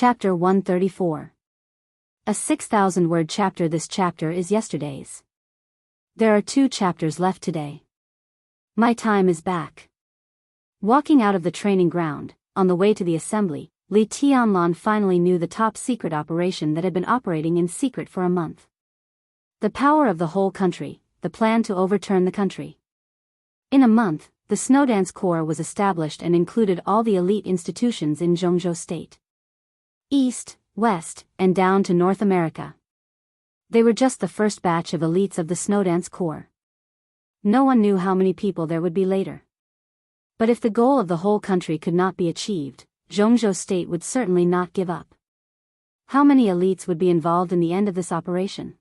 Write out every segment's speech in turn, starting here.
Chapter 134. A 6,000-word chapter. This chapter is yesterday's. There are 2 chapters left today. My time is back. Walking out of the training ground, on the way to the assembly, Li Tianlan finally knew the top-secret operation that had been operating in secret for a month. The power of the whole country, the plan to overturn the country. In a month, the Snowdance Corps was established and included all the elite institutions in Jianghu State. East, West, and down to North America. They were just the first batch of elites of the Snowdance Corps. No one knew how many people there would be later. But if the goal of the whole country could not be achieved, Jianghu State would certainly not give up. How many elites would be involved in the end of this operation?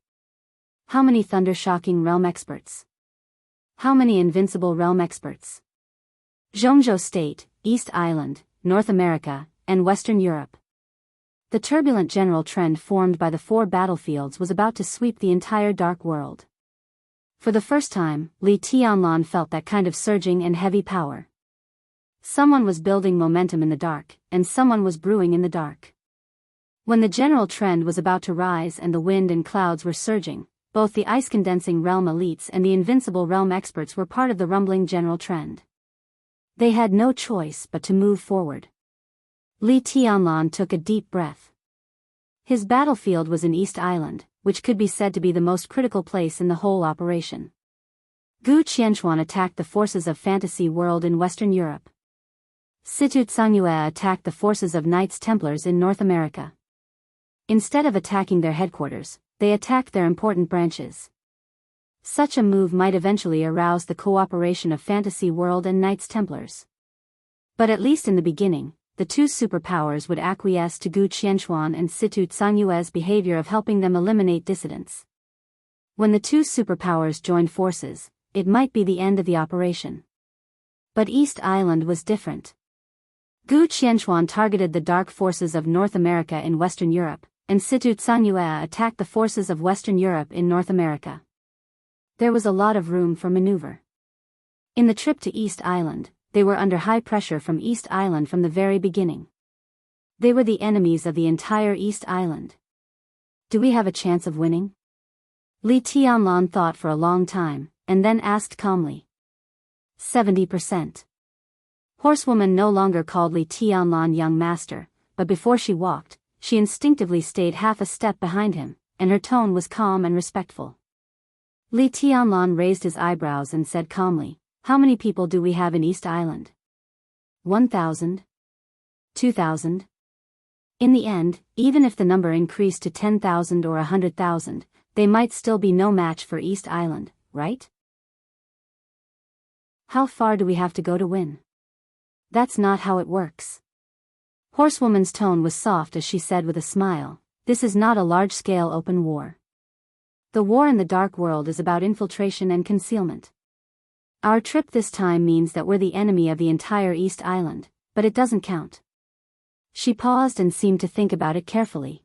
How many thunder-shocking realm experts? How many invincible realm experts? Jianghu State, East Island, North America, and Western Europe. The turbulent general trend formed by the 4 battlefields was about to sweep the entire dark world. For the first time, Li Tianlan felt that kind of surging and heavy power. Someone was building momentum in the dark, and someone was brewing in the dark. When the general trend was about to rise and the wind and clouds were surging, both the ice-condensing realm elites and the invincible realm experts were part of the rumbling general trend. They had no choice but to move forward. Li Tianlan took a deep breath. His battlefield was in East Island, which could be said to be the most critical place in the whole operation. Wuxia Xianxia attacked the forces of Fantasy World in Western Europe. Xianxia attacked the forces of Knights Templars in North America. Instead of attacking their headquarters, they attacked their important branches. Such a move might eventually arouse the cooperation of Fantasy World and Knights Templars. But at least in the beginning, the 2 superpowers would acquiesce to Wuxia Xianxia and Xianxia's behavior of helping them eliminate dissidents. When the 2 superpowers joined forces, it might be the end of the operation. But East Island was different. Wuxia Xianxia targeted the dark forces of North America in Western Europe, and Xianxia attacked the forces of Western Europe in North America. There was a lot of room for maneuver. In the trip to East Island, they were under high pressure from East Island from the very beginning. They were the enemies of the entire East Island. Do we have a chance of winning? Li Tianlan thought for a long time, and then asked calmly. 70%. Horsewoman no longer called Li Tianlan young master, but before she walked, she instinctively stayed half a step behind him, and her tone was calm and respectful. Li Tianlan raised his eyebrows and said calmly, "How many people do we have in East Island? 1,000? 2,000? In the end, even if the number increased to 10,000 or 100,000, they might still be no match for East Island, right? How far do we have to go to win? That's not how it works." Horsewoman's tone was soft as she said with a smile, "This is not a large-scale open war. The war in the dark world is about infiltration and concealment. Our trip this time means that we're the enemy of the entire East Island, but it doesn't count." She paused and seemed to think about it carefully.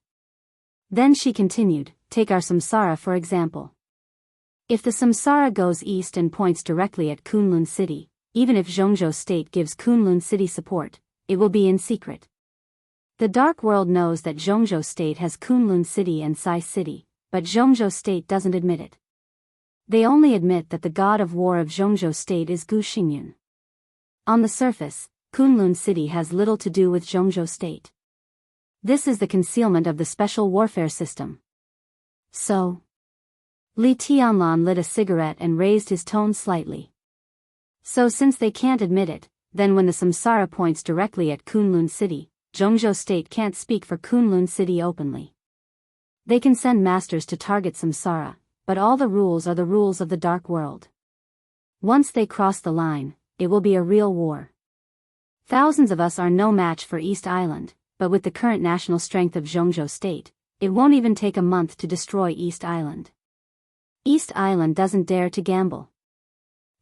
Then she continued, "Take our samsara for example. If the samsara goes east and points directly at Kunlun City, even if Jianghu State gives Kunlun City support, it will be in secret. The dark world knows that Jianghu State has Kunlun City and Sai City, but Jianghu State doesn't admit it. They only admit that the god of war of Jianghu State is Gu Xingyun. On the surface, Kunlun City has little to do with Jianghu State. This is the concealment of the special warfare system. So?" Li Tianlan lit a cigarette and raised his tone slightly. "So since they can't admit it, then when the samsara points directly at Kunlun City, Jianghu State can't speak for Kunlun City openly. They can send masters to target samsara, but all the rules are the rules of the dark world. Once they cross the line, it will be a real war. Thousands of us are no match for East Island, but with the current national strength of Jianghu State, it won't even take a month to destroy East Island. East Island doesn't dare to gamble."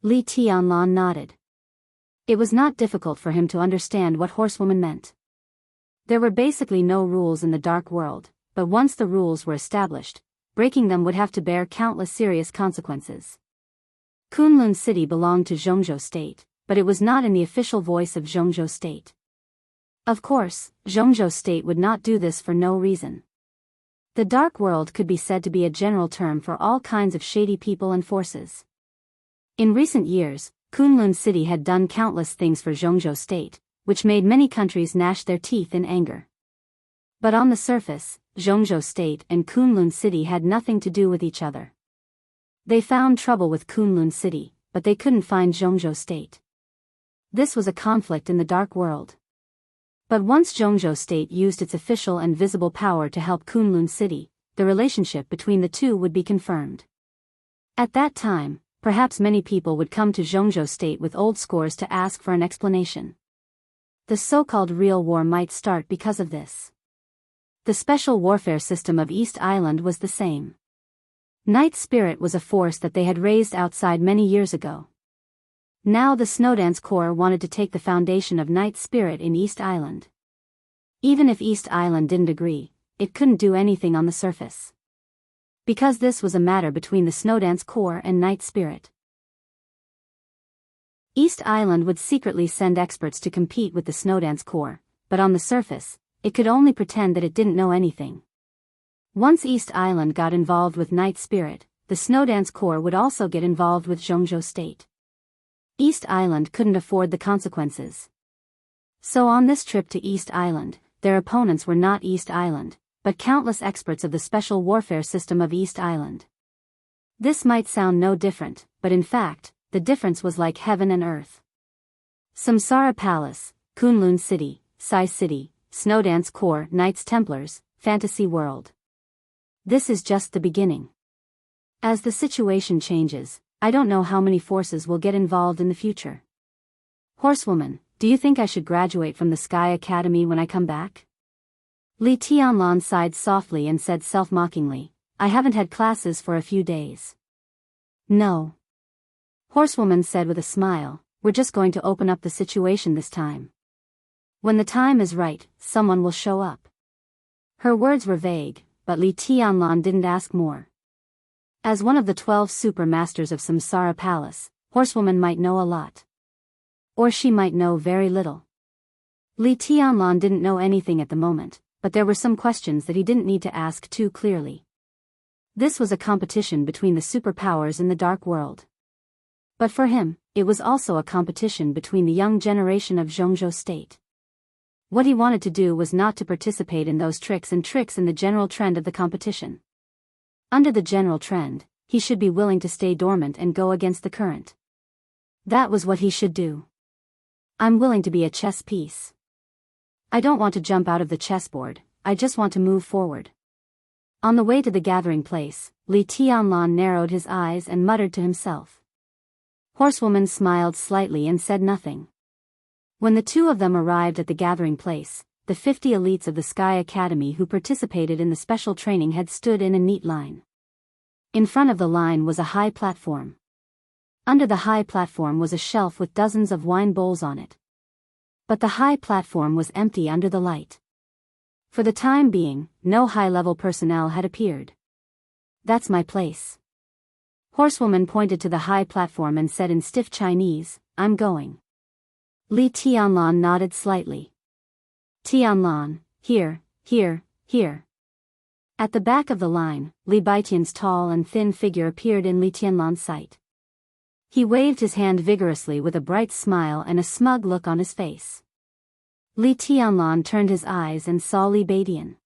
Li Tianlan nodded. It was not difficult for him to understand what Horsewoman meant. There were basically no rules in the dark world, but once the rules were established, breaking them would have to bear countless serious consequences. Kunlun City belonged to Jianghu State, but it was not in the official voice of Jianghu State. Of course, Jianghu State would not do this for no reason. The Dark World could be said to be a general term for all kinds of shady people and forces. In recent years, Kunlun City had done countless things for Jianghu State, which made many countries gnash their teeth in anger. But on the surface, Jianghu State and Kunlun City had nothing to do with each other. They found trouble with Kunlun City, but they couldn't find Jianghu State. This was a conflict in the Dark World. But once Jianghu State used its official and visible power to help Kunlun City, the relationship between the two would be confirmed. At that time, perhaps many people would come to Jianghu State with old scores to ask for an explanation. The so-called real war might start because of this. The special warfare system of East Island was the same. Night Spirit was a force that they had raised outside many years ago. Now the Snowdance Corps wanted to take the foundation of Night Spirit in East Island. Even if East Island didn't agree, it couldn't do anything on the surface. Because this was a matter between the Snowdance Corps and Night Spirit. East Island would secretly send experts to compete with the Snowdance Corps, but on the surface, it could only pretend that it didn't know anything. Once East Island got involved with Night Spirit, the Snowdance Corps would also get involved with Jianghu State. East Island couldn't afford the consequences. So on this trip to East Island, their opponents were not East Island, but countless experts of the special warfare system of East Island. This might sound no different, but in fact, the difference was like heaven and earth. Samsara Palace, Kunlun City, Sai City, Snowdance Corps, Knights Templars, Fantasy World. This is just the beginning. As the situation changes, I don't know how many forces will get involved in the future. Horsewoman, do you think I should graduate from the Sky Academy when I come back? Li Tianlan sighed softly and said self-mockingly, I haven't had classes for a few days. No. Horsewoman said with a smile, we're just going to open up the situation this time. When the time is right, someone will show up. Her words were vague, but Li Tianlan didn't ask more. As one of the 12 super masters of Samsara Palace, Horsewoman might know a lot. Or she might know very little. Li Tianlan didn't know anything at the moment, but there were some questions that he didn't need to ask too clearly. This was a competition between the superpowers in the Dark World. But for him, it was also a competition between the young generation of Jianghu State. What he wanted to do was not to participate in those tricks in the general trend of the competition. Under the general trend, he should be willing to stay dormant and go against the current. That was what he should do. I'm willing to be a chess piece. I don't want to jump out of the chessboard, I just want to move forward. On the way to the gathering place, Li Tianlan narrowed his eyes and muttered to himself. Horsewoman smiled slightly and said nothing. When the two of them arrived at the gathering place, the 50 elites of the Sky Academy who participated in the special training had stood in a neat line. In front of the line was a high platform. Under the high platform was a shelf with dozens of wine bowls on it. But the high platform was empty under the light. For the time being, no high-level personnel had appeared. That's my place. Horsewoman pointed to the high platform and said in stiff Chinese, I'm going. Li Tianlan nodded slightly. Tianlan, here, here, here. At the back of the line, Li Baitian's tall and thin figure appeared in Li Tianlan's sight. He waved his hand vigorously with a bright smile and a smug look on his face. Li Tianlan turned his eyes and saw Li Baitian.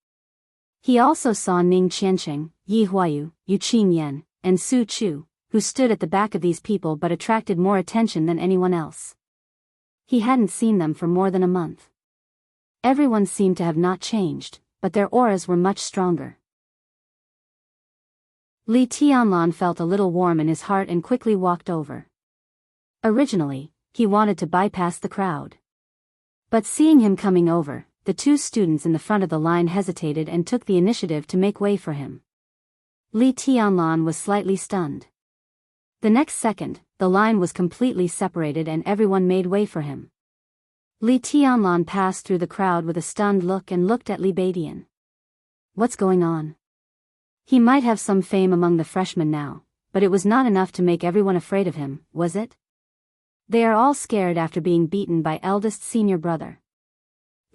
He also saw Ning Qiansheng, Yi Huayu, Yu Qingyan, and Su Chu, who stood at the back of these people but attracted more attention than anyone else. He hadn't seen them for more than a month. Everyone seemed to have not changed, but their auras were much stronger. Li Tianlan felt a little warm in his heart and quickly walked over. Originally, he wanted to bypass the crowd. But seeing him coming over, the two students in the front of the line hesitated and took the initiative to make way for him. Li Tianlan was slightly stunned. The next second, the line was completely separated and everyone made way for him. Li Tianlan passed through the crowd with a stunned look and looked at Li Baitian. What's going on? He might have some fame among the freshmen now, but it was not enough to make everyone afraid of him, was it? They are all scared after being beaten by eldest senior brother.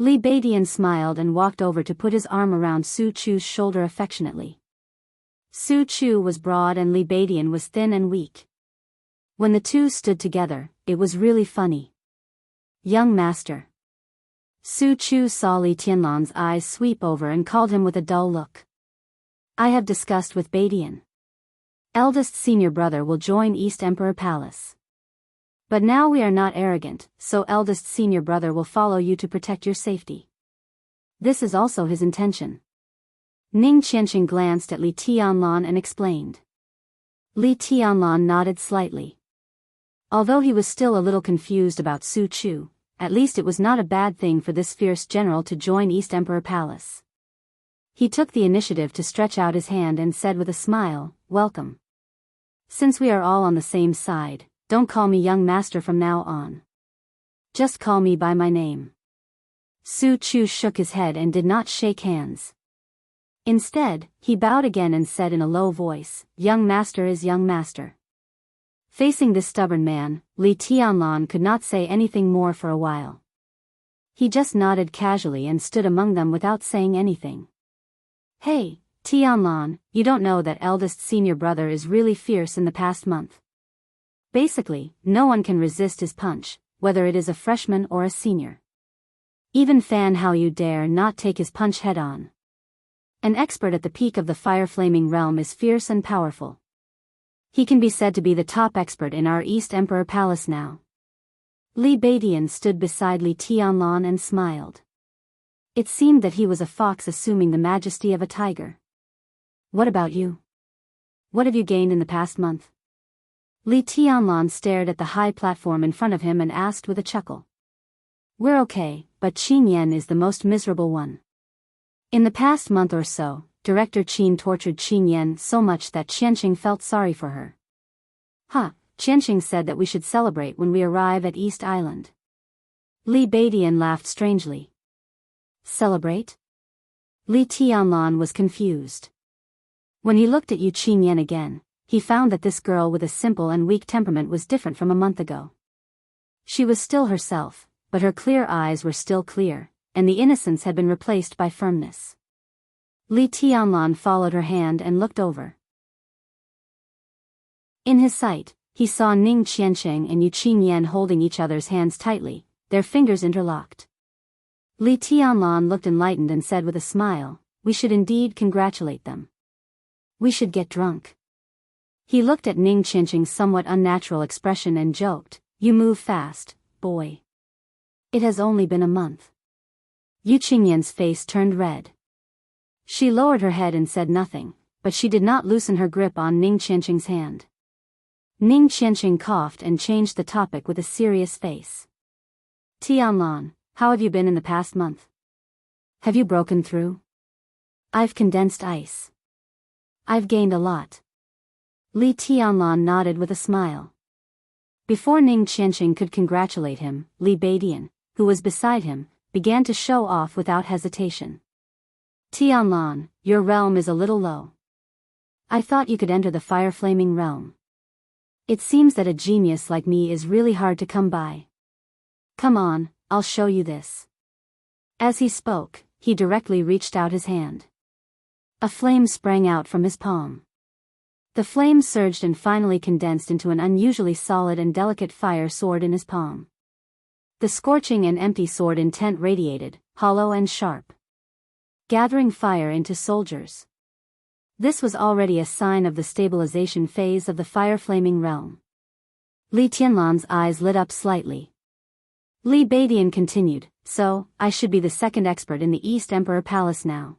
Li Beidian smiled and walked over to put his arm around Su Chu's shoulder affectionately. Su Chu was broad and Li Beidian was thin and weak. When the two stood together, it was really funny. Young master. Su Chu saw Li Tianlan's eyes sweep over and called him with a dull look. I have discussed with Beidian. Eldest senior brother will join East Emperor Palace. But now we are not arrogant, so eldest senior brother will follow you to protect your safety. This is also his intention. Ning Qianqing glanced at Li Tianlan and explained. Li Tianlan nodded slightly. Although he was still a little confused about Su Chu, at least it was not a bad thing for this fierce general to join East Emperor Palace. He took the initiative to stretch out his hand and said with a smile, welcome. Since we are all on the same side, don't call me young master from now on. Just call me by my name. Su Chu shook his head and did not shake hands. Instead, he bowed again and said in a low voice, young master is young master. Facing this stubborn man, Li Tianlan could not say anything more for a while. He just nodded casually and stood among them without saying anything. Hey, Tianlan, you don't know that eldest senior brother is really fierce in the past month. Basically, no one can resist his punch, whether it is a freshman or a senior. Even Fan Hao you dare not take his punch head on. An expert at the peak of the fire-flaming realm is fierce and powerful. He can be said to be the top expert in our East Emperor Palace now. Li Beidian stood beside Li Tianlan and smiled. It seemed that he was a fox assuming the majesty of a tiger. What about you? What have you gained in the past month? Li Tianlan stared at the high platform in front of him and asked with a chuckle. We're okay, but Qin Yan is the most miserable one. In the past month or so, Director Qin tortured Qin Yan so much that Qianqing felt sorry for her. Qianqing said that we should celebrate when we arrive at East Island. Li Beidian laughed strangely. Celebrate? Li Tianlan was confused. When he looked at Yu Qin Yan again, he found that this girl with a simple and weak temperament was different from a month ago. She was still herself, but her clear eyes were still clear, and the innocence had been replaced by firmness. Li Tianlan followed her hand and looked over. In his sight, he saw Ning Qianqing and Yu Qin Yan holding each other's hands tightly, their fingers interlocked. Li Tianlan looked enlightened and said with a smile, we should indeed congratulate them. We should get drunk. He looked at Ning Qianqing's somewhat unnatural expression and joked, you move fast, boy. It has only been a month. Yu Qingyan's face turned red. She lowered her head and said nothing, but she did not loosen her grip on Ning Qianqing's hand. Ning Qianqing coughed and changed the topic with a serious face. Tianlan, how have you been in the past month? Have you broken through? I've condensed ice. I've gained a lot. Li Tianlan nodded with a smile. Before Ning Qianqing could congratulate him, Li Beidian, who was beside him, began to show off without hesitation. Tianlan, your realm is a little low. I thought you could enter the fire-flaming realm. It seems that a genius like me is really hard to come by. Come on, I'll show you this. As he spoke, he directly reached out his hand. A flame sprang out from his palm. The flame surged and finally condensed into an unusually solid and delicate fire sword in his palm. The scorching and empty sword intent radiated, hollow and sharp, gathering fire into soldiers. This was already a sign of the stabilization phase of the fire-flaming realm. Li Tianlan's eyes lit up slightly. Li Beidian continued, so, I should be the second expert in the East Emperor Palace now.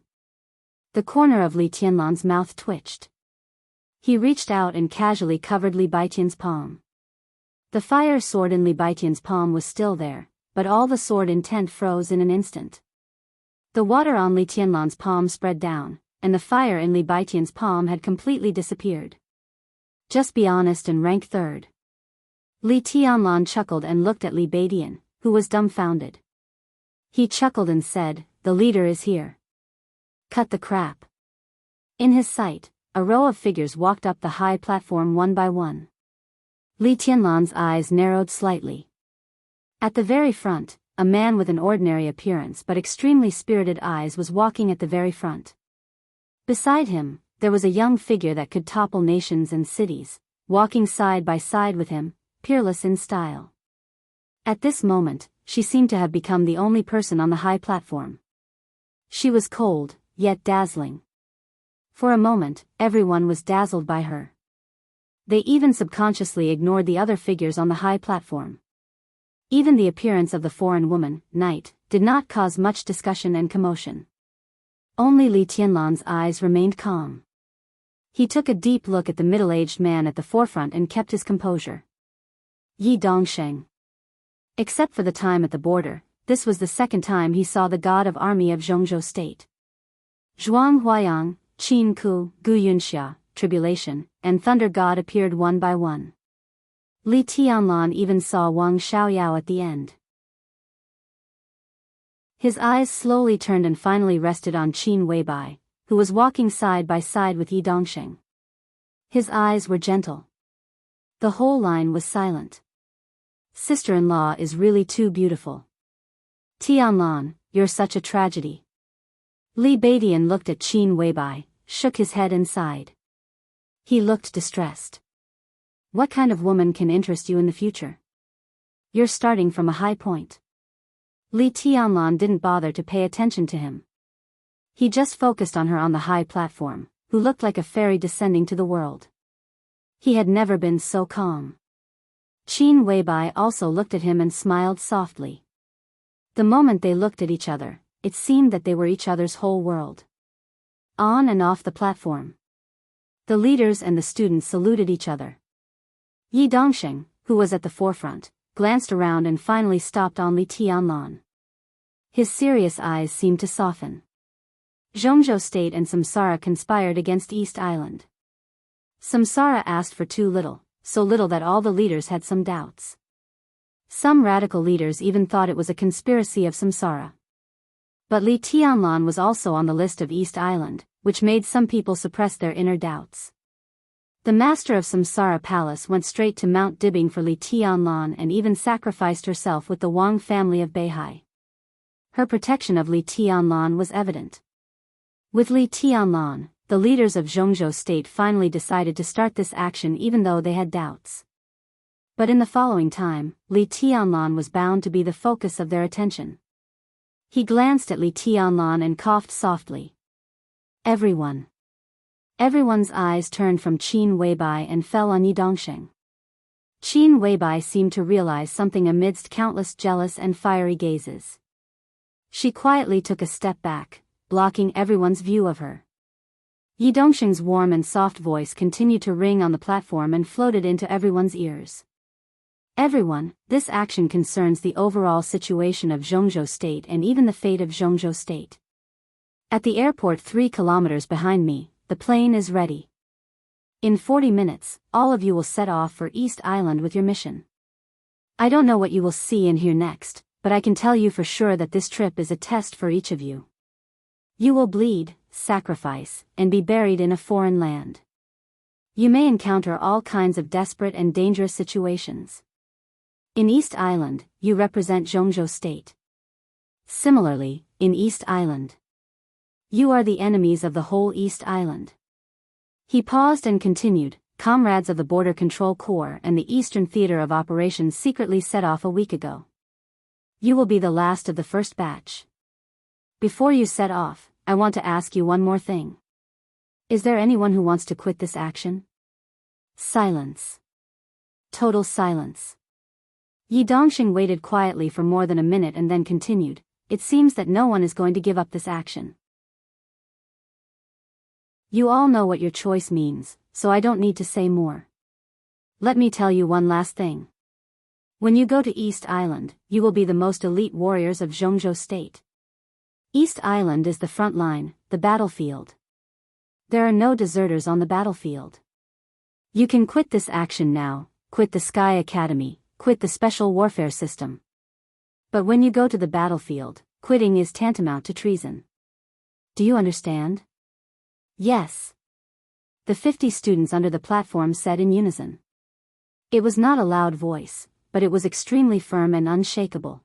The corner of Li Tianlan's mouth twitched. He reached out and casually covered Li Beidian's palm. The fire sword in Li Beidian's palm was still there, but all the sword intent froze in an instant. The water on Li Tianlan's palm spread down, and the fire in Li Beidian's palm had completely disappeared. Just be honest and rank third. Li Tianlan chuckled and looked at Li Beidian, who was dumbfounded. He chuckled and said, the leader is here. Cut the crap. In his sight, a row of figures walked up the high platform one by one. Li Tianlan's eyes narrowed slightly. At the very front, a man with an ordinary appearance but extremely spirited eyes was walking at the very front. Beside him, there was a young figure that could topple nations and cities, walking side by side with him, peerless in style. At this moment, she seemed to have become the only person on the high platform. She was cold, yet dazzling. For a moment, everyone was dazzled by her. They even subconsciously ignored the other figures on the high platform. Even the appearance of the foreign woman, Night, did not cause much discussion and commotion. Only Li Tianlan's eyes remained calm. He took a deep look at the middle-aged man at the forefront and kept his composure. Yi Dongsheng. Except for the time at the border, this was the second time he saw the god of army of Jianghu state. Zhuang Huayang, Qin Ku, Gu Yunxia, Tribulation, and Thunder God appeared one by one. Li Tianlan even saw Wang Xiaoyao at the end. His eyes slowly turned and finally rested on Qin Weibai, who was walking side by side with Yi Dongsheng. His eyes were gentle. The whole line was silent. Sister-in-law is really too beautiful. Tianlan, you're such a tragedy. Li Beidian looked at Qin Weibai, shook his head and sighed. He looked distressed. What kind of woman can interest you in the future? You're starting from a high point. Li Tianlan didn't bother to pay attention to him. He just focused on her on the high platform, who looked like a fairy descending to the world. He had never been so calm. Qin Weibai also looked at him and smiled softly. The moment they looked at each other, it seemed that they were each other's whole world. On and off the platform, the leaders and the students saluted each other. Yi Dongsheng, who was at the forefront, glanced around and finally stopped on Li Tianlan. His serious eyes seemed to soften. Jianghu State and Samsara conspired against East Island. Samsara asked for too little, so little that all the leaders had some doubts. Some radical leaders even thought it was a conspiracy of Samsara. But Li Tianlan was also on the list of East Island, which made some people suppress their inner doubts. The master of Samsara Palace went straight to Mount Dibbing for Li Tianlan and even sacrificed herself with the Wang family of Beihai. Her protection of Li Tianlan was evident. With Li Tianlan, the leaders of Jianghu State finally decided to start this action even though they had doubts. But in the following time, Li Tianlan was bound to be the focus of their attention. He glanced at Li Tianlan and coughed softly. Everyone's eyes turned from Qin Weibai and fell on Yi Dongsheng. Qin Weibai seemed to realize something amidst countless jealous and fiery gazes. She quietly took a step back, blocking everyone's view of her. Yi Dongsheng's warm and soft voice continued to ring on the platform and floated into everyone's ears. Everyone, this action concerns the overall situation of Jianghu State and even the fate of Jianghu State. At the airport 3 kilometers behind me, the plane is ready. In 40 minutes, all of you will set off for East Island with your mission. I don't know what you will see and hear next, but I can tell you for sure that this trip is a test for each of you. You will bleed, sacrifice, and be buried in a foreign land. You may encounter all kinds of desperate and dangerous situations. In East Island, you represent Jianghu State. Similarly, in East Island, you are the enemies of the whole East Island. He paused and continued, comrades of the Border Control Corps and the Eastern Theater of Operations secretly set off a week ago. You will be the last of the first batch. Before you set off, I want to ask you one more thing. Is there anyone who wants to quit this action? Silence. Total silence. Yi Dongsheng waited quietly for more than a minute and then continued, it seems that no one is going to give up this action. You all know what your choice means, so I don't need to say more. Let me tell you one last thing. When you go to East Island, you will be the most elite warriors of Jianghu State. East Island is the front line, the battlefield. There are no deserters on the battlefield. You can quit this action now, quit the Sky Academy, quit the special warfare system. But when you go to the battlefield, quitting is tantamount to treason. Do you understand? Yes. The 50 students under the platform said in unison. It was not a loud voice, but it was extremely firm and unshakable.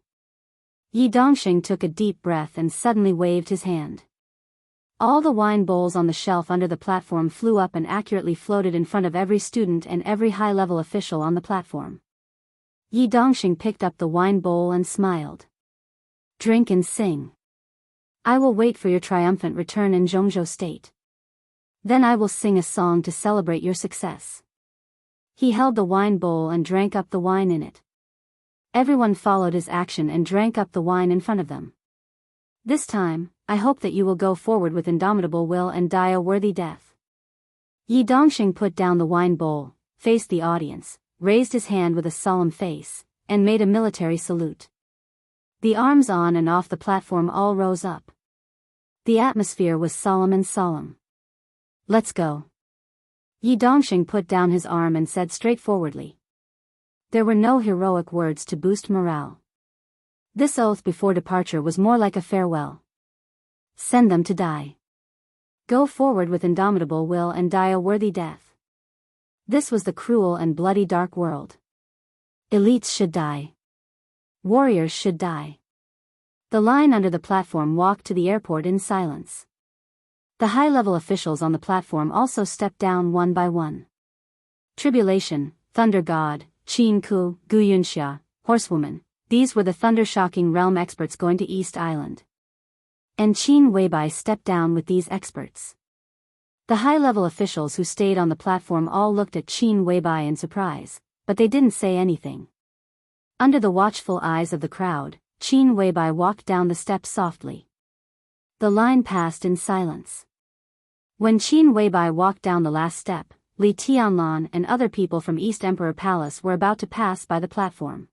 Yi Dongxing took a deep breath and suddenly waved his hand. All the wine bowls on the shelf under the platform flew up and accurately floated in front of every student and every high-level official on the platform. Yi Dongxing picked up the wine bowl and smiled. Drink and sing. I will wait for your triumphant return in Zhongzhou State. Then I will sing a song to celebrate your success. He held the wine bowl and drank up the wine in it. Everyone followed his action and drank up the wine in front of them. This time, I hope that you will go forward with indomitable will and die a worthy death. Yi Dongxing put down the wine bowl, faced the audience, raised his hand with a solemn face, and made a military salute. The arms on and off the platform all rose up. The atmosphere was solemn and solemn. Let's go. Yi Dongxing put down his arm and said straightforwardly. There were no heroic words to boost morale. This oath before departure was more like a farewell. Send them to die. Go forward with indomitable will and die a worthy death. This was the cruel and bloody dark world. Elites should die. Warriors should die. The line under the platform walked to the airport in silence. The high-level officials on the platform also stepped down one by one. Tribulation, Thunder God, Jianghu, Xianxia, Horsewoman, these were the thunder-shocking realm experts going to East Island. And Qin Weibai stepped down with these experts. The high-level officials who stayed on the platform all looked at Qin Weibai in surprise, but they didn't say anything. Under the watchful eyes of the crowd, Qin Weibai walked down the steps softly. The line passed in silence. When Qin Weibai walked down the last step, Li Tianlan and other people from East Emperor Palace were about to pass by the platform.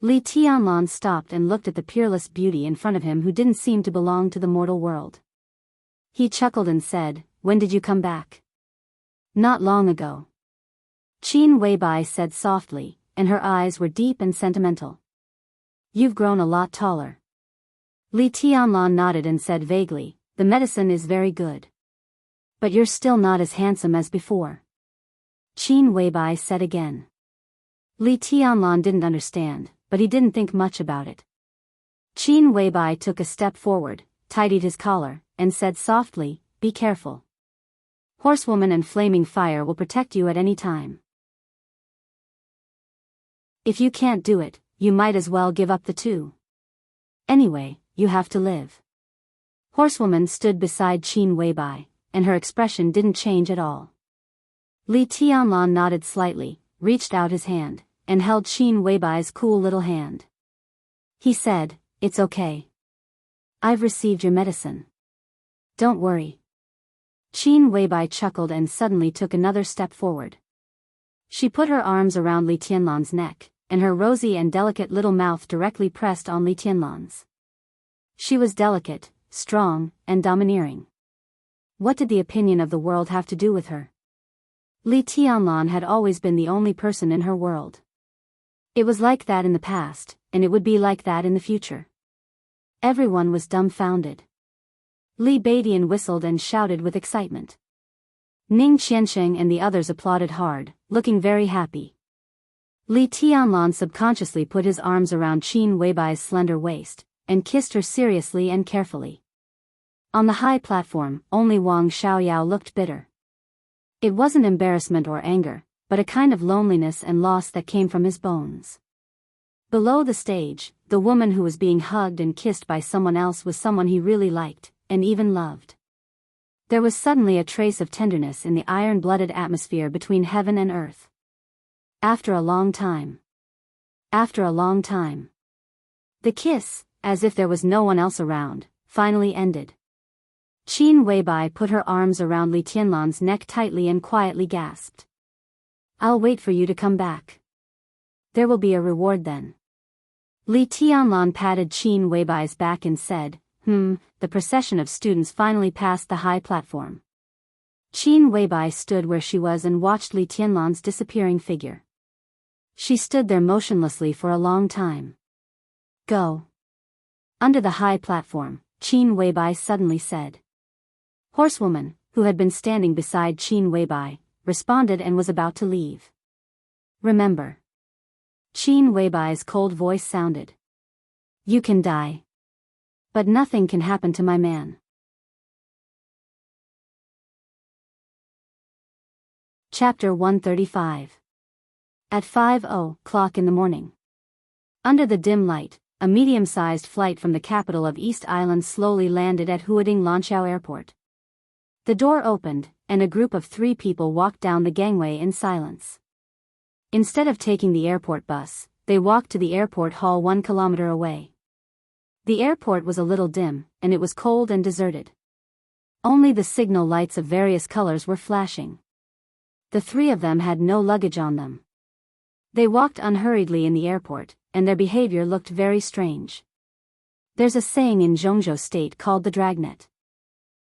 Li Tianlan stopped and looked at the peerless beauty in front of him who didn't seem to belong to the mortal world. He chuckled and said, "When did you come back?" "Not long ago." Qin Weibai said softly, and her eyes were deep and sentimental. "You've grown a lot taller." Li Tianlan nodded and said vaguely, "The medicine is very good. But you're still not as handsome as before." Qin Weibai said again. Li Tianlan didn't understand, but he didn't think much about it. Qin Weibai took a step forward, tidied his collar, and said softly, "Be careful. Horsewoman and Flaming Fire will protect you at any time. If you can't do it, you might as well give up the two. Anyway, you have to live." Horsewoman stood beside Qin Weibai, and her expression didn't change at all. Li Tianlan nodded slightly, reached out his hand, and held Qin Weibai's cool little hand. He said, "It's okay. I've received your medicine. Don't worry." Qin Weibai chuckled and suddenly took another step forward. She put her arms around Li Tianlan's neck, and her rosy and delicate little mouth directly pressed on Li Tianlan's. She was delicate, strong, and domineering. What did the opinion of the world have to do with her? Li Tianlan had always been the only person in her world. It was like that in the past, and it would be like that in the future. Everyone was dumbfounded. Li Baidian whistled and shouted with excitement. Ning Qiansheng and the others applauded hard, looking very happy. Li Tianlan subconsciously put his arms around Qin Weibai's slender waist, and kissed her seriously and carefully. On the high platform, only Wang Xiaoyao looked bitter. It wasn't embarrassment or anger, but a kind of loneliness and loss that came from his bones. Below the stage, the woman who was being hugged and kissed by someone else was someone he really liked, and even loved. There was suddenly a trace of tenderness in the iron-blooded atmosphere between heaven and earth. After a long time. After a long time. The kiss, as if there was no one else around, finally ended. Qin Weibai put her arms around Li Tianlan's neck tightly and quietly gasped. "I'll wait for you to come back. There will be a reward then." Li Tianlan patted Qin Weibai's back and said, The procession of students finally passed the high platform. Qin Weibai stood where she was and watched Li Tianlan's disappearing figure. She stood there motionlessly for a long time. "Go." Under the high platform, Qin Weibai suddenly said. Horsewoman, who had been standing beside Qin Weibai, responded and was about to leave. "Remember." Qin Weibai's cold voice sounded. You can die. But nothing can happen to my man. Chapter 135. At 5:00 in the morning. Under the dim light, a medium-sized flight from the capital of East Island slowly landed at Huading Lanqiao Airport. The door opened, and a group of 3 people walked down the gangway in silence. Instead of taking the airport bus, they walked to the airport hall 1 kilometer away. The airport was a little dim, and it was cold and deserted. Only the signal lights of various colors were flashing. The 3 of them had no luggage on them. They walked unhurriedly in the airport, and their behavior looked very strange. There's a saying in Jianghu state called the dragnet.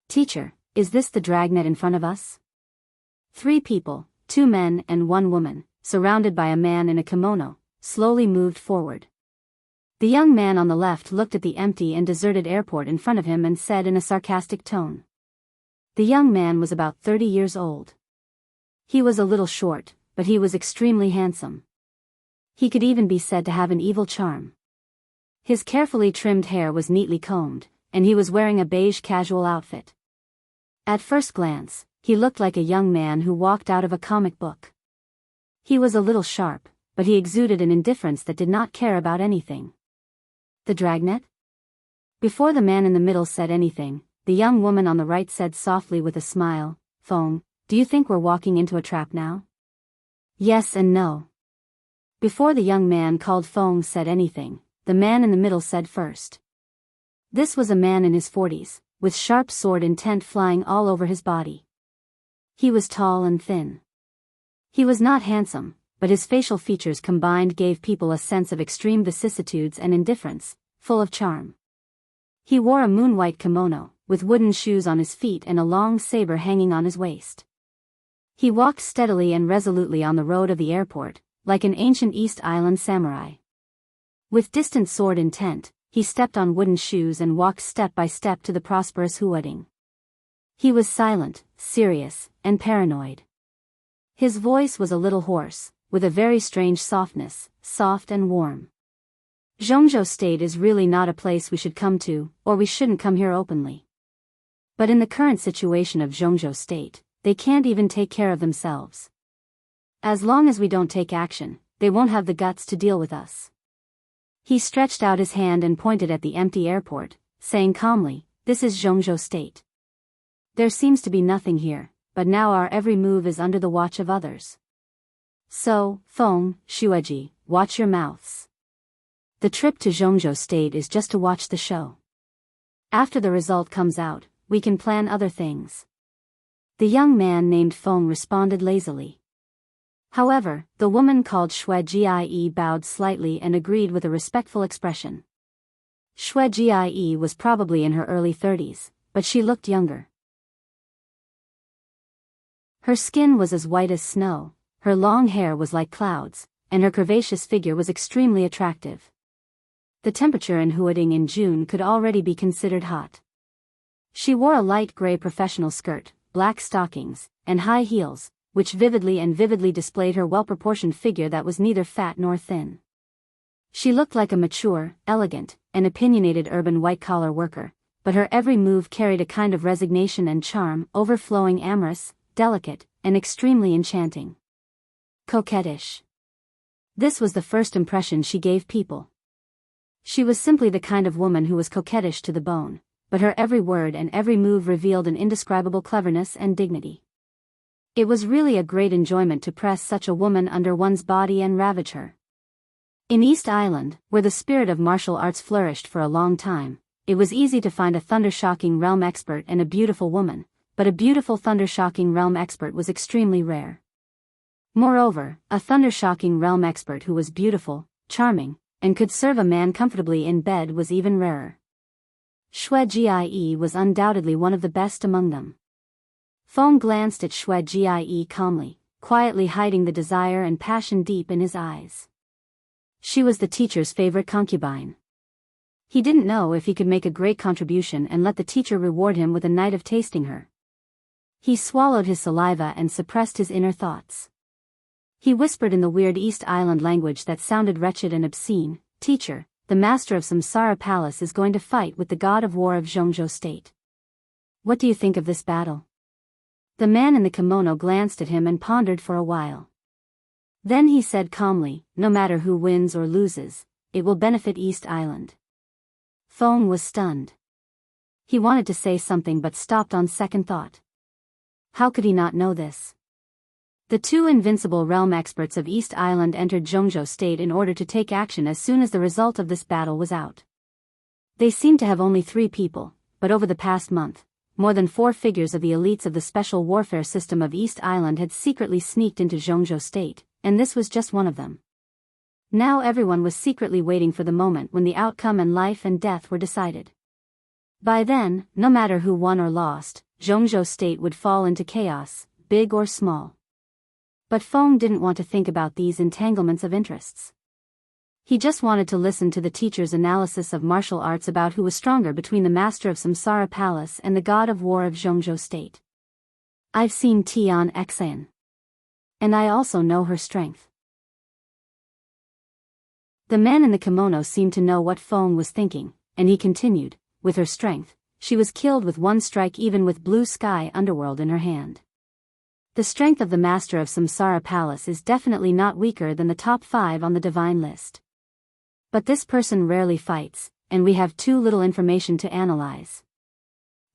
Teacher, is this the dragnet in front of us? 3 people, 2 men and 1 woman, surrounded by a man in a kimono, slowly moved forward. The young man on the left looked at the empty and deserted airport in front of him and said in a sarcastic tone. The young man was about 30 years old. He was a little short, but he was extremely handsome. He could even be said to have an evil charm. His carefully trimmed hair was neatly combed, and he was wearing a beige casual outfit. At first glance, he looked like a young man who walked out of a comic book. He was a little sharp, but he exuded an indifference that did not care about anything. The dragnet? Before the man in the middle said anything, the young woman on the right said softly with a smile, "Feng, do you think we're walking into a trap now?" Yes and no. Before the young man called Feng said anything, the man in the middle said first. This was a man in his 40s, with sharp sword intent flying all over his body. He was tall and thin. He was not handsome, but his facial features combined gave people a sense of extreme vicissitudes and indifference, full of charm. He wore a moon-white kimono, with wooden shoes on his feet and a long saber hanging on his waist. He walked steadily and resolutely on the road of the airport, like an ancient East Island samurai. With distant sword intent, he stepped on wooden shoes and walked step by step to the prosperous Huading. He was silent, serious, and paranoid. His voice was a little hoarse, with a very strange softness, soft and warm. Jianghu State is really not a place we should come to, or we shouldn't come here openly. But in the current situation of Jianghu State, they can't even take care of themselves. As long as we don't take action, they won't have the guts to deal with us. He stretched out his hand and pointed at the empty airport, saying calmly, "This is Jianghu State. There seems to be nothing here, but now our every move is under the watch of others. So, Feng, Shueji, watch your mouths. The trip to Jianghu State is just to watch the show. After the result comes out, we can plan other things." The young man named Feng responded lazily. However, the woman called Shueji bowed slightly and agreed with a respectful expression. Shueji was probably in her early 30s, but she looked younger. Her skin was as white as snow, her long hair was like clouds, and her curvaceous figure was extremely attractive. The temperature in Huading in June could already be considered hot. She wore a light gray professional skirt, black stockings, and high heels, which vividly displayed her well-proportioned figure that was neither fat nor thin. She looked like a mature, elegant, and opinionated urban white-collar worker, but her every move carried a kind of resignation and charm, overflowing amorous, delicate, and extremely enchanting. Coquettish. This was the first impression she gave people. She was simply the kind of woman who was coquettish to the bone, but her every word and every move revealed an indescribable cleverness and dignity. It was really a great enjoyment to press such a woman under one's body and ravage her. In East Island, where the spirit of martial arts flourished for a long time, it was easy to find a thunder-shocking realm expert and a beautiful woman, but a beautiful thunder-shocking realm expert was extremely rare. Moreover, a thunder-shocking realm expert who was beautiful, charming, and could serve a man comfortably in bed was even rarer. Shueji was undoubtedly one of the best among them. Feng glanced at Shueji calmly, quietly hiding the desire and passion deep in his eyes. She was the teacher's favorite concubine. He didn't know if he could make a great contribution and let the teacher reward him with a night of tasting her. He swallowed his saliva and suppressed his inner thoughts. He whispered in the weird East Island language that sounded wretched and obscene, "Teacher, the master of Samsara Palace is going to fight with the god of war of Jianghu state. What do you think of this battle? The man in the kimono glanced at him and pondered for a while. Then he said calmly, no matter who wins or loses, it will benefit East Island. Feng was stunned. He wanted to say something but stopped on second thought. How could he not know this? The two invincible realm experts of East Island entered Jianghu state in order to take action as soon as the result of this battle was out. They seemed to have only 3 people, but over the past month, more than 4 figures of the elites of the special warfare system of East Island had secretly sneaked into Jianghu state, and this was just one of them. Now everyone was secretly waiting for the moment when the outcome and life and death were decided. By then, no matter who won or lost, Jianghu state would fall into chaos, big or small. But Feng didn't want to think about these entanglements of interests. He just wanted to listen to the teacher's analysis of martial arts about who was stronger between the master of Samsara Palace and the god of war of Jianghu state. I've seen Tian Xan. And I also know her strength. The man in the kimono seemed to know what Feng was thinking, and he continued, with her strength, she was killed with one strike even with blue sky underworld in her hand. The strength of the master of Samsara Palace is definitely not weaker than the top 5 on the divine list. But this person rarely fights, and we have too little information to analyze.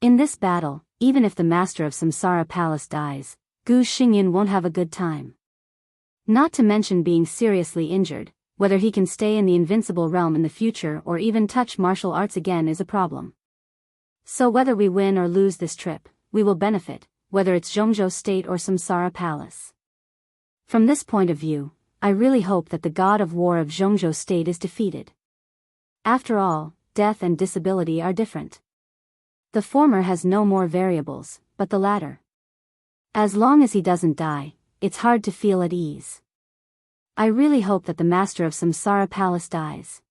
In this battle, even if the master of Samsara Palace dies, Gu Xingyan won't have a good time. Not to mention being seriously injured, whether he can stay in the invincible realm in the future or even touch martial arts again is a problem. So whether we win or lose this trip, we will benefit, whether it's Jianghu state or Samsara Palace. From this point of view, I really hope that the god of war of Jianghu state is defeated. After all, death and disability are different. The former has no more variables, but the latter. As long as he doesn't die, it's hard to feel at ease. I really hope that the master of Samsara Palace dies.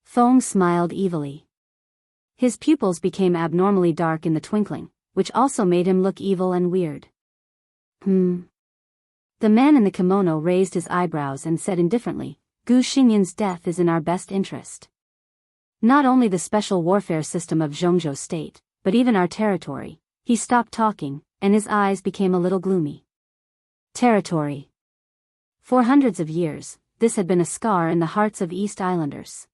Feng smiled evilly. His pupils became abnormally dark in the twinkling, which also made him look evil and weird. The man in the kimono raised his eyebrows and said indifferently, Gu Xingyan's death is in our best interest. Not only the special warfare system of Jianghu state, but even our territory. He stopped talking, and his eyes became a little gloomy. Territory. For hundreds of years, this had been a scar in the hearts of East Islanders.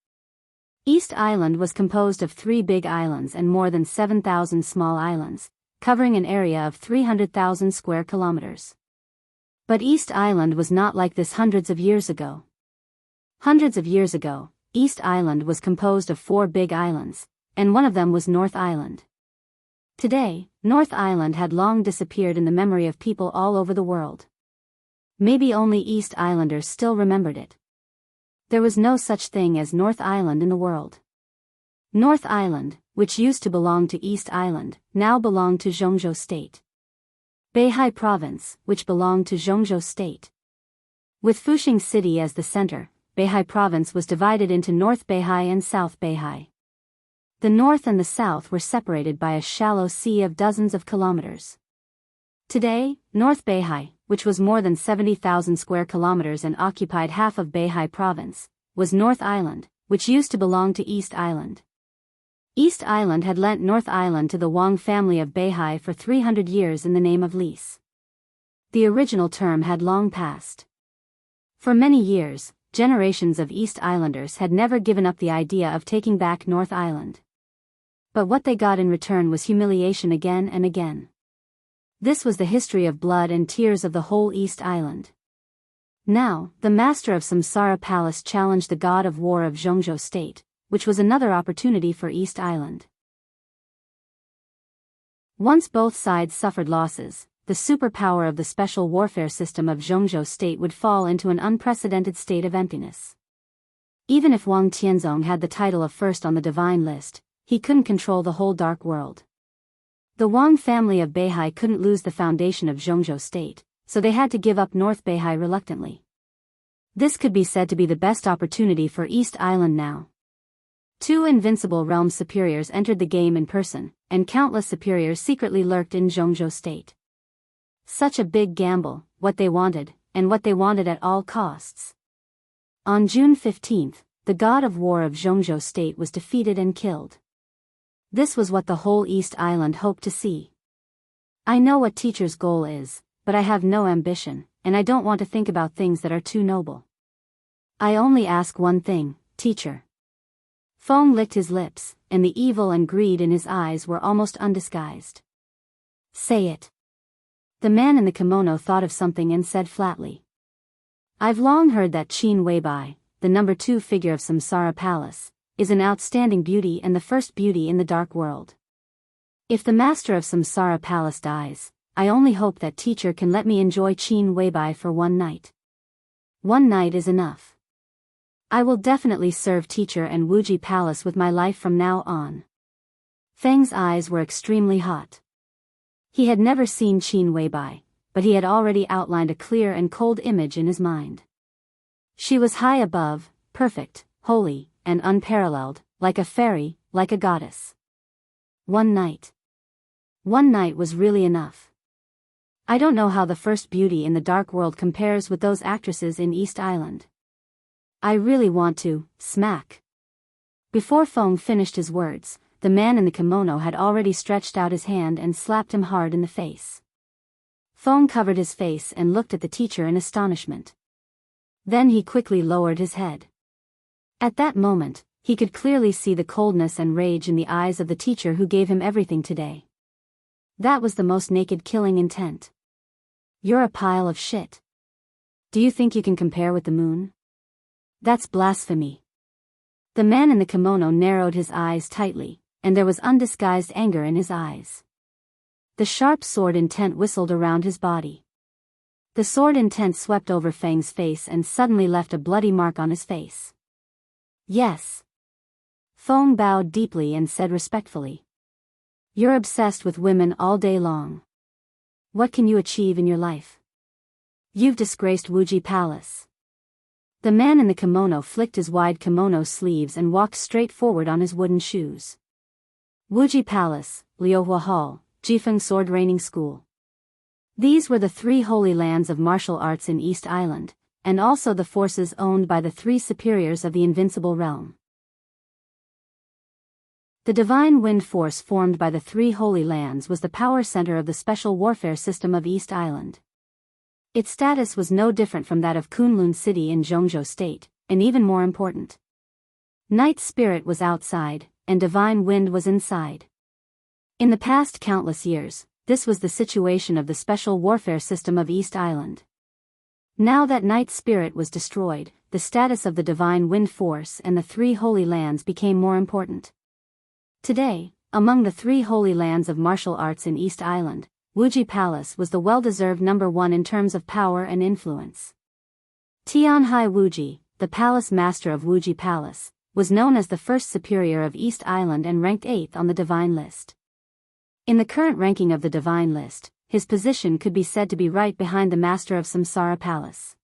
East Island was composed of 3 big islands and more than 7,000 small islands, covering an area of 300,000 square kilometers. But East Island was not like this hundreds of years ago. Hundreds of years ago, East Island was composed of 4 big islands, and one of them was North Island. Today, North Island had long disappeared in the memory of people all over the world. Maybe only East Islanders still remembered it. There was no such thing as North Island in the world. North Island, which used to belong to East Island, now belonged to Jianghu state. Beihai Province, which belonged to Jianghu state. With Fuxing City as the center, Beihai Province was divided into North Beihai and South Beihai. The north and the south were separated by a shallow sea of dozens of kilometers. Today, North Beihai, which was more than 70,000 square kilometers and occupied half of Beihai Province, was North Island, which used to belong to East Island. East Island had lent North Island to the Wang family of Beihai for 300 years in the name of lease. The original term had long passed. For many years, generations of East Islanders had never given up the idea of taking back North Island. But what they got in return was humiliation again and again. This was the history of blood and tears of the whole East Island. Now, the master of Samsara Palace challenged the god of war of Jianghu state, which was another opportunity for East Island. Once both sides suffered losses, the superpower of the special warfare system of Jianghu state would fall into an unprecedented state of emptiness. Even if Wang Tianzong had the title of first on the divine list, he couldn't control the whole dark world. The Wang family of Beihai couldn't lose the foundation of Jianghu state, so they had to give up North Beihai reluctantly. This could be said to be the best opportunity for East Island now. 2 invincible realm superiors entered the game in person, and countless superiors secretly lurked in Jianghu state. Such a big gamble, what they wanted at all costs. On June 15th, the god of war of Jianghu state was defeated and killed. This was what the whole East Island hoped to see. I know what teacher's goal is, but I have no ambition, and I don't want to think about things that are too noble. I only ask one thing, teacher. Feng licked his lips, and the evil and greed in his eyes were almost undisguised. Say it. The man in the kimono thought of something and said flatly. I've long heard that Qin Weibai, the number 2 figure of Samsara Palace, is an outstanding beauty and the first beauty in the dark world. If the master of Samsara Palace dies, I only hope that teacher can let me enjoy Qin Weibai for one night. One night is enough. I will definitely serve teacher and Wuji Palace with my life from now on. Feng's eyes were extremely hot. He had never seen Qin Weibai, but he had already outlined a clear and cold image in his mind. She was high above, perfect, holy, and unparalleled, like a fairy, like a goddess. One night. One night was really enough. I don't know how the first beauty in the dark world compares with those actresses in East Island. I really want to, smack. Before Feng finished his words, the man in the kimono had already stretched out his hand and slapped him hard in the face. Feng covered his face and looked at the teacher in astonishment. Then he quickly lowered his head. At that moment, he could clearly see the coldness and rage in the eyes of the teacher who gave him everything today. That was the most naked killing intent. You're a pile of shit. Do you think you can compare with the moon? That's blasphemy. The man in the kimono narrowed his eyes tightly, and there was undisguised anger in his eyes. The sharp sword intent whistled around his body. The sword intent swept over Feng's face and suddenly left a bloody mark on his face. Yes. Feng bowed deeply and said respectfully. You're obsessed with women all day long. What can you achieve in your life? You've disgraced Wuji Palace. The man in the kimono flicked his wide kimono sleeves and walked straight forward on his wooden shoes. Wuji Palace, Liuhua Hall, Jifeng Sword Training School. These were the 3 holy lands of martial arts in East Island, and also the forces owned by the 3 superiors of the Invincible Realm. The divine wind force formed by the 3 holy lands was the power center of the special warfare system of East Island. Its status was no different from that of Kunlun City in Jianghu State, and even more important. Night Spirit was outside, and divine wind was inside. In the past countless years, this was the situation of the special warfare system of East Island. Now that Night Spirit was destroyed, the status of the divine wind force and the 3 holy lands became more important. Today, among the 3 holy lands of martial arts in East Island, Wuji Palace was the well-deserved number 1 in terms of power and influence. Tianhai Wuji, the palace master of Wuji Palace, was known as the first superior of East Island and ranked 8th on the divine list. In the current ranking of the divine list, his position could be said to be right behind the master of Samsara Palace.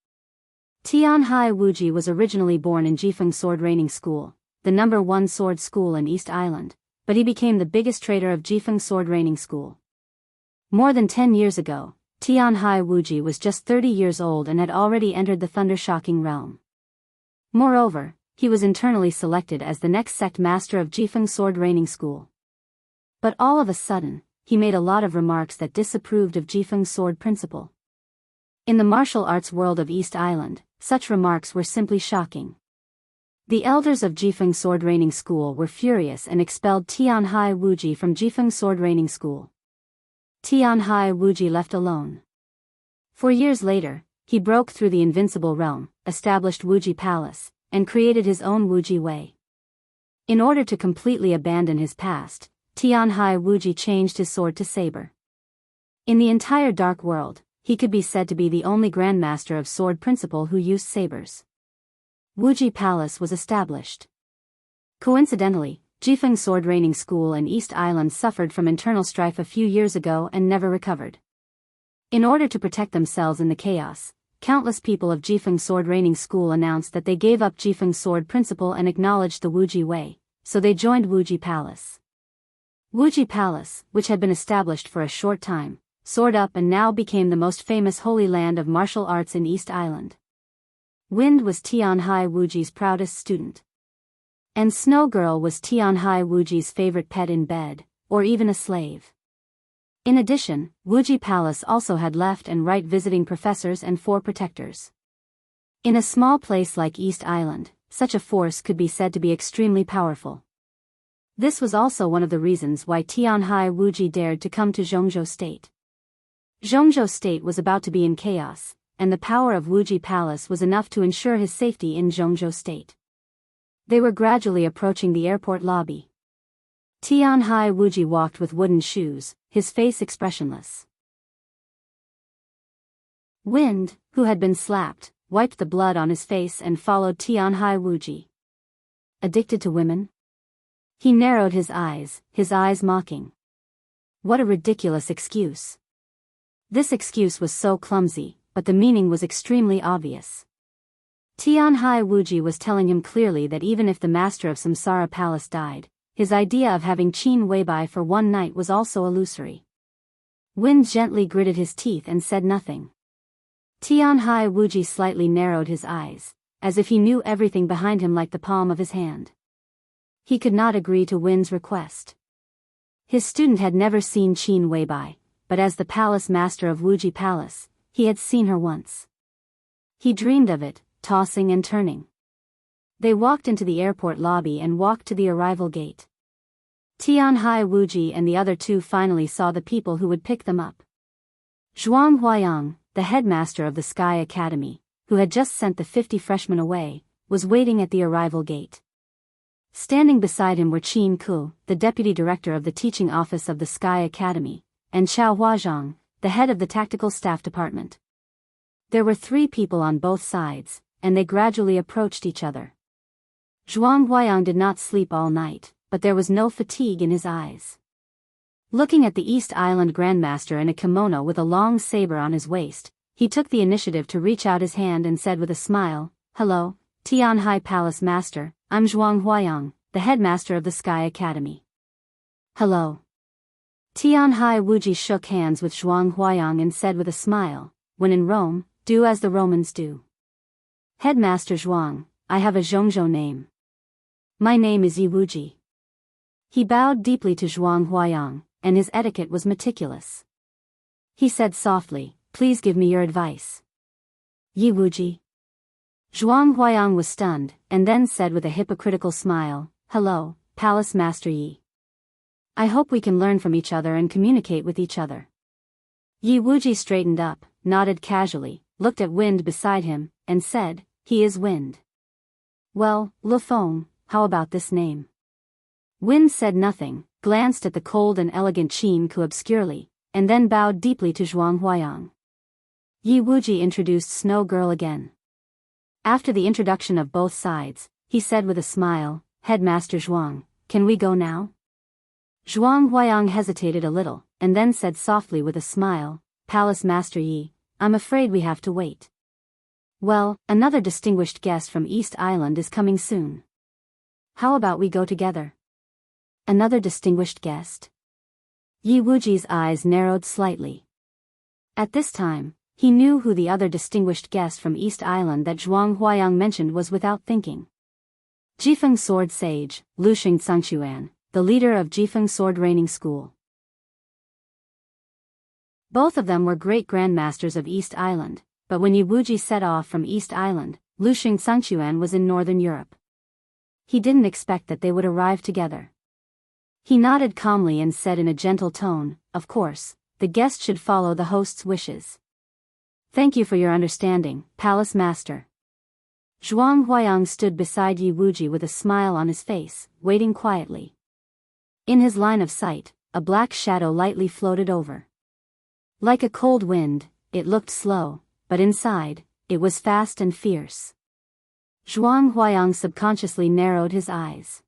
Tianhai Wuji was originally born in Jifeng Sword Training School, the number 1 sword school in East Island, but he became the biggest trader of Jifeng Sword Training School. More than 10 years ago, Tianhai Wuji was just 30 years old and had already entered the thunder-shocking realm. Moreover, he was internally selected as the next sect master of Jifeng Sword Training School. But all of a sudden, he made a lot of remarks that disapproved of Jifeng Sword principle. In the martial arts world of East Island, such remarks were simply shocking. The elders of Jifeng Sword Training School were furious and expelled Tianhai Wuji from Jifeng Sword Training School. Tianhai Wuji left alone. 4 years later, he broke through the invincible realm, established Wuji Palace, and created his own Wuji Way. In order to completely abandon his past, Tianhai Wuji changed his sword to saber. In the entire dark world, he could be said to be the only grandmaster of sword principle who used sabers. Wuji Palace was established. Coincidentally, Jifeng Sword Training School in East Island suffered from internal strife a few years ago and never recovered. In order to protect themselves in the chaos, countless people of Jifeng Sword Training School announced that they gave up Jifeng Sword principle and acknowledged the Wuji Way, so they joined Wuji Palace. Wuji Palace, which had been established for a short time, soared up and now became the most famous holy land of martial arts in East Island. Wind was Tianhai Wuji's proudest student. And Snow Girl was Tianhai Wuji's favorite pet in bed, or even a slave. In addition, Wuji Palace also had left and right visiting professors and 4 protectors. In a small place like East Island, such a force could be said to be extremely powerful. This was also one of the reasons why Tianhai Wuji dared to come to Zhongzhou State. Zhongzhou State was about to be in chaos, and the power of Wuji Palace was enough to ensure his safety in Zhongzhou State. They were gradually approaching the airport lobby. Tianhai Wuji walked with wooden shoes, his face expressionless. Wind, who had been slapped, wiped the blood on his face and followed Tianhai Wuji. Addicted to women? He narrowed his eyes mocking. What a ridiculous excuse. This excuse was so clumsy, but the meaning was extremely obvious. Tianhai Wuji was telling him clearly that even if the master of Samsara Palace died, his idea of having Qin Weibai for one night was also illusory. Wind gently gritted his teeth and said nothing. Tianhai Wuji slightly narrowed his eyes, as if he knew everything behind him like the palm of his hand. He could not agree to Wind's request. His student had never seen Qin Weibai, but as the palace master of Wuji Palace, he had seen her once. He dreamed of it, tossing and turning. They walked into the airport lobby and walked to the arrival gate. Tianhai Wuji and the other 2 finally saw the people who would pick them up. Zhuang Huayang, the headmaster of the Sky Academy, who had just sent the 50 freshmen away, was waiting at the arrival gate. Standing beside him were Qin Ku, the deputy director of the teaching office of the Sky Academy, and Xiao Huazhang, the head of the tactical staff department. There were 3 people on both sides, and they gradually approached each other. Zhuang Huayang did not sleep all night, but there was no fatigue in his eyes. Looking at the East Island Grandmaster in a kimono with a long saber on his waist, he took the initiative to reach out his hand and said with a smile, "Hello, Tianhai Palace Master, I'm Zhuang Huayang, the headmaster of the Sky Academy." "Hello." Tianhai Wuji shook hands with Zhuang Huayang and said with a smile, "When in Rome, do as the Romans do." "Headmaster Zhuang, I have a Zhongzhou name. My name is Yi Wuji." He bowed deeply to Zhuang Huayang, and his etiquette was meticulous. He said softly, "Please give me your advice." "Yi Wuji." Zhuang Huayang was stunned, and then said with a hypocritical smile, "Hello, Palace Master Yi. I hope we can learn from each other and communicate with each other." Yi Wuji straightened up, nodded casually, looked at Wind beside him, and said, "He is Wind. Well, Le Fong, how about this name?" Wind said nothing, glanced at the cold and elegant Qin Ku obscurely, and then bowed deeply to Zhuang Huayang. Yi Wuji introduced Snow Girl again. After the introduction of both sides, he said with a smile, "Headmaster Zhuang, can we go now?" Zhuang Huayang hesitated a little, and then said softly with a smile, "Palace Master Yi, I'm afraid we have to wait." "Well, another distinguished guest from East Island is coming soon. How about we go together?" "Another distinguished guest?" Yi Wuji's eyes narrowed slightly. At this time, he knew who the other distinguished guest from East Island that Zhuang Huayang mentioned was without thinking. Jifeng Sword Sage, Luxing Xianxia, the leader of Jifeng Sword Training School. Both of them were great grandmasters of East Island, but when Yi Wuji set off from East Island, Luxing Xianxia was in Northern Europe. He didn't expect that they would arrive together. He nodded calmly and said in a gentle tone, "Of course, the guest should follow the host's wishes." "Thank you for your understanding, Palace Master." Zhuang Huayang stood beside Yi Wuji with a smile on his face, waiting quietly. In his line of sight, a black shadow lightly floated over. Like a cold wind, it looked slow, but inside, it was fast and fierce. Zhuang Huayang subconsciously narrowed his eyes.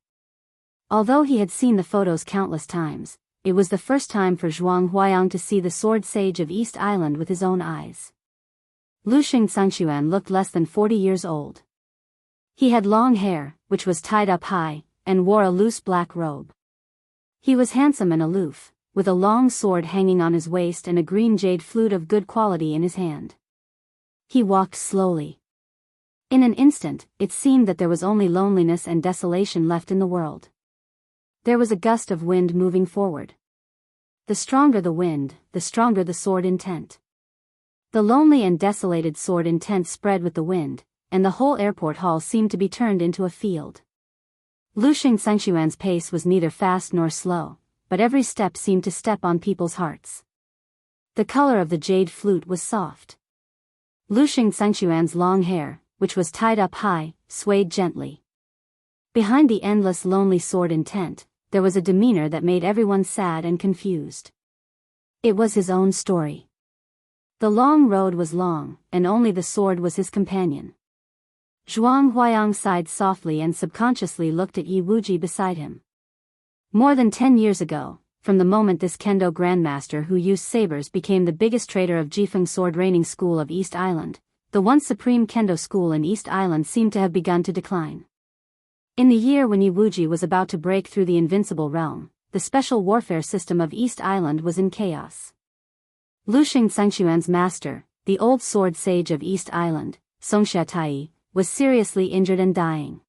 Although he had seen the photos countless times, it was the first time for Zhuang Huayang to see the sword sage of East Island with his own eyes. Luxing Xianxia looked less than 40 years old. He had long hair, which was tied up high, and wore a loose black robe. He was handsome and aloof, with a long sword hanging on his waist and a green jade flute of good quality in his hand. He walked slowly. In an instant, it seemed that there was only loneliness and desolation left in the world. There was a gust of wind moving forward. The stronger the wind, the stronger the sword intent. The lonely and desolated sword intent spread with the wind, and the whole airport hall seemed to be turned into a field. Wuxia Xianxia's pace was neither fast nor slow, but every step seemed to step on people's hearts. The color of the jade flute was soft. Wuxia Xianxia's long hair, which was tied up high, swayed gently. Behind the endless lonely sword intent, there was a demeanor that made everyone sad and confused. It was his own story. The long road was long, and only the sword was his companion. Zhuang Huayang sighed softly and subconsciously looked at Yi Wuji beside him. More than 10 years ago, from the moment this kendo grandmaster who used sabers became the biggest trader of Jifeng sword training school of East Island, the once supreme kendo school in East Island seemed to have begun to decline. In the year when Yi Wuji was about to break through the invincible realm, the special warfare system of East Island was in chaos. Wuxia Xianxia's master, the old sword sage of East Island, Songxia Tai, was seriously injured and dying.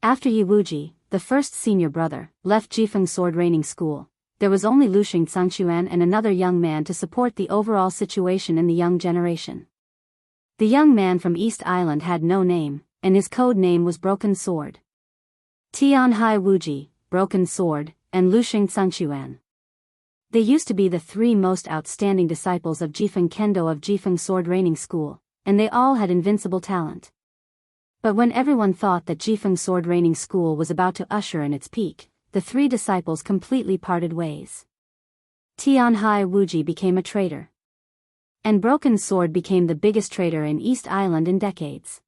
After Yi Wuji, the first senior brother, left Jifeng sword training school, there was only Wuxia Xianxia and another young man to support the overall situation in the young generation. The young man from East Island had no name, and his code name was Broken Sword. Tianhai Wuji, Broken Sword, and Wuxia Xianxia. They used to be the three most outstanding disciples of Jifeng Kendo of Jifeng sword training school, and they all had invincible talent. But when everyone thought that Jifeng sword training school was about to usher in its peak, the three disciples completely parted ways. Tianhai Wuji became a traitor. And Broken Sword became the biggest trader in East Island in decades.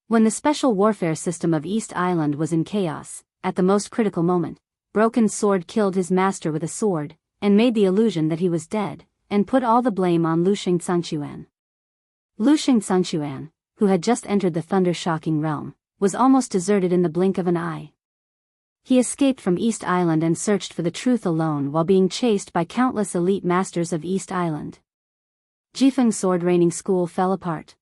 When the special warfare system of East Island was in chaos, at the most critical moment, Broken Sword killed his master with a sword, and made the illusion that he was dead, and put all the blame on Wuxia Xianxia. Wuxia Xianxia, who had just entered the thunder-shocking realm, was almost deserted in the blink of an eye. He escaped from East Island and searched for the truth alone while being chased by countless elite masters of East Island. Jifeng sword training school fell apart.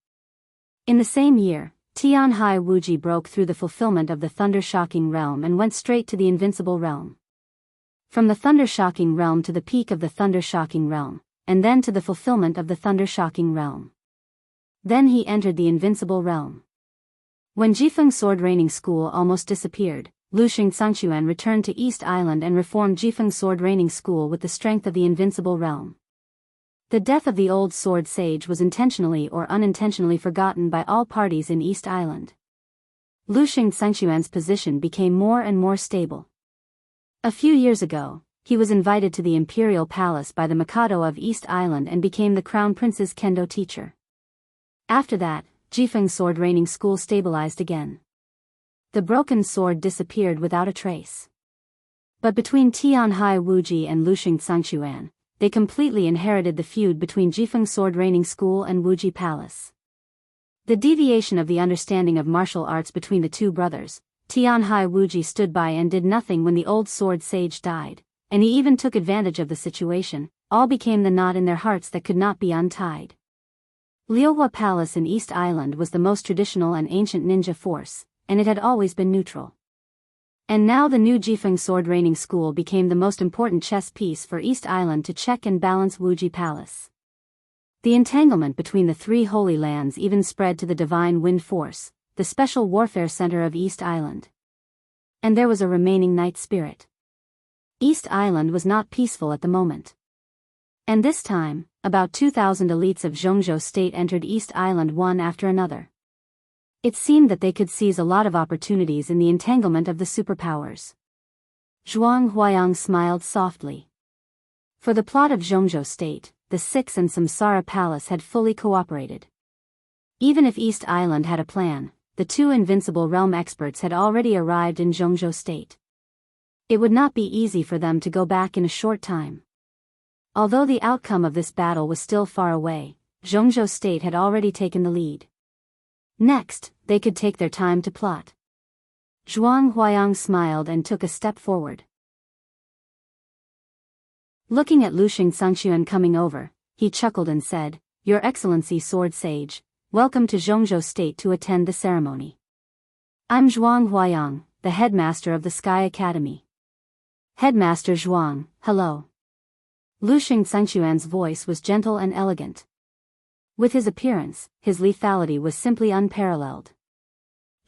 In the same year, Tianhai Wuji broke through the fulfillment of the thunder-shocking realm and went straight to the invincible realm. From the thunder-shocking realm to the peak of the thunder-shocking realm, and then to the fulfillment of the thunder-shocking realm. Then he entered the invincible realm. When Jifeng sword training school almost disappeared, Wuxia Xianxia returned to East Island and reformed Jifeng sword training school with the strength of the invincible realm. The death of the old sword sage was intentionally or unintentionally forgotten by all parties in East Island. Wuxia Xianxia's position became more and more stable. A few years ago, he was invited to the imperial palace by the Mikado of East Island and became the crown prince's kendo teacher. After that, Jifeng sword training school stabilized again. The broken sword disappeared without a trace. But between Tianhai Wuji and Wuxia Xianxia, they completely inherited the feud between Jifeng sword training school and Wuji Palace. The deviation of the understanding of martial arts between the two brothers, Tianhai Wuji stood by and did nothing when the old sword sage died, and he even took advantage of the situation, all became the knot in their hearts that could not be untied. Liuhua Palace in East Island was the most traditional and ancient ninja force, and it had always been neutral. And now the new Jifeng sword training school became the most important chess piece for East Island to check and balance Wuji Palace. The entanglement between the three holy lands even spread to the Divine Wind Force, the special warfare center of East Island. And there was a remaining night spirit. East Island was not peaceful at the moment. And this time, about 2,000 elites of Jianghu state entered East Island one after another. It seemed that they could seize a lot of opportunities in the entanglement of the superpowers. Zhuang Huayang smiled softly. For the plot of Jianghu state, the Six and Samsara Palace had fully cooperated. Even if East Island had a plan, the two invincible realm experts had already arrived in Jianghu state. It would not be easy for them to go back in a short time. Although the outcome of this battle was still far away, Jianghu state had already taken the lead. Next, they could take their time to plot. Zhuang Huayang smiled and took a step forward. Looking at Wuxia Xianxia coming over, he chuckled and said, "Your Excellency Sword Sage, welcome to Zhongzhou State to attend the ceremony. I'm Zhuang Huayang, the headmaster of the Sky Academy. Headmaster Zhuang, hello. Wuxia Xianxia's voice was gentle and elegant. With his appearance, his lethality was simply unparalleled.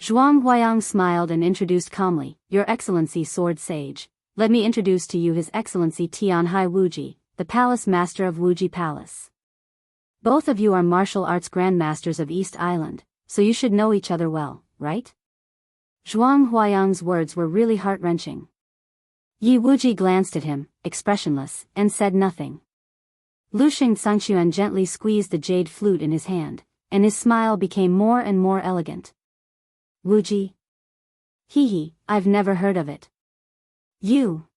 Zhuang Huayang smiled and introduced calmly, Your Excellency Sword Sage, let me introduce to you His Excellency Tianhai Wuji, the Palace Master of Wuji Palace. Both of you are martial arts grandmasters of East Island, so you should know each other well, right? Zhuang Huayang's words were really heart-wrenching. Yi Wuji glanced at him, expressionless, and said nothing. Wuxia Xianxia gently squeezed the jade flute in his hand, and his smile became more and more elegant. Wuji? Hee, I've never heard of it. You?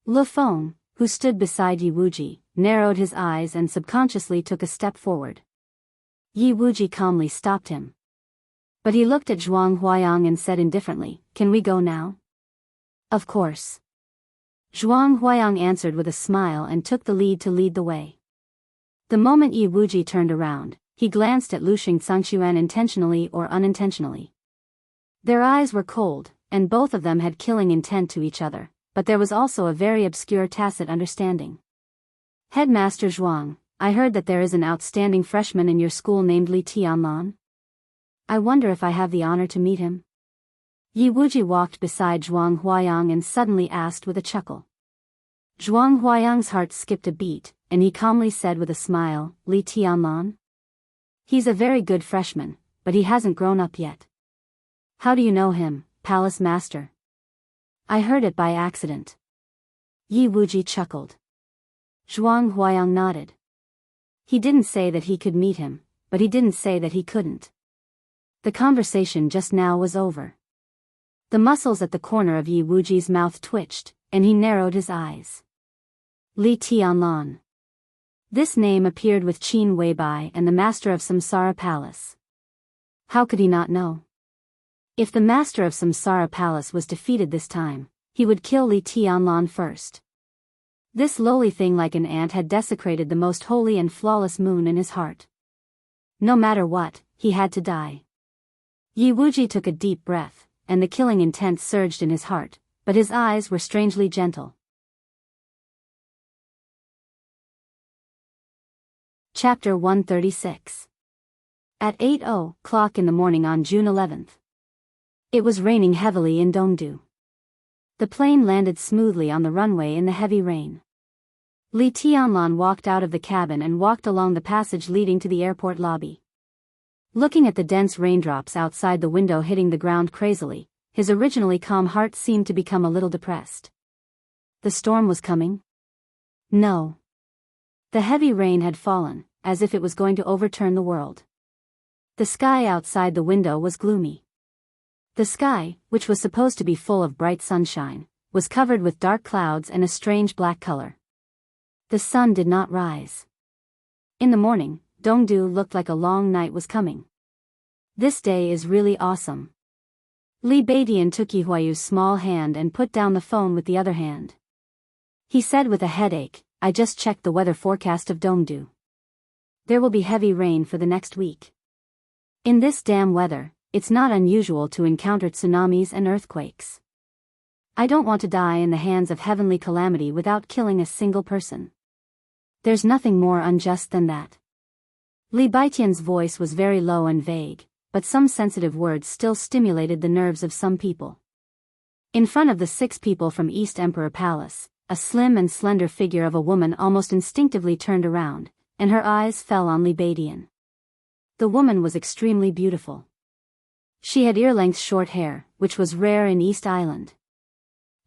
Le Feng, who stood beside Yi Wuji, narrowed his eyes and subconsciously took a step forward. Yi Wuji calmly stopped him. But he looked at Zhuang Huayang and said indifferently, Can we go now? Of course. Zhuang Huayang answered with a smile and took the lead the way. The moment Yi Wuji turned around, he glanced at Wuxia Xianxia intentionally or unintentionally. Their eyes were cold, and both of them had killing intent to each other, but there was also a very obscure tacit understanding. Headmaster Zhuang, I heard that there is an outstanding freshman in your school named Li Tianlan. I wonder if I have the honor to meet him? Yi Wuji walked beside Zhuang Huayang and suddenly asked with a chuckle. Zhuang Huayang's heart skipped a beat, and he calmly said with a smile, Li Tianlan? He's a very good freshman, but he hasn't grown up yet. How do you know him, Palace Master? I heard it by accident. Yi Wuji chuckled. Zhuang Huayang nodded. He didn't say that he could meet him, but he didn't say that he couldn't. The conversation just now was over. The muscles at the corner of Yi Wuji's mouth twitched, and he narrowed his eyes. Li Tianlan. This name appeared with Qin Weibai and the master of Samsara Palace. How could he not know? If the master of Samsara Palace was defeated this time, he would kill Li Tianlan first. This lowly thing like an ant had desecrated the most holy and flawless moon in his heart. No matter what, he had to die. Yi Wuji took a deep breath, and the killing intent surged in his heart, but his eyes were strangely gentle. Chapter 136. At 8:00 in the morning on June 11th. It was raining heavily in Dongdu. The plane landed smoothly on the runway in the heavy rain. Li Tianlan walked out of the cabin and walked along the passage leading to the airport lobby. Looking at the dense raindrops outside the window hitting the ground crazily, his originally calm heart seemed to become a little depressed. The storm was coming? No. The heavy rain had fallen, as if it was going to overturn the world. The sky outside the window was gloomy. The sky, which was supposed to be full of bright sunshine, was covered with dark clouds and a strange black color. The sun did not rise. In the morning, Dongdu looked like a long night was coming. This day is really awesome. Li Beidian took Yihuayu's small hand and put down the phone with the other hand. He said with a headache, I just checked the weather forecast of Dongdu. There will be heavy rain for the next week. In this damn weather, it's not unusual to encounter tsunamis and earthquakes. I don't want to die in the hands of heavenly calamity without killing a single person. There's nothing more unjust than that. Li Baitian's voice was very low and vague, but some sensitive words still stimulated the nerves of some people. In front of the 6 people from East Emperor Palace, a slim and slender figure of a woman almost instinctively turned around, and her eyes fell on Li Beidian. The woman was extremely beautiful. She had ear-length short hair, which was rare in East Island.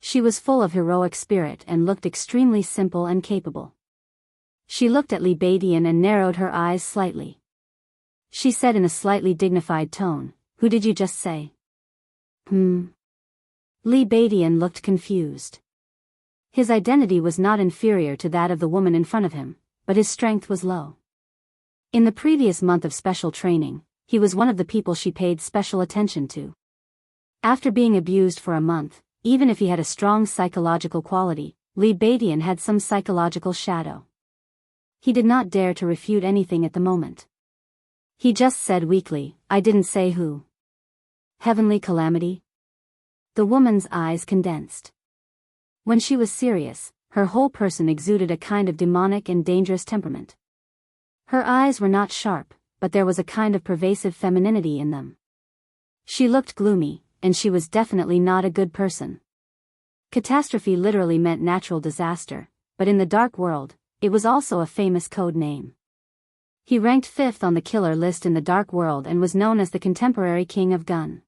She was full of heroic spirit and looked extremely simple and capable. She looked at Li Beidian and narrowed her eyes slightly. She said in a slightly dignified tone, Who did you just say? Li Beidian looked confused. His identity was not inferior to that of the woman in front of him, but his strength was low. In the previous month of special training, he was one of the people she paid special attention to. After being abused for a month, even if he had a strong psychological quality, Li Beidian had some psychological shadow. He did not dare to refute anything at the moment. He just said weakly, I didn't say who. Heavenly calamity? The woman's eyes condensed. When she was serious, her whole person exuded a kind of demonic and dangerous temperament. Her eyes were not sharp, but there was a kind of pervasive femininity in them. She looked gloomy, and she was definitely not a good person. Catastrophe literally meant natural disaster, but in the dark world, it was also a famous code name. He ranked 5th on the killer list in the dark world and was known as the contemporary king of gun.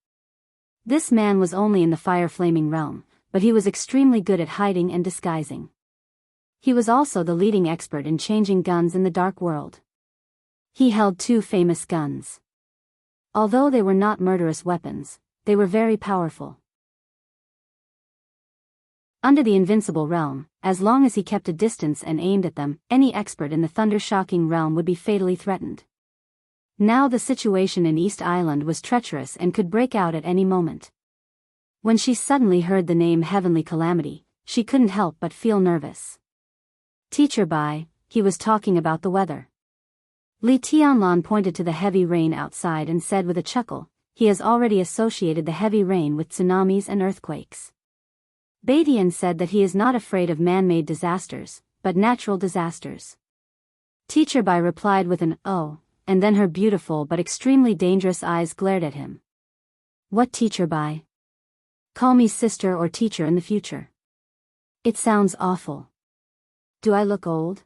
This man was only in the fire-flaming realm, but he was extremely good at hiding and disguising. He was also the leading expert in changing guns in the dark world. He held 2 famous guns. Although they were not murderous weapons, they were very powerful. Under the invincible realm, as long as he kept a distance and aimed at them, any expert in the thunder-shocking realm would be fatally threatened. Now the situation in East Island was treacherous and could break out at any moment. When she suddenly heard the name Heavenly Calamity, she couldn't help but feel nervous. Teacher Bai, he was talking about the weather. Li Tianlan pointed to the heavy rain outside and said with a chuckle, he has already associated the heavy rain with tsunamis and earthquakes. Badian said that he is not afraid of man-made disasters, but natural disasters. Teacher Bai replied with an oh, and then her beautiful but extremely dangerous eyes glared at him. What Teacher Bai? Call me sister or teacher in the future. It sounds awful. Do I look old?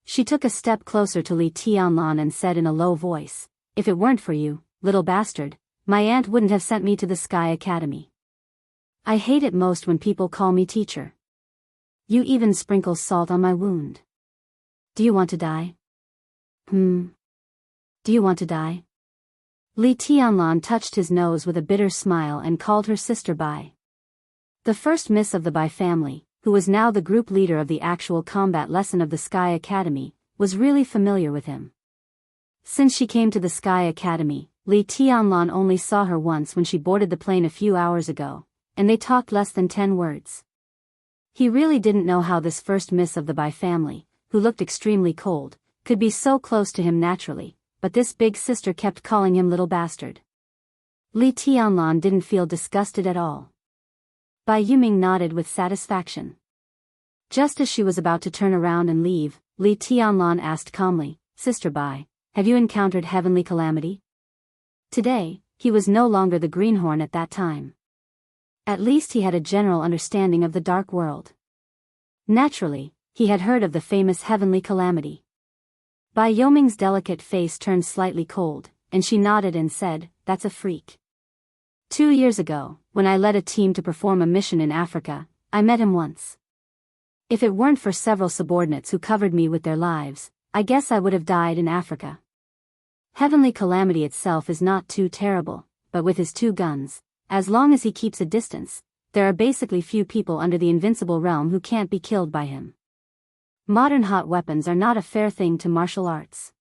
She took a step closer to Li Tianlan and said in a low voice, if it weren't for you, little bastard, my aunt wouldn't have sent me to the Sky Academy. I hate it most when people call me teacher. You even sprinkle salt on my wound. Do you want to die? Do you want to die? Li Tianlan touched his nose with a bitter smile and called her sister Bai. The first miss of the Bai family, who was now the group leader of the actual combat lesson of the Sky Academy, was really familiar with him. Since she came to the Sky Academy, Li Tianlan only saw her once when she boarded the plane a few hours ago, and they talked less than 10 words. He really didn't know how this first miss of the Bai family, who looked extremely cold, could be so close to him naturally, but this big sister kept calling him little bastard. Li Tianlan didn't feel disgusted at all. Bai Yuming nodded with satisfaction. Just as she was about to turn around and leave, Li Tianlan asked calmly, Sister Bai, have you encountered heavenly calamity? Today, he was no longer the greenhorn at that time. At least he had a general understanding of the dark world. Naturally, he had heard of the famous heavenly calamity. Bai Yoming's delicate face turned slightly cold, and she nodded and said, that's a freak. 2 years ago, when I led a team to perform a mission in Africa, I met him once. If it weren't for several subordinates who covered me with their lives, I guess I would have died in Africa. Heavenly calamity itself is not too terrible, but with his 2 guns, as long as he keeps a distance, there are basically few people under the invincible realm who can't be killed by him. Modern hot weapons are not a fair thing to martial arts.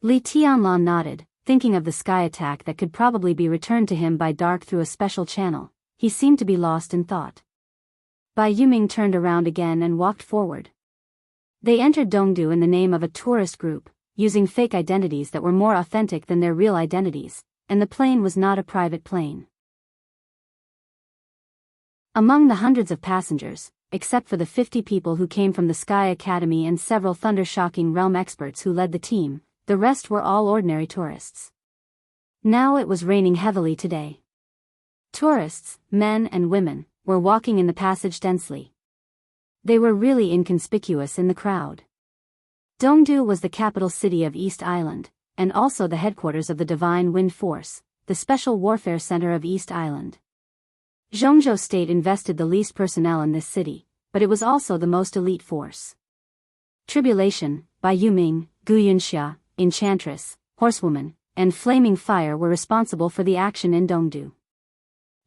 Li Tianlan nodded, thinking of the sky attack that could probably be returned to him by dark through a special channel. He seemed to be lost in thought. Bai Yuming turned around again and walked forward. They entered Dongdu in the name of a tourist group, using fake identities that were more authentic than their real identities, and the plane was not a private plane. Among the hundreds of passengers, except for the 50 people who came from the Sky Academy and several thunder-shocking realm experts who led the team, the rest were all ordinary tourists. Now it was raining heavily today. Tourists, men and women, were walking in the passage densely. They were really inconspicuous in the crowd. Dongdu was the capital city of East Island, and also the headquarters of the Divine Wind Force, the special warfare center of East Island. Jianghu State invested the least personnel in this city, but it was also the most elite force. Tribulation, Bai Yuming, Guyunxia, Enchantress, Horsewoman, and Flaming Fire were responsible for the action in Dongdu.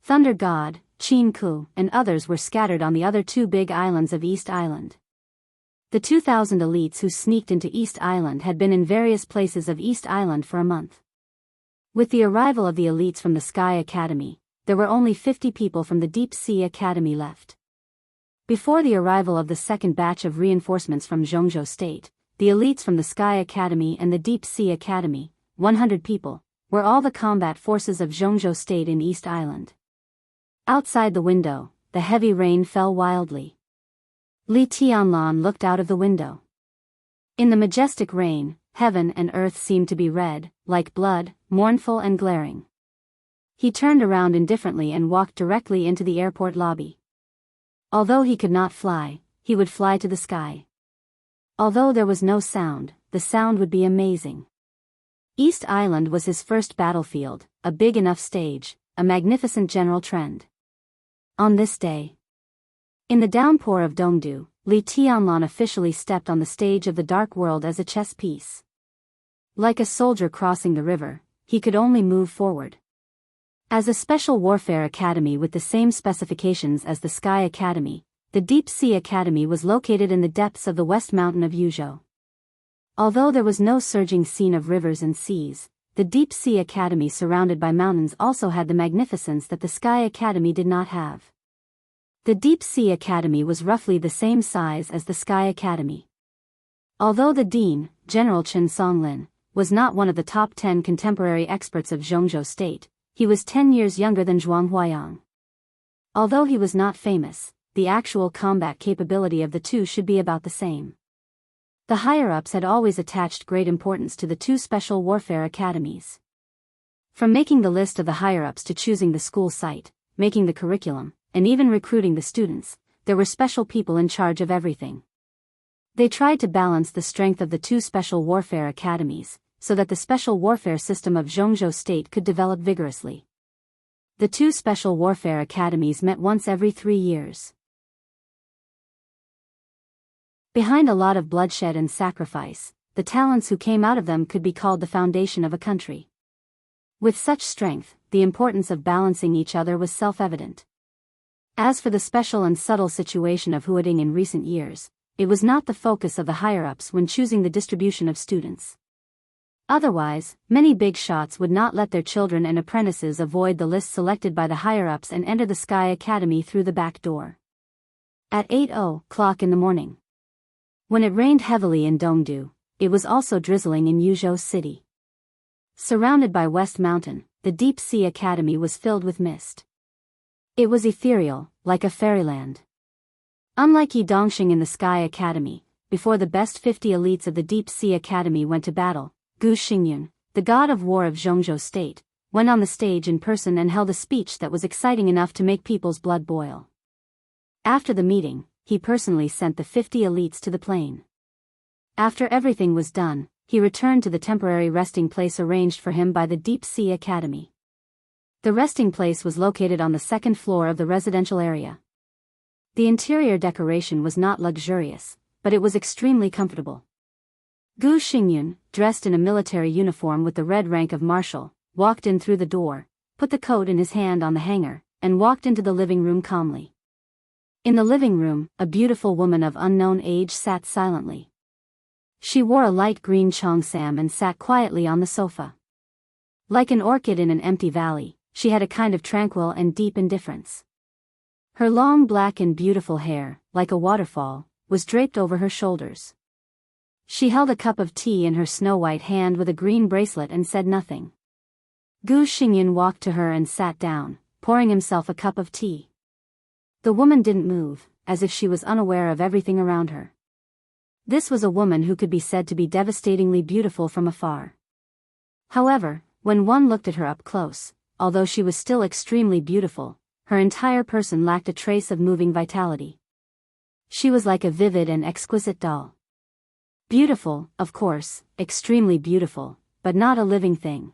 Thunder God, Qin Ku, and others were scattered on the other 2 big islands of East Island. The 2,000 elites who sneaked into East Island had been in various places of East Island for a month. With the arrival of the elites from the Sky Academy, there were only 50 people from the Deep Sea Academy left. Before the arrival of the second batch of reinforcements from Jianghu State, the elites from the Sky Academy and the Deep Sea Academy 100 people, were all the combat forces of Jianghu State in East Island. Outside the window, the heavy rain fell wildly. Li Tianlan looked out of the window. In the majestic rain, heaven and earth seemed to be red, like blood, mournful and glaring. He turned around indifferently and walked directly into the airport lobby. Although he could not fly, he would fly to the sky. Although there was no sound, the sound would be amazing. East Island was his first battlefield, a big enough stage, a magnificent general trend. On this day, in the downpour of Dongdu, Li Tianlan officially stepped on the stage of the dark world as a chess piece. Like a soldier crossing the river, he could only move forward. As a special warfare academy with the same specifications as the Sky Academy, the Deep Sea Academy was located in the depths of the West Mountain of Yuzhou. Although there was no surging scene of rivers and seas, the Deep Sea Academy surrounded by mountains also had the magnificence that the Sky Academy did not have. The Deep Sea Academy was roughly the same size as the Sky Academy. Although the Dean, General Chen Songlin, was not one of the top 10 contemporary experts of Jianghu State, he was 10 years younger than Zhuang Huayang. Although he was not famous, the actual combat capability of the two should be about the same. The higher-ups had always attached great importance to the two special warfare academies. From making the list of the higher-ups to choosing the school site, making the curriculum, and even recruiting the students, there were special people in charge of everything. They tried to balance the strength of the two special warfare academies, so that the special warfare system of Jianghu State could develop vigorously. The two special warfare academies met once every 3 years. Behind a lot of bloodshed and sacrifice, the talents who came out of them could be called the foundation of a country. With such strength, the importance of balancing each other was self-evident. As for the special and subtle situation of Huading in recent years, it was not the focus of the higher-ups when choosing the distribution of students. Otherwise, many big shots would not let their children and apprentices avoid the list selected by the higher-ups and enter the Sky Academy through the back door. At 8:00 in the morning, when it rained heavily in Dongdu, it was also drizzling in Yuzhou City. Surrounded by West Mountain, the Deep Sea Academy was filled with mist. It was ethereal, like a fairyland. Unlike Yidongxing in the Sky Academy, before the best 50 elites of the Deep Sea Academy went to battle, Gu Xingyun, the god of war of Jianghu State, went on the stage in person and held a speech that was exciting enough to make people's blood boil. After the meeting, he personally sent the 50 elites to the plain. After everything was done, he returned to the temporary resting place arranged for him by the Deep Sea Academy. The resting place was located on the second floor of the residential area. The interior decoration was not luxurious, but it was extremely comfortable. Gu Xingyun, dressed in a military uniform with the red rank of marshal, walked in through the door, put the coat in his hand on the hanger, and walked into the living room calmly. In the living room, a beautiful woman of unknown age sat silently. She wore a light green cheongsam and sat quietly on the sofa. Like an orchid in an empty valley, she had a kind of tranquil and deep indifference. Her long black and beautiful hair, like a waterfall, was draped over her shoulders. She held a cup of tea in her snow-white hand with a green bracelet and said nothing. Gu Xingyun walked to her and sat down, pouring himself a cup of tea. The woman didn't move, as if she was unaware of everything around her. This was a woman who could be said to be devastatingly beautiful from afar. However, when one looked at her up close, although she was still extremely beautiful, her entire person lacked a trace of moving vitality. She was like a vivid and exquisite doll. Beautiful, of course, extremely beautiful, but not a living thing.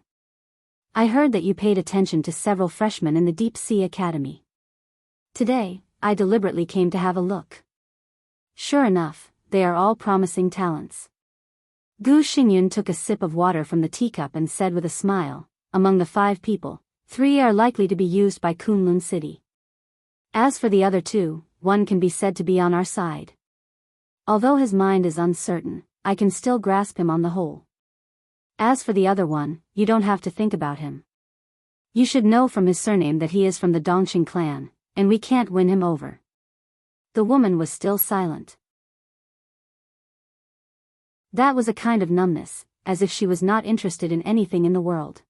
I heard that you paid attention to several freshmen in the Deep Sea Academy. Today, I deliberately came to have a look. Sure enough, they are all promising talents. Gu Xingyun took a sip of water from the teacup and said with a smile, among the 5 people, 3 are likely to be used by Kunlun City. As for the other 2, one can be said to be on our side. Although his mind is uncertain, I can still grasp him on the whole. As for the other one, you don't have to think about him. You should know from his surname that he is from the Dongqing clan, and we can't win him over. The woman was still silent. That was a kind of numbness, as if she was not interested in anything in the world.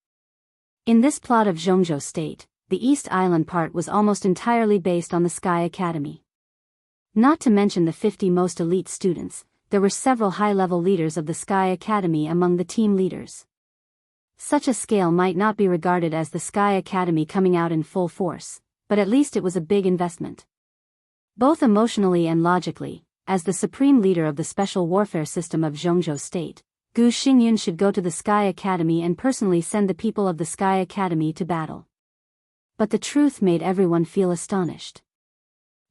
In this plot of Jianghu State, the East Island part was almost entirely based on the Sky Academy. Not to mention the 50 most elite students, there were several high-level leaders of the Sky Academy among the team leaders. Such a scale might not be regarded as the Sky Academy coming out in full force, but at least it was a big investment. Both emotionally and logically, as the supreme leader of the special warfare system of Jianghu State, Gu Xingyun should go to the Sky Academy and personally send the people of the Sky Academy to battle. But the truth made everyone feel astonished.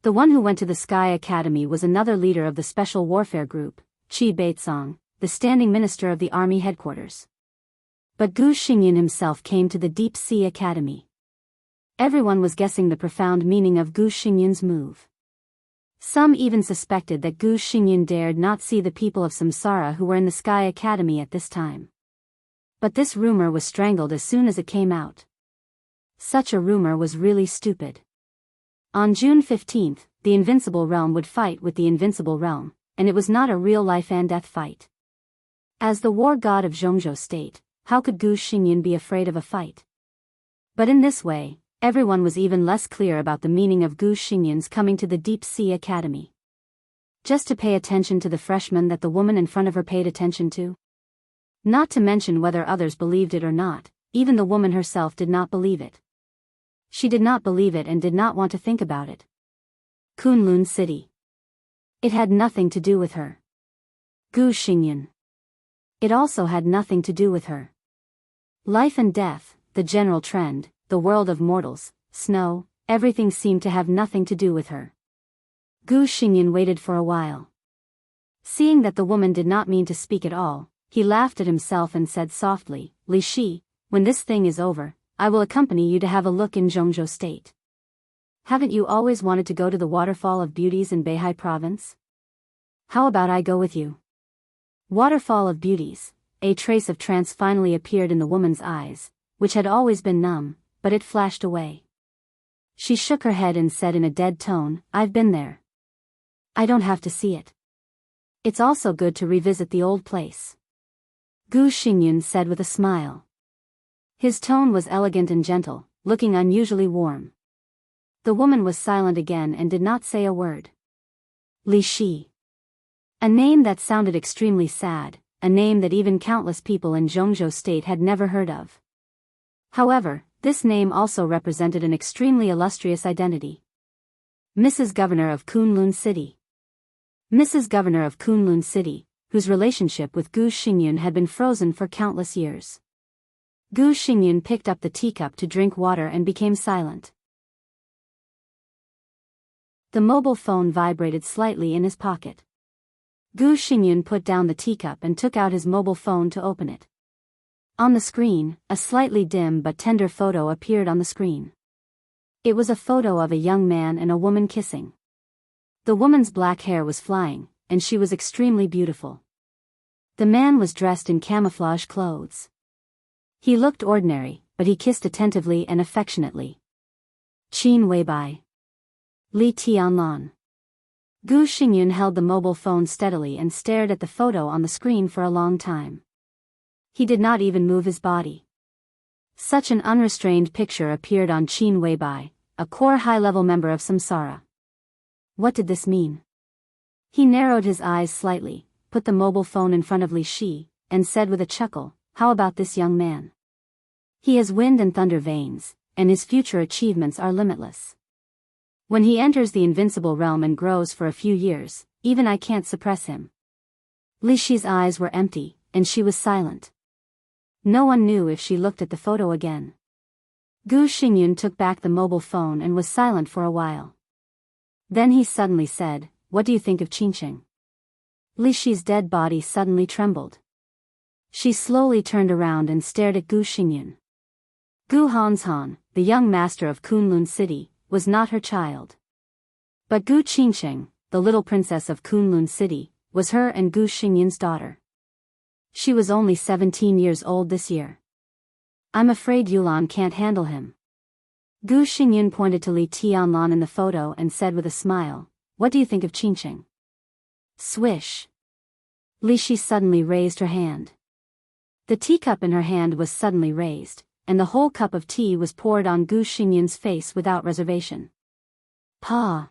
The one who went to the Sky Academy was another leader of the Special Warfare Group, Qi Beizong, the standing minister of the army headquarters. But Gu Xingyun himself came to the Deep Sea Academy. Everyone was guessing the profound meaning of Gu Xingyun's move. Some even suspected that Gu Xingyun dared not see the people of Samsara who were in the Sky Academy at this time. But this rumor was strangled as soon as it came out. Such a rumor was really stupid. On June 15, the Invincible Realm would fight with the Invincible Realm, and it was not a real life and death fight. As the war god of Jianghu State, how could Gu Xingyun be afraid of a fight? But in this way, everyone was even less clear about the meaning of Gu Xingyun's coming to the Deep Sea Academy. Just to pay attention to the freshman that the woman in front of her paid attention to? Not to mention whether others believed it or not, even the woman herself did not believe it. She did not believe it and did not want to think about it. Kunlun City. It had nothing to do with her. Gu Xingyun. It also had nothing to do with her. Life and death, the general trend, the world of mortals, snow, everything seemed to have nothing to do with her. Gu Xingyun waited for a while. Seeing that the woman did not mean to speak at all, he laughed at himself and said softly, "Li Shi, when this thing is over, I will accompany you to have a look in Jianghu State. Haven't you always wanted to go to the Waterfall of Beauties in Beihai Province? How about I go with you?" Waterfall of Beauties, a trace of trance finally appeared in the woman's eyes, which had always been numb, but it flashed away. She shook her head and said in a dead tone, "I've been there. I don't have to see it. It's also good to revisit the old place." Gu Xingyun said with a smile. His tone was elegant and gentle, looking unusually warm. The woman was silent again and did not say a word. Li Shi. A name that sounded extremely sad, a name that even countless people in Jianghu State had never heard of. However, this name also represented an extremely illustrious identity. Mrs. Governor of Kunlun City. Mrs. Governor of Kunlun City, whose relationship with Gu Xingyun had been frozen for countless years. Gu Xingyun picked up the teacup to drink water and became silent. The mobile phone vibrated slightly in his pocket. Gu Xingyun put down the teacup and took out his mobile phone to open it. On the screen, a slightly dim but tender photo appeared on the screen. It was a photo of a young man and a woman kissing. The woman's black hair was flying, and she was extremely beautiful. The man was dressed in camouflage clothes. He looked ordinary, but he kissed attentively and affectionately. Qin Weibai. Li Tianlan. Gu Xingyun held the mobile phone steadily and stared at the photo on the screen for a long time. He did not even move his body. Such an unrestrained picture appeared on Qin Weibai, a core high-level member of Samsara. What did this mean? He narrowed his eyes slightly, put the mobile phone in front of Li Shi, and said with a chuckle, "How about this young man? He has wind and thunder veins, and his future achievements are limitless. When he enters the invincible realm and grows for a few years, even I can't suppress him." Li Shi's eyes were empty, and she was silent. No one knew if she looked at the photo again. Gu Xingyun took back the mobile phone and was silent for a while. Then he suddenly said, "What do you think of Qinqing?" Li Shi's dead body suddenly trembled. She slowly turned around and stared at Gu Xingyun. Gu Hanshan, the young master of Kunlun City, was not her child. But Gu Qinqing, the little princess of Kunlun City, was her and Gu Xingyun's daughter. She was only 17 years old this year. "I'm afraid Yulan can't handle him." Gu Xingyun pointed to Li Tianlan in the photo and said with a smile, "What do you think of Qinqing?" Swish. Li Shi suddenly raised her hand. The teacup in her hand was suddenly raised, and the whole cup of tea was poured on Gu Xingyan's face without reservation. Pa!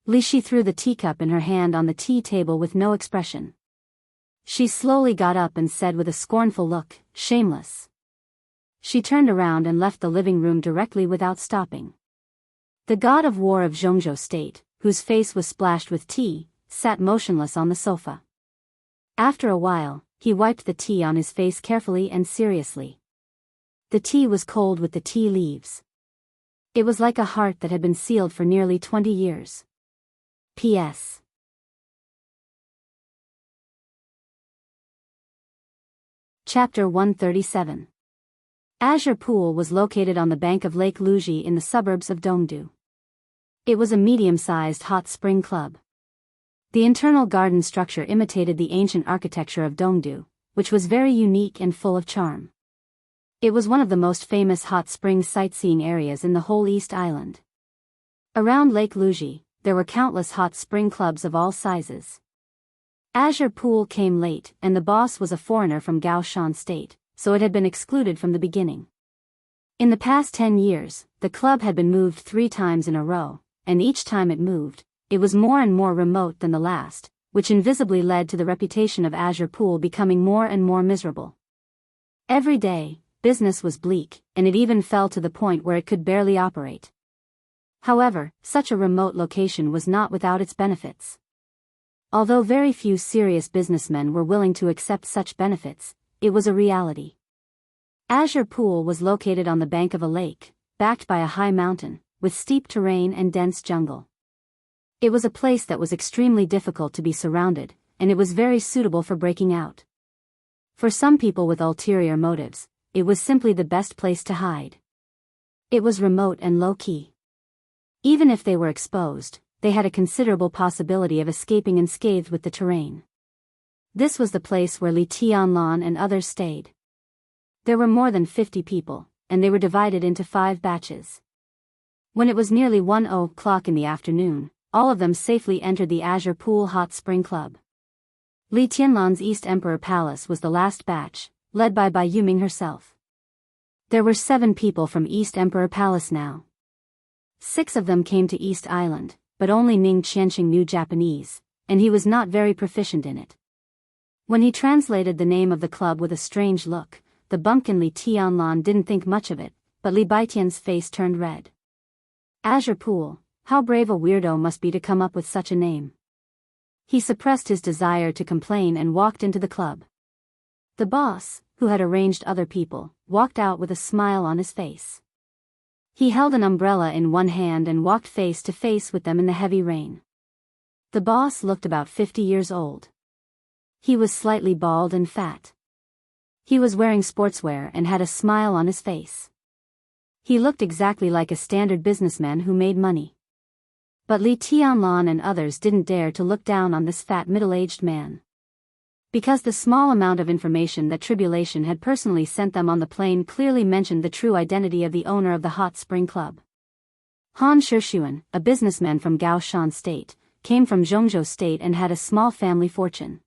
Li Shi threw the teacup in her hand on the tea table with no expression. She slowly got up and said with a scornful look, "Shameless." She turned around and left the living room directly without stopping. The god of war of Jianghu state, whose face was splashed with tea, sat motionless on the sofa. After a while, he wiped the tea on his face carefully and seriously. The tea was cold with the tea leaves. It was like a heart that had been sealed for nearly 20 years. P.S. Chapter 137. Azure Pool was located on the bank of Lake Luji in the suburbs of Dongdu. It was a medium-sized hot spring club. The internal garden structure imitated the ancient architecture of Dongdu, which was very unique and full of charm. It was one of the most famous hot spring sightseeing areas in the whole East Island. Around Lake Luji, there were countless hot spring clubs of all sizes. Azure Pool came late, and the boss was a foreigner from Gaoshan State, so it had been excluded from the beginning. In the past 10 years, the club had been moved 3 times in a row, and each time it moved, it was more and more remote than the last, which invisibly led to the reputation of Azure Pool becoming more and more miserable. Every day, business was bleak, and it even fell to the point where it could barely operate. However, such a remote location was not without its benefits. Although very few serious businessmen were willing to accept such benefits, it was a reality. Azure Pool was located on the bank of a lake, backed by a high mountain, with steep terrain and dense jungle. It was a place that was extremely difficult to be surrounded, and it was very suitable for breaking out. For some people with ulterior motives, it was simply the best place to hide. It was remote and low-key. Even if they were exposed, they had a considerable possibility of escaping unscathed with the terrain. This was the place where Li Tianlan and others stayed. There were more than 50 people, and they were divided into 5 batches. When it was nearly 1:00 in the afternoon, all of them safely entered the Azure Pool Hot Spring Club. Li Tianlan's East Emperor Palace was the last batch, led by Bai Yuming herself. There were 7 people from East Emperor Palace now. 6 of them came to East Island, but only Ning Qianqing knew Japanese, and he was not very proficient in it. When he translated the name of the club with a strange look, the bumpkin Li Tianlan didn't think much of it, but Li Baitian's face turned red. Azure Pool, how brave a weirdo must be to come up with such a name. He suppressed his desire to complain and walked into the club. The boss, who had arranged other people, walked out with a smile on his face. He held an umbrella in one hand and walked face to face with them in the heavy rain. The boss looked about 50 years old. He was slightly bald and fat. He was wearing sportswear and had a smile on his face. He looked exactly like a standard businessman who made money. But Li Tianlan and others didn't dare to look down on this fat middle-aged man. Because the small amount of information that Tribulation had personally sent them on the plane clearly mentioned the true identity of the owner of the Hot Spring Club. Han Shixuan, a businessman from Gaoshan State, came from Zhongzhou State and had a small family fortune.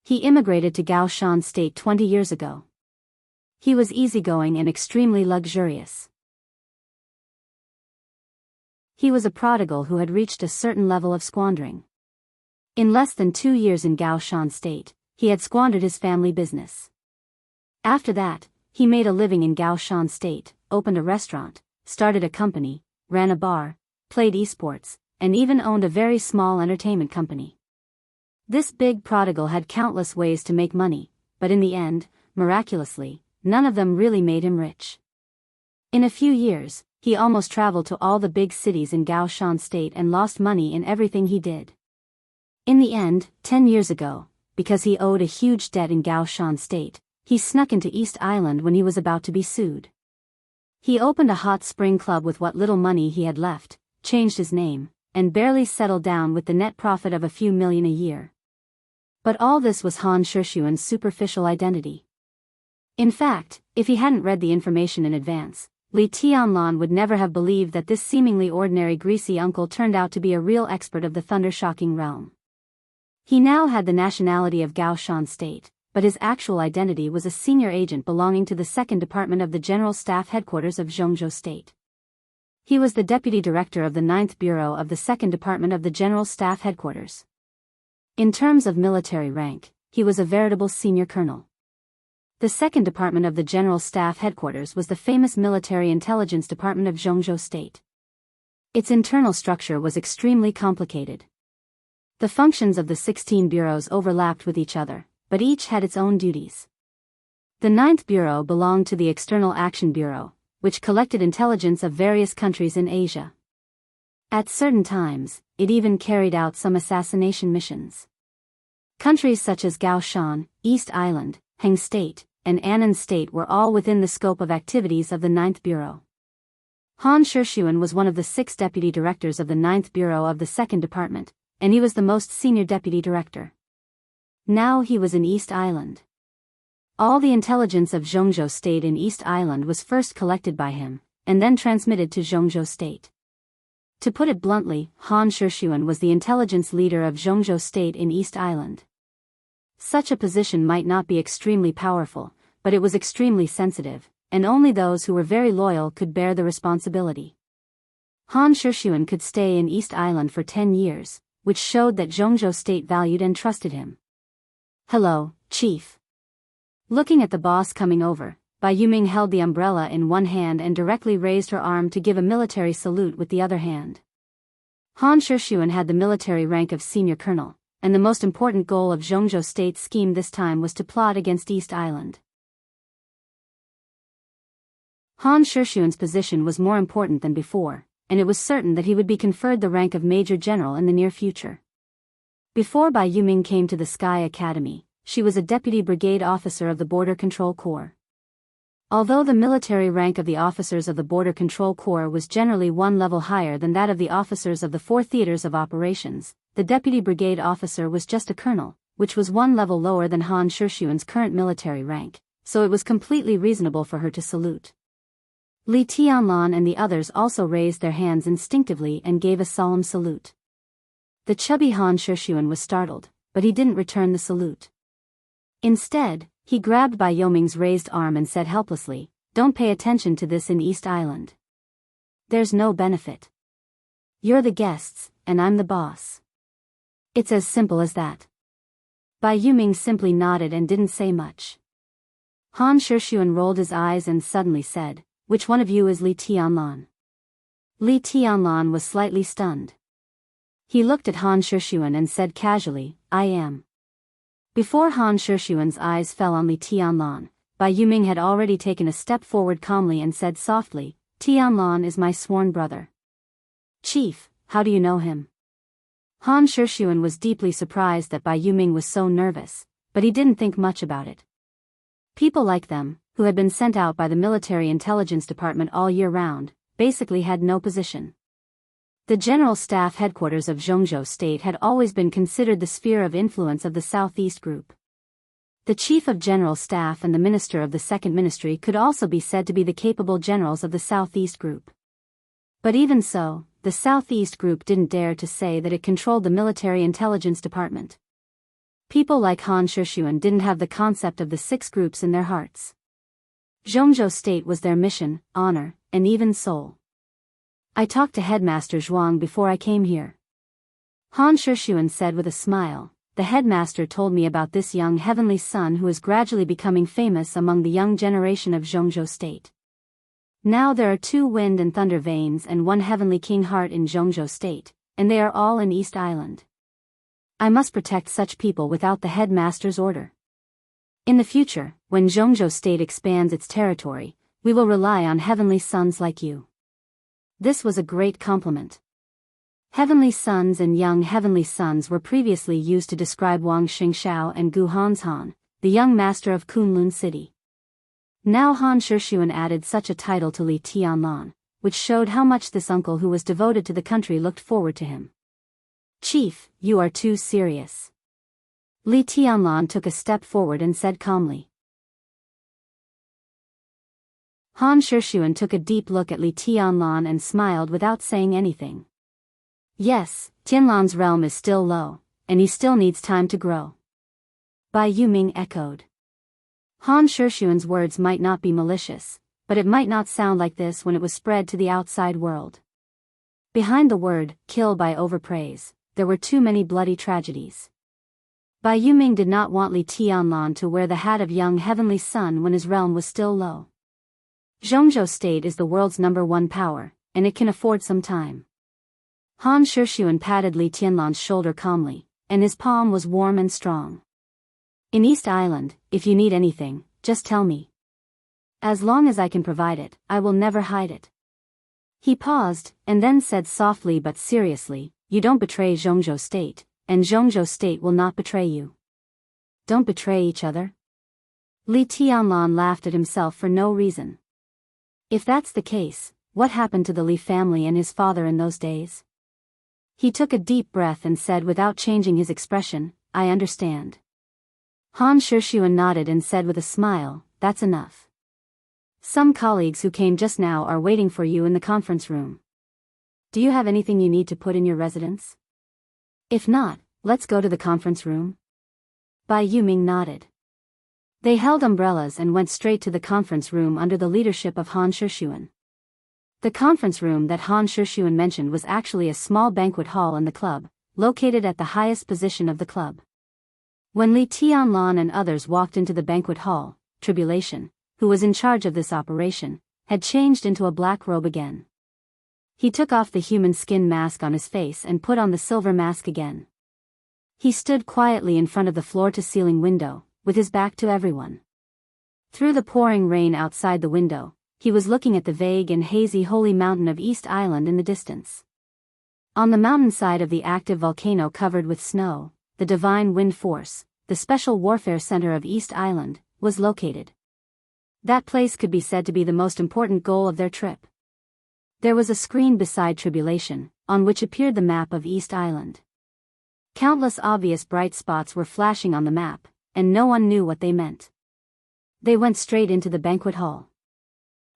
He immigrated to Gaoshan State 20 years ago. He was easygoing and extremely luxurious. He was a prodigal who had reached a certain level of squandering. In less than 2 years in Gaoshan State, he had squandered his family business. After that, he made a living in Gaoshan State, opened a restaurant, started a company, ran a bar, played esports, and even owned a very small entertainment company. This big prodigal had countless ways to make money, but in the end, miraculously, none of them really made him rich. In a few years, he almost traveled to all the big cities in Gaoshan State and lost money in everything he did. In the end, 10 years ago, because he owed a huge debt in Gaoshan State, he snuck into East Island when he was about to be sued. He opened a hot spring club with what little money he had left, changed his name, and barely settled down with the net profit of a few million a year. But all this was Han Shixuan's superficial identity. In fact, if he hadn't read the information in advance, Li Tianlan would never have believed that this seemingly ordinary greasy uncle turned out to be a real expert of the thunder-shocking realm. He now had the nationality of Gaoshan State, but his actual identity was a senior agent belonging to the 2nd Department of the General Staff Headquarters of Jianghu State. He was the deputy director of the 9th Bureau of the 2nd Department of the General Staff Headquarters. In terms of military rank, he was a veritable senior colonel. The 2nd Department of the General Staff Headquarters was the famous military intelligence department of Jianghu State. Its internal structure was extremely complicated. The functions of the 16 bureaus overlapped with each other, but each had its own duties. The 9th Bureau belonged to the External Action Bureau, which collected intelligence of various countries in Asia. At certain times, it even carried out some assassination missions. Countries such as Gaoshan, East Island, Heng State, and Annan State were all within the scope of activities of the 9th Bureau. Han Shixuan was one of the 6 deputy directors of the 9th Bureau of the 2nd Department, and he was the most senior deputy director. Now he was in East Island. All the intelligence of Jianghu State in East Island was first collected by him, and then transmitted to Jianghu State. To put it bluntly, Han Shixuan was the intelligence leader of Jianghu State in East Island. Such a position might not be extremely powerful, but it was extremely sensitive, and only those who were very loyal could bear the responsibility. Han Shixuan could stay in East Island for 10 years, which showed that Jianghu State valued and trusted him. "Hello, Chief." Looking at the boss coming over, Bai Yuming held the umbrella in one hand and directly raised her arm to give a military salute with the other hand. Han Shixuan had the military rank of senior colonel, and the most important goal of Jianghu State's scheme this time was to plot against East Island. Han Shixuan's position was more important than before, and it was certain that he would be conferred the rank of Major General in the near future. Before Bai Yuming came to the Sky Academy, she was a deputy brigade officer of the Border Control Corps. Although the military rank of the officers of the Border Control Corps was generally one level higher than that of the officers of the 4 theaters of operations, the deputy brigade officer was just a colonel, which was one level lower than Han Shixuan's current military rank, so it was completely reasonable for her to salute. Li Tianlan and the others also raised their hands instinctively and gave a solemn salute. The chubby Han Shixuan was startled, but he didn't return the salute. Instead, he grabbed Bai Yuming's raised arm and said helplessly, "Don't pay attention to this in East Island. There's no benefit. You're the guests, and I'm the boss. It's as simple as that." Bai Yuming simply nodded and didn't say much. Han Shixuan rolled his eyes and suddenly said, "Which one of you is Li Tianlan?" Li Tianlan was slightly stunned. He looked at Han Shixuan and said casually, "I am." Before Han Shixuan's eyes fell on Li Tianlan, Bai Yuming had already taken a step forward calmly and said softly, "Tianlan is my sworn brother." "Chief, how do you know him?" Han Shixuan was deeply surprised that Bai Yuming was so nervous, but he didn't think much about it. People like them, who had been sent out by the military intelligence department all year round, basically had no position. The General Staff Headquarters of Jianghu State had always been considered the sphere of influence of the Southeast Group. The Chief of General Staff and the Minister of the Second Ministry could also be said to be the capable generals of the Southeast Group. But even so, the Southeast Group didn't dare to say that it controlled the military intelligence department. People like Han Shixuan didn't have the concept of the 6 groups in their hearts. Jianghu State was their mission, honor, and even soul. "I talked to Headmaster Zhuang before I came here," Han Shixuan said with a smile. "The headmaster told me about this young heavenly son who is gradually becoming famous among the young generation of Jianghu State. Now there are 2 wind and thunder veins and 1 heavenly king heart in Jianghu State, and they are all in East Island. I must protect such people without the headmaster's order. In the future, when Jianghu State expands its territory, we will rely on heavenly sons like you." This was a great compliment. Heavenly sons and young heavenly sons were previously used to describe Wang Xingxiao and Gu Hanshan, the young master of Kunlun City. Now Han Shixuan added such a title to Li Tianlan, which showed how much this uncle who was devoted to the country looked forward to him. "Chief, you are too serious." Li Tianlan took a step forward and said calmly. Han Shixuan took a deep look at Li Tianlan and smiled without saying anything. "Yes, Tianlan's realm is still low, and he still needs time to grow. Bai Yuming echoed. Han Shixuan's words might not be malicious, but it might not sound like this when it was spread to the outside world. Behind the word, kill by overpraise, there were too many bloody tragedies. Bai Yuming did not want Li Tianlan to wear the hat of young heavenly son when his realm was still low. Zhongzhou State is the world's #1 power, and it can afford some time. Han Shixuan patted Li Tianlan's shoulder calmly, and his palm was warm and strong. In East Island, if you need anything, just tell me. As long as I can provide it, I will never hide it. He paused, and then said softly but seriously, you don't betray Zhongzhou State, and Zhongzhou State will not betray you. Don't betray each other? Li Tianlan laughed at himself for no reason. If that's the case, what happened to the Li family and his father in those days? He took a deep breath and said without changing his expression, I understand. Han Shixuan nodded and said with a smile, that's enough. Some colleagues who came just now are waiting for you in the conference room. Do you have anything you need to put in your residence? If not, let's go to the conference room. Bai Yuming nodded. They held umbrellas and went straight to the conference room under the leadership of Han Shixuan. The conference room that Han Shixuan mentioned was actually a small banquet hall in the club, located at the highest position of the club. When Li Tianlan and others walked into the banquet hall, Tribulation, who was in charge of this operation, had changed into a black robe again. He took off the human skin mask on his face and put on the silver mask again. He stood quietly in front of the floor-to-ceiling window, with his back to everyone. Through the pouring rain outside the window, he was looking at the vague and hazy holy mountain of East Island in the distance. On the mountainside of the active volcano covered with snow, the Divine Wind Force, the Special Warfare Center of East Island, was located. That place could be said to be the most important goal of their trip. There was a screen beside Tribulation, on which appeared the map of East Island. Countless obvious bright spots were flashing on the map, and no one knew what they meant. They went straight into the banquet hall.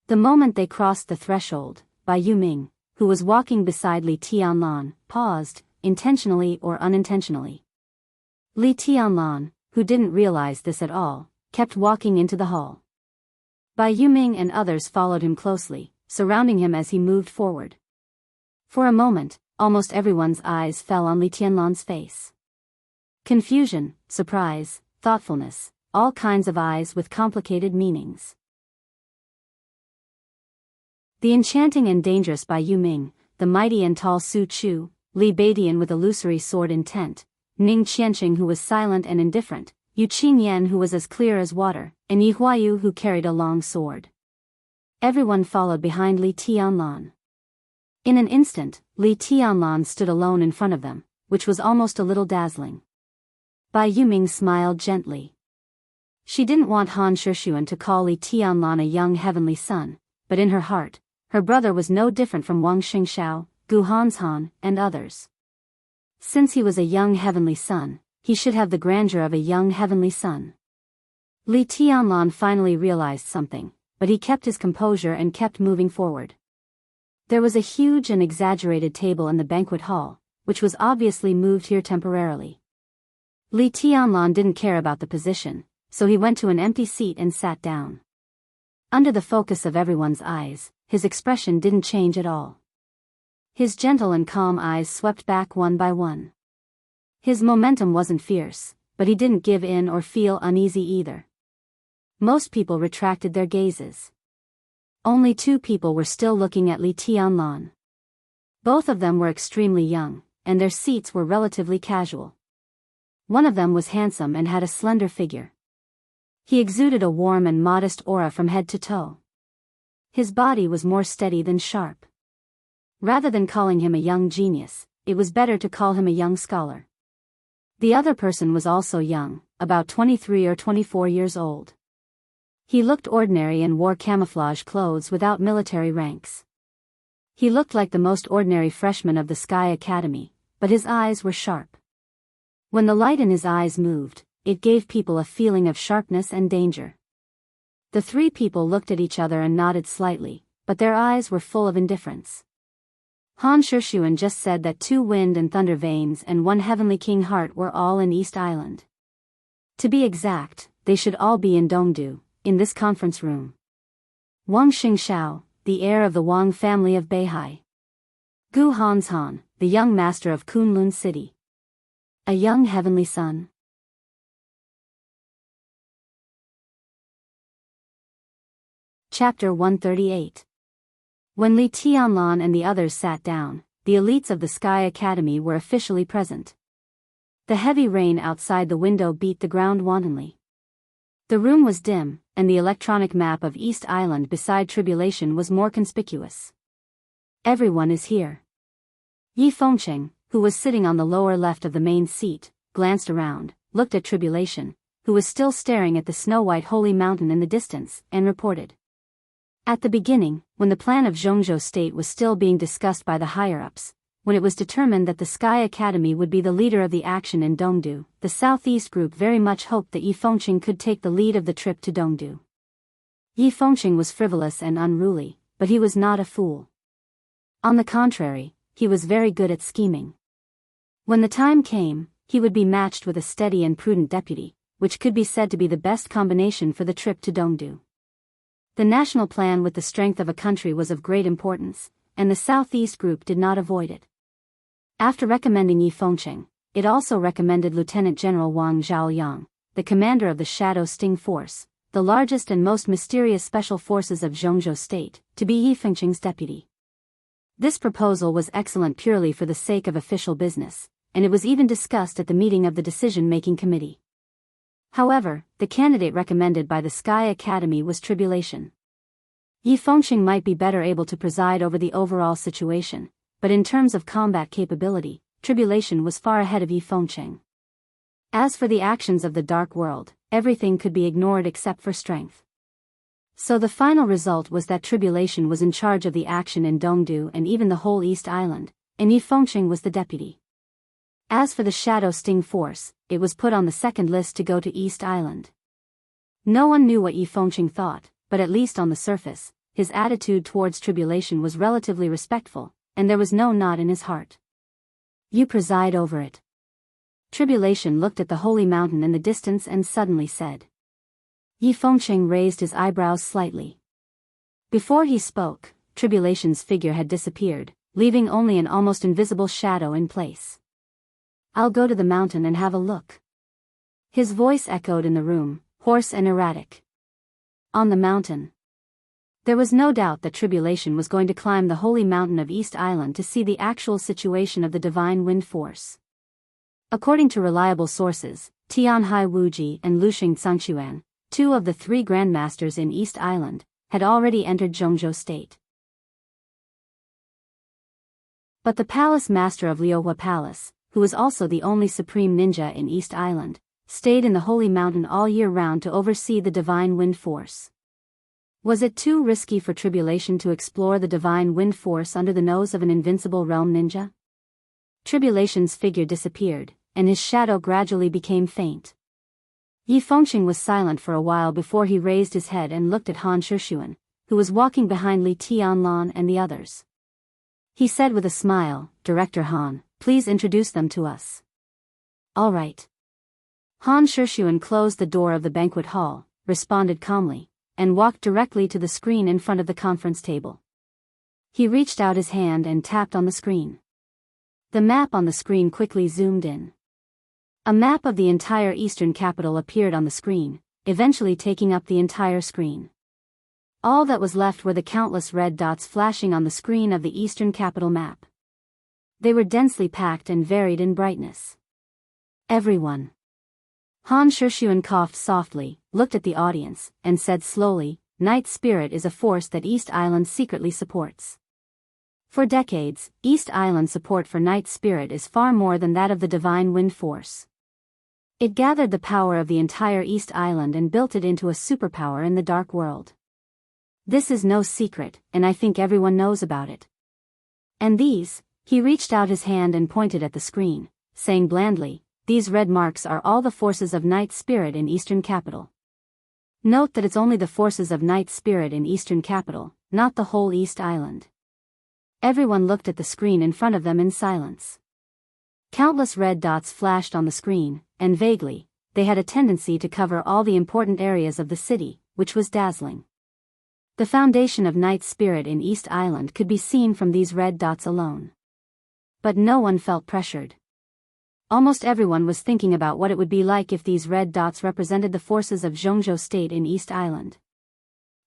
The moment they crossed the threshold, Bai Yuming, who was walking beside Li Tianlan, paused, intentionally or unintentionally. Li Tianlan, who didn't realize this at all, kept walking into the hall. Bai Yuming and others followed him closely, surrounding him as he moved forward. For a moment, almost everyone's eyes fell on Li Tianlan's face. Confusion, surprise, thoughtfulness, all kinds of eyes with complicated meanings. The enchanting and dangerous Bai Yuming, the mighty and tall Su Chu, Li Beidian with illusory sword intent, Ning Qianqing who was silent and indifferent, Yu Qingyan who was as clear as water, and Yi Huayu who carried a long sword. Everyone followed behind Li Tianlan. In an instant, Li Tianlan stood alone in front of them, which was almost a little dazzling. Bai Yuming smiled gently. She didn't want Han Shixuan to call Li Tianlan a young heavenly son, but in her heart, her brother was no different from Wang Xingxiao, Gu Hanshan, and others. Since he was a young heavenly son, he should have the grandeur of a young heavenly son. Li Tianlan finally realized something, but he kept his composure and kept moving forward. There was a huge and exaggerated table in the banquet hall, which was obviously moved here temporarily. Li Tianlan didn't care about the position, so he went to an empty seat and sat down. Under the focus of everyone's eyes, his expression didn't change at all. His gentle and calm eyes swept back one by one. His momentum wasn't fierce, but he didn't give in or feel uneasy either. Most people retracted their gazes. Only 2 people were still looking at Li Tianlan. Both of them were extremely young, and their seats were relatively casual. One of them was handsome and had a slender figure. He exuded a warm and modest aura from head to toe. His body was more steady than sharp. Rather than calling him a young genius, it was better to call him a young scholar. The other person was also young, about 23 or 24 years old. He looked ordinary and wore camouflage clothes without military ranks. He looked like the most ordinary freshman of the Sky Academy, but his eyes were sharp. When the light in his eyes moved, it gave people a feeling of sharpness and danger. The 3 people looked at each other and nodded slightly, but their eyes were full of indifference. Han Shixuan just said that 2 wind and thunder veins and 1 heavenly king heart were all in East Island. To be exact, they should all be in Dongdu, in this conference room. Wang Xingxiao, the heir of the Wang family of Beihai. Gu Hanshan, the young master of Kunlun City. A young heavenly son. Chapter 138. When Li Tianlan and the others sat down, the elites of the Sky Academy were officially present. The heavy rain outside the window beat the ground wantonly. The room was dim, and the electronic map of East Island beside Tribulation was more conspicuous. Everyone is here. Yi Fengcheng, who was sitting on the lower left of the main seat, glanced around, looked at Tribulation, who was still staring at the snow-white holy mountain in the distance, and reported. At the beginning, when the plan of Jianghu state was still being discussed by the higher-ups, when it was determined that the Sky Academy would be the leader of the action in Dongdu, the Southeast group very much hoped that Yi Fengcheng could take the lead of the trip to Dongdu. Yi Fengcheng was frivolous and unruly, but he was not a fool. On the contrary, he was very good at scheming. When the time came, he would be matched with a steady and prudent deputy, which could be said to be the best combination for the trip to Dongdu. The national plan with the strength of a country was of great importance, and the Southeast group did not avoid it. After recommending Yi Fengcheng, it also recommended Lieutenant General Wang Zhaoyang, the commander of the Shadow Sting Force, the largest and most mysterious special forces of Jianghu state, to be Yi Fengcheng's deputy. This proposal was excellent purely for the sake of official business, and it was even discussed at the meeting of the decision-making committee. However, the candidate recommended by the Sky Academy was Tribulation. Yi Fengcheng might be better able to preside over the overall situation, but in terms of combat capability, Tribulation was far ahead of Yi Fengcheng. As for the actions of the Dark World, everything could be ignored except for strength. So the final result was that Tribulation was in charge of the action in Dongdu and even the whole East Island, and Yi Fengcheng was the deputy. As for the Shadow Sting Force, it was put on the second list to go to East Island. No one knew what Yi Fengcheng thought, but at least on the surface, his attitude towards Tribulation was relatively respectful, and there was no knot in his heart. You preside over it. Tribulation looked at the holy mountain in the distance and suddenly said. Yi Fengcheng raised his eyebrows slightly. Before he spoke, Tribulation's figure had disappeared, leaving only an almost invisible shadow in place. I'll go to the mountain and have a look. His voice echoed in the room, hoarse and erratic. On the mountain. There was no doubt that Tribulation was going to climb the holy mountain of East Island to see the actual situation of the divine wind force. According to reliable sources, Tianhai Wuji and Luxing Xianxia, two of the three grandmasters in East Island, had already entered Jianghu state. But the palace master of Liuhua Palace, who was also the only supreme ninja in East Island, stayed in the holy mountain all year round to oversee the divine wind force. Was it too risky for Tribulation to explore the divine wind force under the nose of an invincible realm ninja? Tribulation's figure disappeared, and his shadow gradually became faint. Yi Fengcheng was silent for a while before he raised his head and looked at Han Shixuan, who was walking behind Li Tianlan and the others. He said with a smile, Director Han, please introduce them to us. All right. Han Shixuan closed the door of the banquet hall, responded calmly, and walked directly to the screen in front of the conference table. He reached out his hand and tapped on the screen. The map on the screen quickly zoomed in. A map of the entire eastern capital appeared on the screen, eventually taking up the entire screen. All that was left were the countless red dots flashing on the screen of the eastern capital map. They were densely packed and varied in brightness. Everyone. Han Shixuan coughed softly, looked at the audience, and said slowly, Night Spirit is a force that East Island secretly supports. For decades, East Island support for Night Spirit is far more than that of the Divine Wind Force. It gathered the power of the entire East Island and built it into a superpower in the Dark World. This is no secret, and I think everyone knows about it. And these, he reached out his hand and pointed at the screen, saying blandly, these red marks are all the forces of Night Spirit in Eastern Capital. Note that it's only the forces of Night Spirit in Eastern Capital, not the whole East Island. Everyone looked at the screen in front of them in silence. Countless red dots flashed on the screen, and vaguely, they had a tendency to cover all the important areas of the city, which was dazzling. The foundation of Night Spirit in East Island could be seen from these red dots alone. But no one felt pressured. Almost everyone was thinking about what it would be like if these red dots represented the forces of Jianghu State in East Island.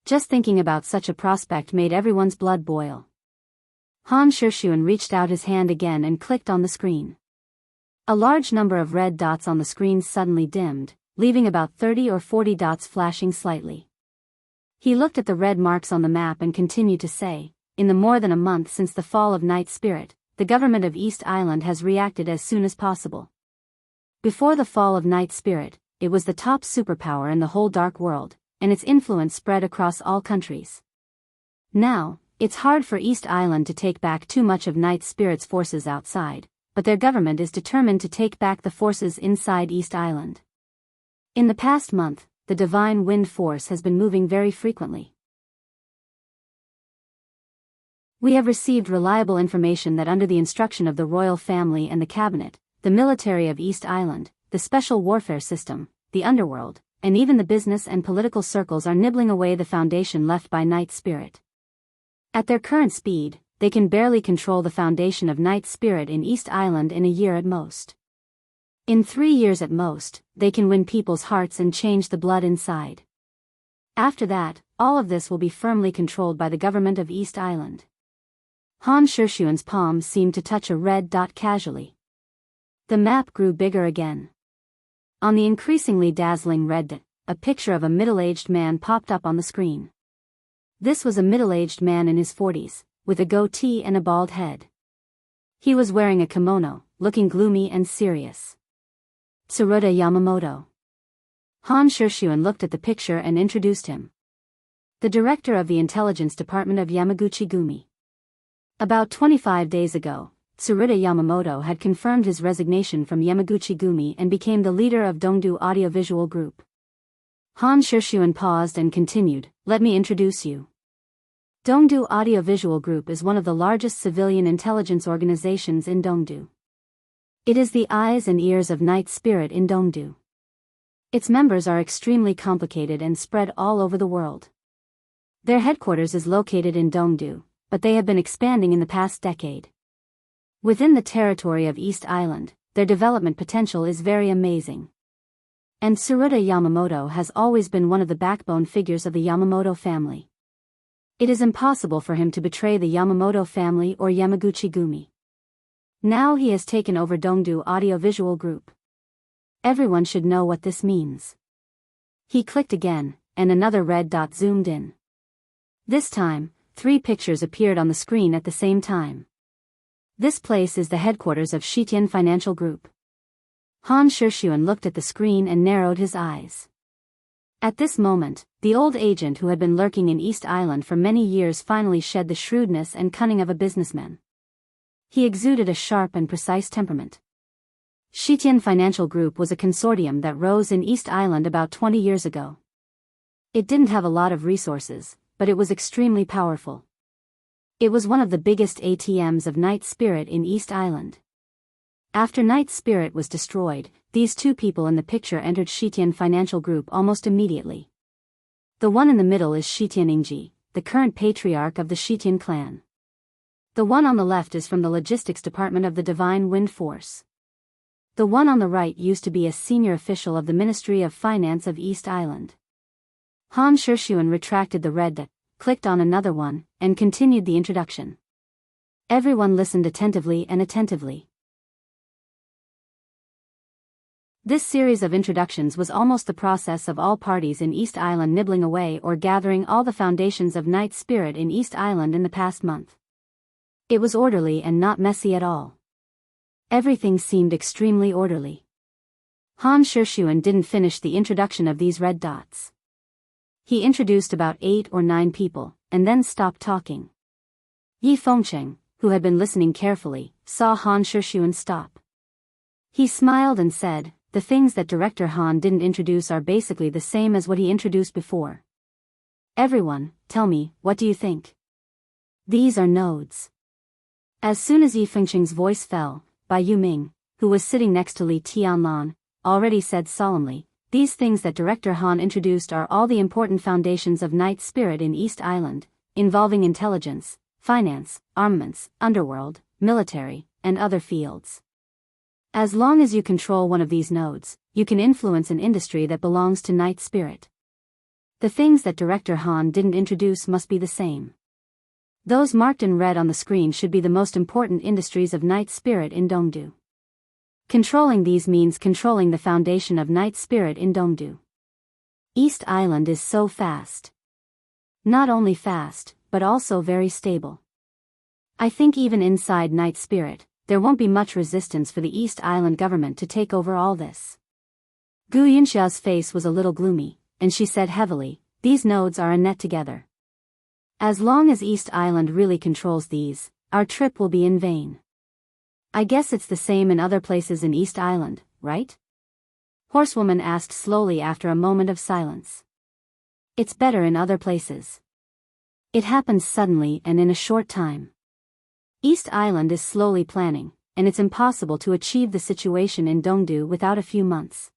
Just thinking about such a prospect made everyone's blood boil. Han Shixuan reached out his hand again and clicked on the screen. A large number of red dots on the screen suddenly dimmed, leaving about 30 or 40 dots flashing slightly. He looked at the red marks on the map and continued to say, in the more than a month since the fall of Night Spirit, the government of East Island has reacted as soon as possible. Before the fall of Night Spirit, it was the top superpower in the whole dark world, and its influence spread across all countries. Now, it's hard for East Island to take back too much of Night Spirit's forces outside, but their government is determined to take back the forces inside East Island. In the past month, the Divine Wind Force has been moving very frequently. We have received reliable information that under the instruction of the royal family and the cabinet, the military of East Island, the special warfare system, the underworld, and even the business and political circles are nibbling away the foundation left by Night Spirit. At their current speed, they can barely control the foundation of Night Spirit in East Island in a year at most. In 3 years at most, they can win people's hearts and change the blood inside. After that, all of this will be firmly controlled by the government of East Island. Han Shixuan's palm seemed to touch a red dot casually. The map grew bigger again. On the increasingly dazzling red dot, a picture of a middle-aged man popped up on the screen. This was a middle-aged man in his 40s, with a goatee and a bald head. He was wearing a kimono, looking gloomy and serious. Tsuruta Yamamoto. Han Shixuan looked at the picture and introduced him. The director of the intelligence department of Yamaguchi-gumi. About 25 days ago, Tsuruta Yamamoto had confirmed his resignation from Yamaguchi-gumi and became the leader of Dongdu Audiovisual Group. Han Shixuan paused and continued, "Let me introduce you. Dongdu Audiovisual Group is one of the largest civilian intelligence organizations in Dongdu. It is the eyes and ears of Night Spirit in Dongdu. Its members are extremely complicated and spread all over the world. Their headquarters is located in Dongdu, but they have been expanding in the past decade. Within the territory of East Island, their development potential is very amazing. And Tsuruta Yamamoto has always been one of the backbone figures of the Yamamoto family. It is impossible for him to betray the Yamamoto family or Yamaguchi-gumi. Now he has taken over Dongdu Audiovisual Group. Everyone should know what this means." He clicked again, and another red dot zoomed in. This time, 3 pictures appeared on the screen at the same time. This place is the headquarters of Shitian Financial Group. Han Shixuan looked at the screen and narrowed his eyes. At this moment, the old agent who had been lurking in East Island for many years finally shed the shrewdness and cunning of a businessman. He exuded a sharp and precise temperament. Shitian Financial Group was a consortium that rose in East Island about 20 years ago. It didn't have a lot of resources, but it was extremely powerful. It was one of the biggest ATMs of Night Spirit in East Island. After Night Spirit was destroyed, these 2 people in the picture entered Shitian Financial Group almost immediately. The one in the middle is Shitian Ingji, the current patriarch of the Shitian clan. The one on the left is from the logistics department of the Divine Wind Force. The one on the right used to be a senior official of the Ministry of Finance of East Island. Han Shixuan retracted the red dot, clicked on another one, and continued the introduction. Everyone listened attentively and attentively. This series of introductions was almost the process of all parties in East Island nibbling away or gathering all the foundations of Night Spirit in East Island in the past month. It was orderly and not messy at all. Everything seemed extremely orderly. Han Shixuan didn't finish the introduction of these red dots. He introduced about 8 or 9 people, and then stopped talking. Yi Fengcheng, who had been listening carefully, saw Han Shixuan stop. He smiled and said, "The things that Director Han didn't introduce are basically the same as what he introduced before. Everyone, tell me, what do you think? These are nodes." As soon as Yi Fengcheng's voice fell, Bai Yuming, who was sitting next to Li Tianlan, already said solemnly, "These things that Director Han introduced are all the important foundations of Night Spirit in East Island, involving intelligence, finance, armaments, underworld, military, and other fields. As long as you control one of these nodes, you can influence an industry that belongs to Night Spirit. The things that Director Han didn't introduce must be the same. Those marked in red on the screen should be the most important industries of Night Spirit in Dongdu. Controlling these means controlling the foundation of Night Spirit in Dongdu. East Island is so fast. Not only fast, but also very stable. I think even inside Night Spirit, there won't be much resistance for the East Island government to take over all this." Gu Yunxia's face was a little gloomy, and she said heavily, "These nodes are a net together. As long as East Island really controls these, our trip will be in vain. I guess it's the same in other places in East Island, right?" Horsewoman asked slowly after a moment of silence. "It's better in other places. It happens suddenly and in a short time. East Island is slowly planning, and it's impossible to achieve the situation in Dongdu without a few months."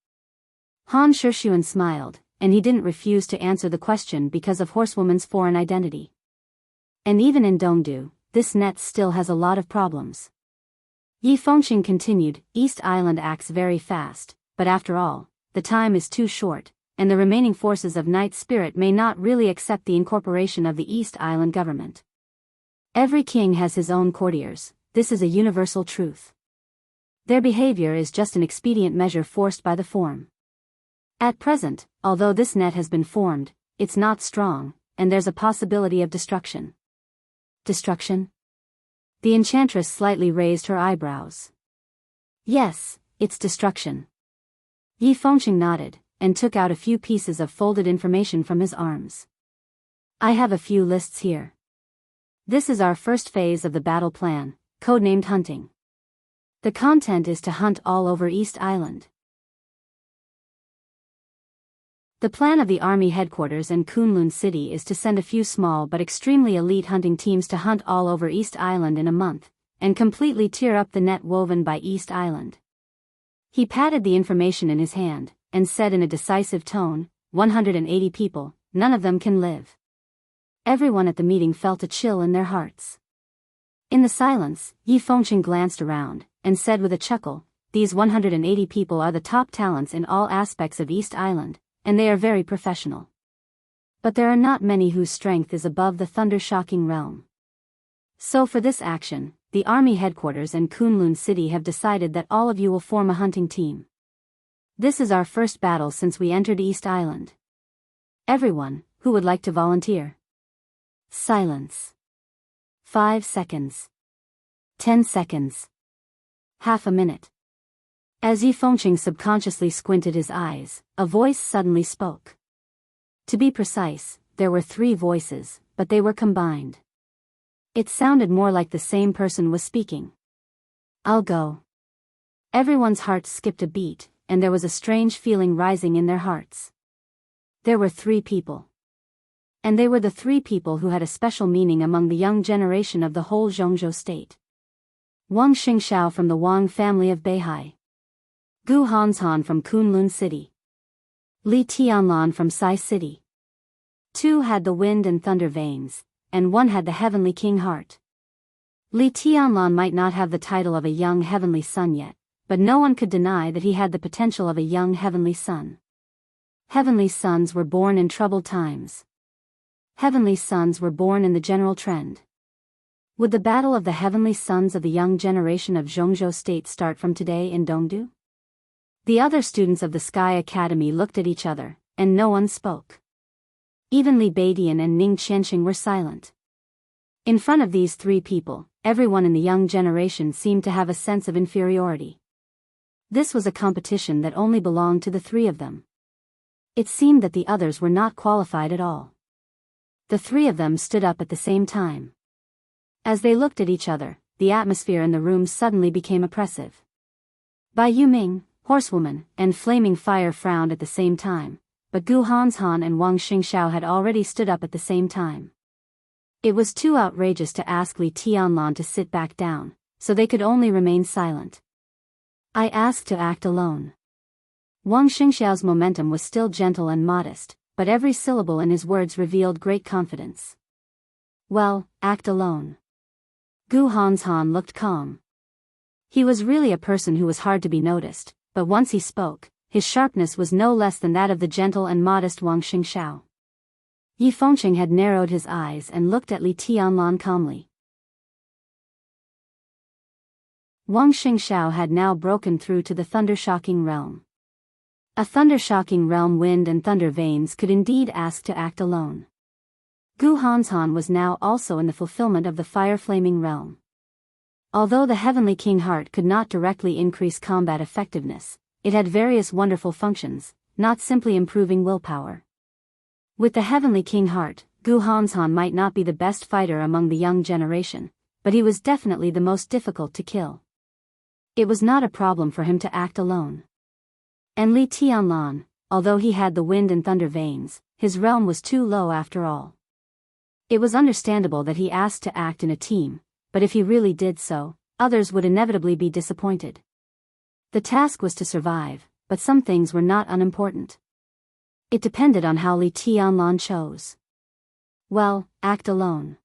Han Shixuan smiled, and he didn't refuse to answer the question because of Horsewoman's foreign identity. "And even in Dongdu, this net still has a lot of problems." Yi Fengqing continued, "East Island acts very fast, but after all, the time is too short, and the remaining forces of Night Spirit may not really accept the incorporation of the East Island government. Every king has his own courtiers, this is a universal truth. Their behavior is just an expedient measure forced by the form. At present, although this net has been formed, it's not strong, and there's a possibility of destruction." "Destruction?" The enchantress slightly raised her eyebrows. "Yes, it's destruction." Yi Fengqing nodded, and took out a few pieces of folded information from his arms. "I have a few lists here. This is our first phase of the battle plan, codenamed Hunting. The content is to hunt all over East Island. The plan of the army headquarters in Kunlun City is to send a few small but extremely elite hunting teams to hunt all over East Island in a month, and completely tear up the net woven by East Island." He patted the information in his hand, and said in a decisive tone, 180 people, none of them can live." Everyone at the meeting felt a chill in their hearts. In the silence, Yi Fengqing glanced around, and said with a chuckle, "These 180 people are the top talents in all aspects of East Island, and they are very professional. But there are not many whose strength is above the thunder-shocking realm. So for this action, the army headquarters and Kunlun City have decided that all of you will form a hunting team. This is our first battle since we entered East Island. Everyone, who would like to volunteer?" Silence. 5 seconds. 10 seconds. Half a minute. As Yi Fengqing subconsciously squinted his eyes, a voice suddenly spoke. To be precise, there were 3 voices, but they were combined. It sounded more like the same person was speaking. "I'll go." Everyone's hearts skipped a beat, and there was a strange feeling rising in their hearts. There were 3 people. And they were the 3 people who had a special meaning among the young generation of the whole Jianghu state. Wang Xingxiao from the Wang family of Beihai. Gu Hanshan from Kunlun City. Li Tianlan from Sai City. 2 had the wind and thunder veins, and 1 had the heavenly king heart. Li Tianlan might not have the title of a young heavenly son yet, but no one could deny that he had the potential of a young heavenly son. Heavenly sons were born in troubled times. Heavenly sons were born in the general trend. Would the battle of the heavenly sons of the young generation of Zhongzhou State start from today in Dongdu? The other students of the Sky Academy looked at each other, and no one spoke. Even Li Beidian and Ning Qianxing were silent. In front of these 3 people, everyone in the young generation seemed to have a sense of inferiority. This was a competition that only belonged to the 3 of them. It seemed that the others were not qualified at all. The 3 of them stood up at the same time. As they looked at each other, the atmosphere in the room suddenly became oppressive. Bai Yuming, Horsewoman, and Flaming Fire frowned at the same time, but Gu Hanshan and Wang Xingxiao had already stood up at the same time. It was too outrageous to ask Li Tianlan to sit back down, so they could only remain silent. "I ask to act alone." Wang Xingxiao's momentum was still gentle and modest, but every syllable in his words revealed great confidence. Well, act alone. Gu Hanshan looked calm. He was really a person who was hard to be noticed, but once he spoke, his sharpness was no less than that of the gentle and modest Wang Xingxiao. Yi Fengqing had narrowed his eyes and looked at Li Tianlan calmly. Wang Xingxiao had now broken through to the thunder-shocking realm. A thunder-shocking realm, wind and thunder veins could indeed ask to act alone. Gu Hanshan was now also in the fulfillment of the fire-flaming realm. Although the Heavenly King Heart could not directly increase combat effectiveness, it had various wonderful functions, not simply improving willpower. With the Heavenly King Heart, Gu Hanshan might not be the best fighter among the young generation, but he was definitely the most difficult to kill. It was not a problem for him to act alone. And Li Tianlan, although he had the wind and thunder veins, his realm was too low after all. It was understandable that he asked to act in a team, but if he really did so, others would inevitably be disappointed. The task was to survive, but some things were not unimportant. It depended on how Li Tianlan chose. Well, act alone.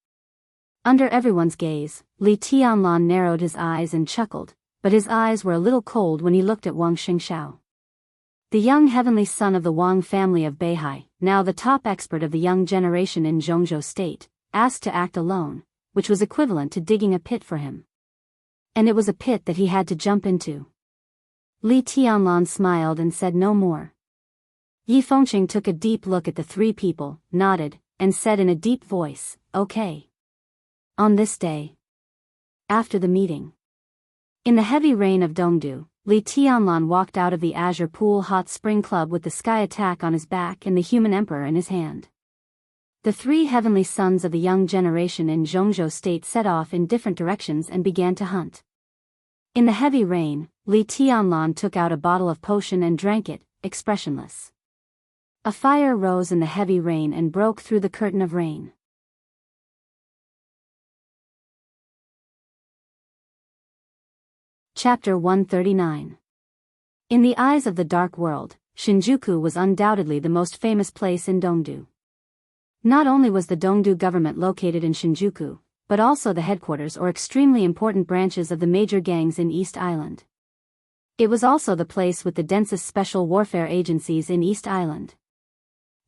Under everyone's gaze, Li Tianlan narrowed his eyes and chuckled, but his eyes were a little cold when he looked at Wang Xingxiao. The young heavenly son of the Wang family of Beihai, now the top expert of the young generation in Jianghu state, asked to act alone, which was equivalent to digging a pit for him. And it was a pit that he had to jump into. Li Tianlan smiled and said no more. Yi Fengqing took a deep look at the three people, nodded, and said in a deep voice, "Okay." On this day, after the meeting, in the heavy rain of Dongdu, Li Tianlan walked out of the Azure Pool Hot Spring Club with the sky attack on his back and the human emperor in his hand. The three heavenly sons of the young generation in Jianghu state set off in different directions and began to hunt. In the heavy rain, Li Tianlan took out a bottle of potion and drank it, expressionless. A fire rose in the heavy rain and broke through the curtain of rain. Chapter 139. In the eyes of the dark world, Shinjuku was undoubtedly the most famous place in Dongdu. Not only was the Dongdu government located in Shinjuku, but also the headquarters or extremely important branches of the major gangs in East Island. It was also the place with the densest special warfare agencies in East Island.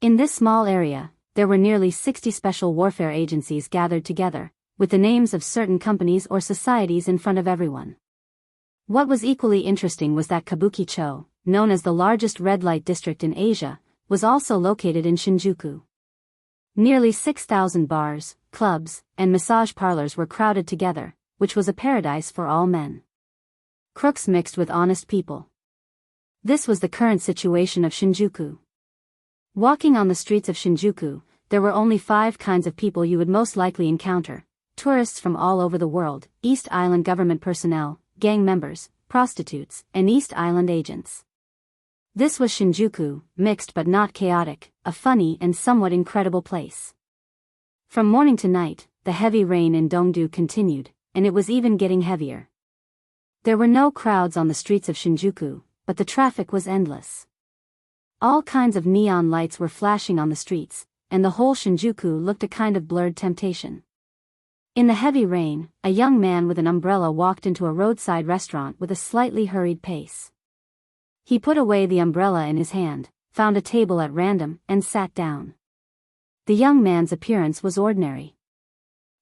In this small area, there were nearly 60 special warfare agencies gathered together, with the names of certain companies or societies in front of everyone. What was equally interesting was that Kabuki-cho, known as the largest red light district in Asia, was also located in Shinjuku. Nearly 6,000 bars, clubs, and massage parlors were crowded together, which was a paradise for all men. Crooks mixed with honest people. This was the current situation of Shinjuku. Walking on the streets of Shinjuku, there were only 5 kinds of people you would most likely encounter: tourists from all over the world, East Island government personnel, gang members, prostitutes, and East Island agents. This was Shinjuku, mixed but not chaotic, a funny and somewhat incredible place. From morning to night, the heavy rain in Dongdu continued, and it was even getting heavier. There were no crowds on the streets of Shinjuku, but the traffic was endless. All kinds of neon lights were flashing on the streets, and the whole Shinjuku looked a kind of blurred temptation. In the heavy rain, a young man with an umbrella walked into a roadside restaurant with a slightly hurried pace. He put away the umbrella in his hand, found a table at random, and sat down. The young man's appearance was ordinary.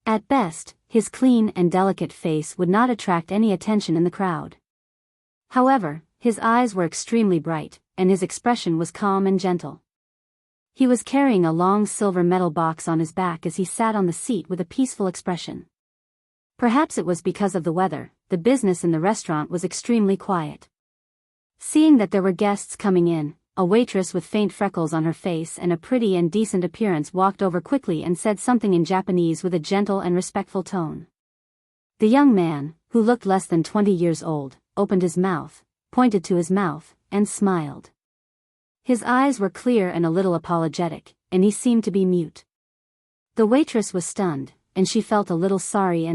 At best, his clean and delicate face would not attract any attention in the crowd. However, his eyes were extremely bright, and his expression was calm and gentle. He was carrying a long silver metal box on his back as he sat on the seat with a peaceful expression. Perhaps it was because of the weather, the business in the restaurant was extremely quiet. Seeing that there were guests coming in, a waitress with faint freckles on her face and a pretty and decent appearance walked over quickly and said something in Japanese with a gentle and respectful tone. The young man, who looked less than 20 years old, opened his mouth, pointed to his mouth, and smiled. His eyes were clear and a little apologetic, and he seemed to be mute. The waitress was stunned, and she felt a little sorry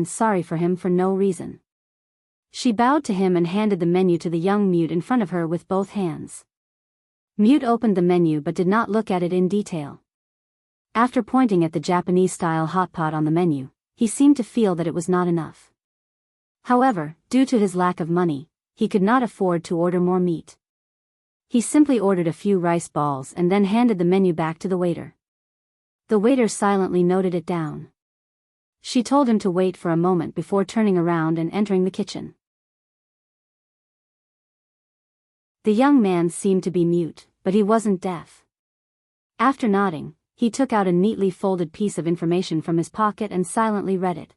for him for no reason. She bowed to him and handed the menu to the young mute in front of her with both hands. Mute opened the menu but did not look at it in detail. After pointing at the Japanese-style hot pot on the menu, he seemed to feel that it was not enough. However, due to his lack of money, he could not afford to order more meat. He simply ordered a few rice balls and then handed the menu back to the waiter. The waiter silently noted it down. She told him to wait for a moment before turning around and entering the kitchen. The young man seemed to be mute, but he wasn't deaf. After nodding, he took out a neatly folded piece of information from his pocket and silently read it.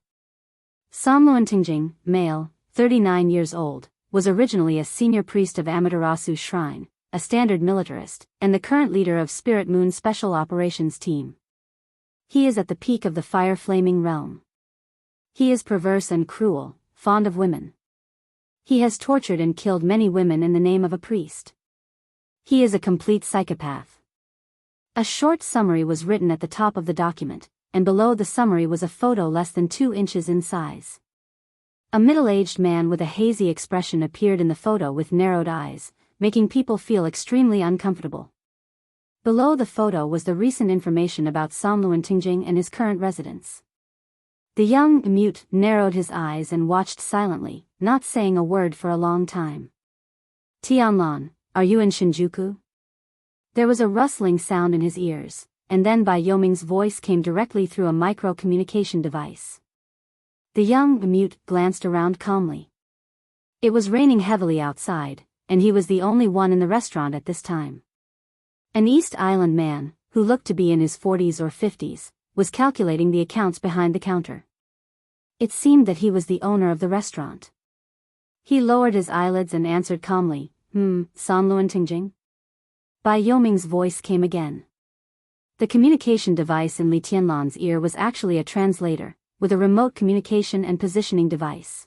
Samluantingjing, male, 39 years old, was originally a senior priest of Amaterasu Shrine, a standard militarist, and the current leader of Spirit Moon Special Operations Team. He is at the peak of the fire-flaming realm. He is perverse and cruel, fond of women. He has tortured and killed many women in the name of a priest. He is a complete psychopath. A short summary was written at the top of the document, and below the summary was a photo less than 2 inches in size. A middle-aged man with a hazy expression appeared in the photo with narrowed eyes, making people feel extremely uncomfortable. Below the photo was the recent information about Samluantingjing and his current residence. The young mute narrowed his eyes and watched silently, not saying a word for a long time. Tianlan, are you in Shinjuku? There was a rustling sound in his ears, and then Bai Yoming's voice came directly through a micro-communication device. The young mute glanced around calmly. It was raining heavily outside, and he was the only one in the restaurant at this time. An East Island man, who looked to be in his 40s or 50s, was calculating the accounts behind the counter. It seemed that he was the owner of the restaurant. He lowered his eyelids and answered calmly, Sanluantingjing? Bai Yoming's voice came again. The communication device in Li Tianlan's ear was actually a translator, with a remote communication and positioning device.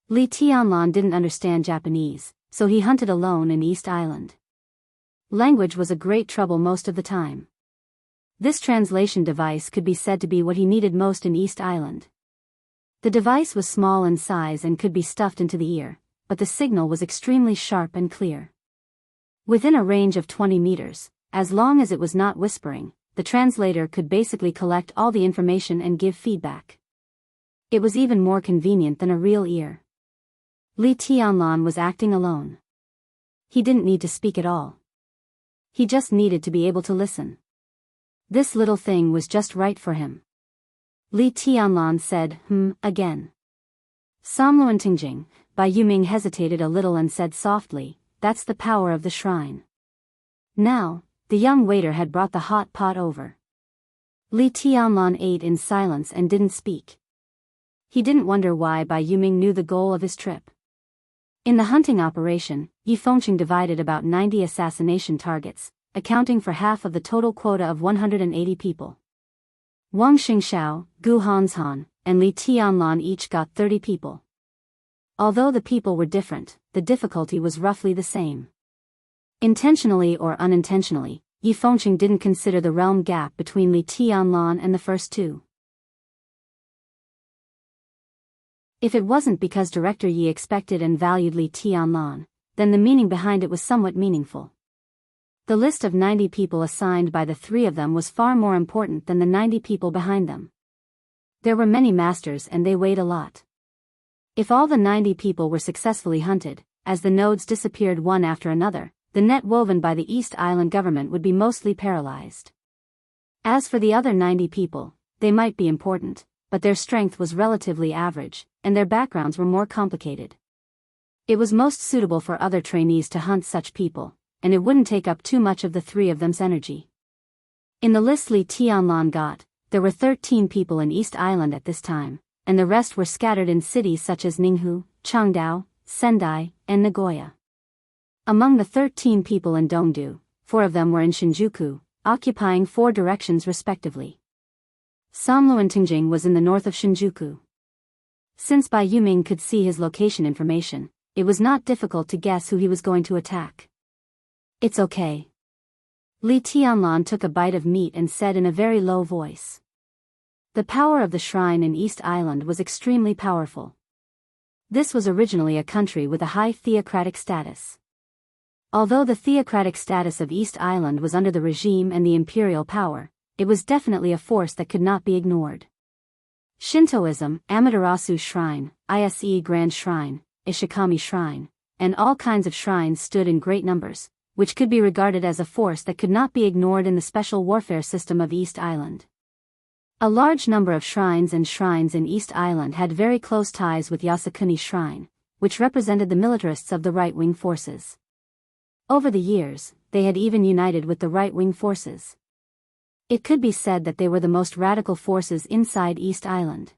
Li Tianlan didn't understand Japanese, so he hunted alone in East Island. Language was a great trouble most of the time. This translation device could be said to be what he needed most in East Island. The device was small in size and could be stuffed into the ear, but the signal was extremely sharp and clear. Within a range of 20 meters, as long as it was not whispering, the translator could basically collect all the information and give feedback. It was even more convenient than a real ear. Li Tianlan was acting alone. He didn't need to speak at all. He just needed to be able to listen. This little thing was just right for him. Li Tianlan said, again. Samluantingjing, Bai Yuming hesitated a little and said softly, that's the power of the shrine. Now, the young waiter had brought the hot pot over. Li Tianlan ate in silence and didn't speak. He didn't wonder why Bai Yuming knew the goal of his trip. In the hunting operation, Yi Fengqing divided about 90 assassination targets, accounting for half of the total quota of 180 people. Wang Xingxiao, Gu Hanshan, and Li Tianlan each got 30 people. Although the people were different, the difficulty was roughly the same. Intentionally or unintentionally, Yi Fengqing didn't consider the realm gap between Li Tianlan and the first two. If it wasn't because Director Yi expected and valued Li Tianlan, then the meaning behind it was somewhat meaningful. The list of 90 people assigned by the three of them was far more important than the 90 people behind them. There were many masters and they weighed a lot. If all the 90 people were successfully hunted, as the nodes disappeared one after another, the net woven by the East Island government would be mostly paralyzed. As for the other 90 people, they might be important, but their strength was relatively average, and their backgrounds were more complicated. It was most suitable for other trainees to hunt such people, and it wouldn't take up too much of the three of them's energy. In the list Li Tianlan got, there were 13 people in East Island at this time, and the rest were scattered in cities such as Ninghu, Chengdao, Sendai, and Nagoya. Among the 13 people in Dongdu, 4 of them were in Shinjuku, occupying 4 directions respectively. Samluantingjing was in the north of Shinjuku. Since Bai Yuming could see his location information, it was not difficult to guess who he was going to attack. It's okay. Li Tianlan took a bite of meat and said in a very low voice. The power of the shrine in East Island was extremely powerful. This was originally a country with a high theocratic status. Although the theocratic status of East Island was under the regime and the imperial power, it was definitely a force that could not be ignored. Shintoism, Amaterasu Shrine, Ise Grand Shrine, Ishikami Shrine, and all kinds of shrines stood in great numbers, which could be regarded as a force that could not be ignored in the special warfare system of East Island. A large number of shrines in East Island had very close ties with Yasukuni Shrine, which represented the militarists of the right-wing forces. Over the years, they had even united with the right-wing forces. It could be said that they were the most radical forces inside East Island.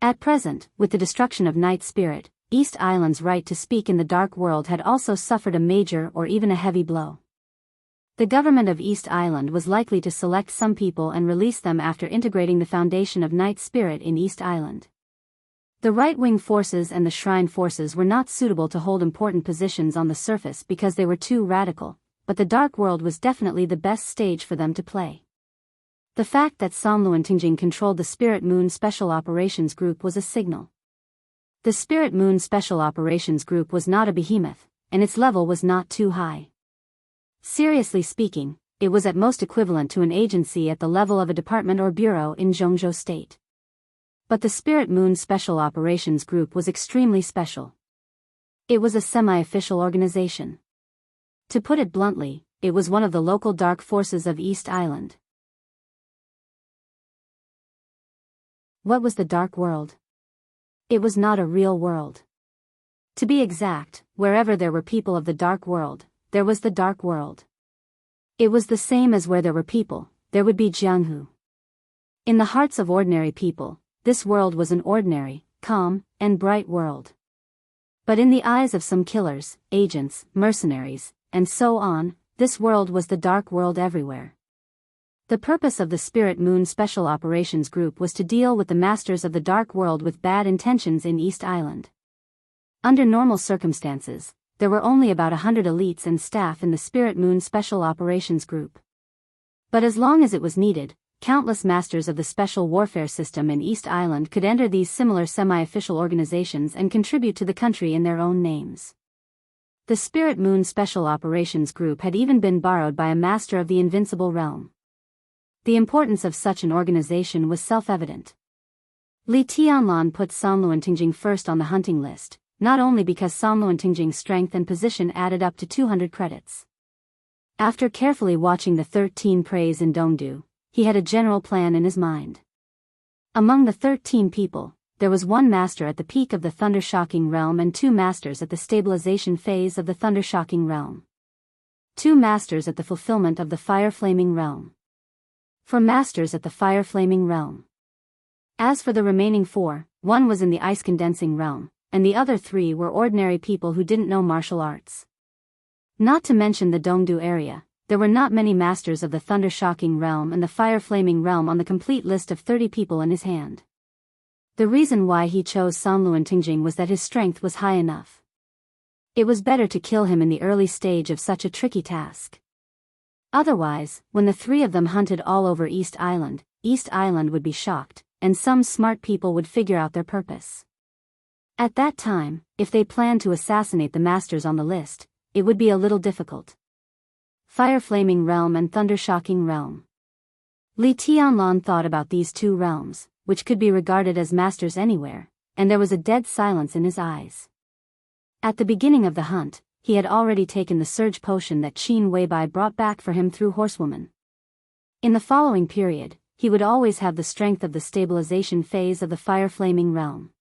At present, with the destruction of Night Spirit, East Island's right to speak in the dark world had also suffered a major or even a heavy blow. The government of East Island was likely to select some people and release them after integrating the foundation of Night Spirit in East Island. The right-wing forces and the shrine forces were not suitable to hold important positions on the surface because they were too radical, but the dark world was definitely the best stage for them to play. The fact that Somluentingjing controlled the Spirit Moon Special Operations Group was a signal. The Spirit Moon Special Operations Group was not a behemoth, and its level was not too high. Seriously speaking, it was at most equivalent to an agency at the level of a department or bureau in Jianghu State. But the Spirit Moon Special Operations Group was extremely special. It was a semi-official organization. To put it bluntly, it was one of the local dark forces of East Island. What was the dark world? It was not a real world. To be exact, wherever there were people of the dark world, there was the dark world. It was the same as where there were people, there would be Jianghu. In the hearts of ordinary people, this world was an ordinary, calm, and bright world. But in the eyes of some killers, agents, mercenaries, and so on, this world was the dark world everywhere. The purpose of the Spirit Moon Special Operations Group was to deal with the masters of the dark world with bad intentions in East Island. Under normal circumstances, there were only about 100 elites and staff in the Spirit Moon Special Operations Group. But as long as it was needed, countless masters of the special warfare system in East Island could enter these similar semi-official organizations and contribute to the country in their own names. The Spirit Moon Special Operations Group had even been borrowed by a master of the Invincible Realm. The importance of such an organization was self-evident. Li Tianlan put Somluentingjing first on the hunting list, not only because Somluentingjing's strength and position added up to 200 credits. After carefully watching the 13 prays in Dongdu, he had a general plan in his mind. Among the 13 people, there was one master at the peak of the Thunder-Shocking Realm and 2 masters at the stabilization phase of the Thunder-Shocking Realm. 2 masters at the fulfillment of the Fire-Flaming Realm. 4 masters at the Fire-Flaming Realm. As for the remaining 4, one was in the Ice-Condensing Realm, and the other 3 were ordinary people who didn't know martial arts. Not to mention the Dongdu area, there were not many masters of the Thunder-Shocking Realm and the Fire-Flaming Realm on the complete list of 30 people in his hand. The reason why he chose Somluentingjing was that his strength was high enough. It was better to kill him in the early stage of such a tricky task. Otherwise, when the 3 of them hunted all over East Island would be shocked, and some smart people would figure out their purpose. At that time, if they planned to assassinate the masters on the list, it would be a little difficult. Fire-Flaming Realm and Thunder-Shocking Realm. Li Tianlan thought about these 2 realms, which could be regarded as masters anywhere, and there was a dead silence in his eyes. At the beginning of the hunt, he had already taken the surge potion that Qin Weibai brought back for him through Horsewoman. In the following period, he would always have the strength of the stabilization phase of the Fire-Flaming Realm.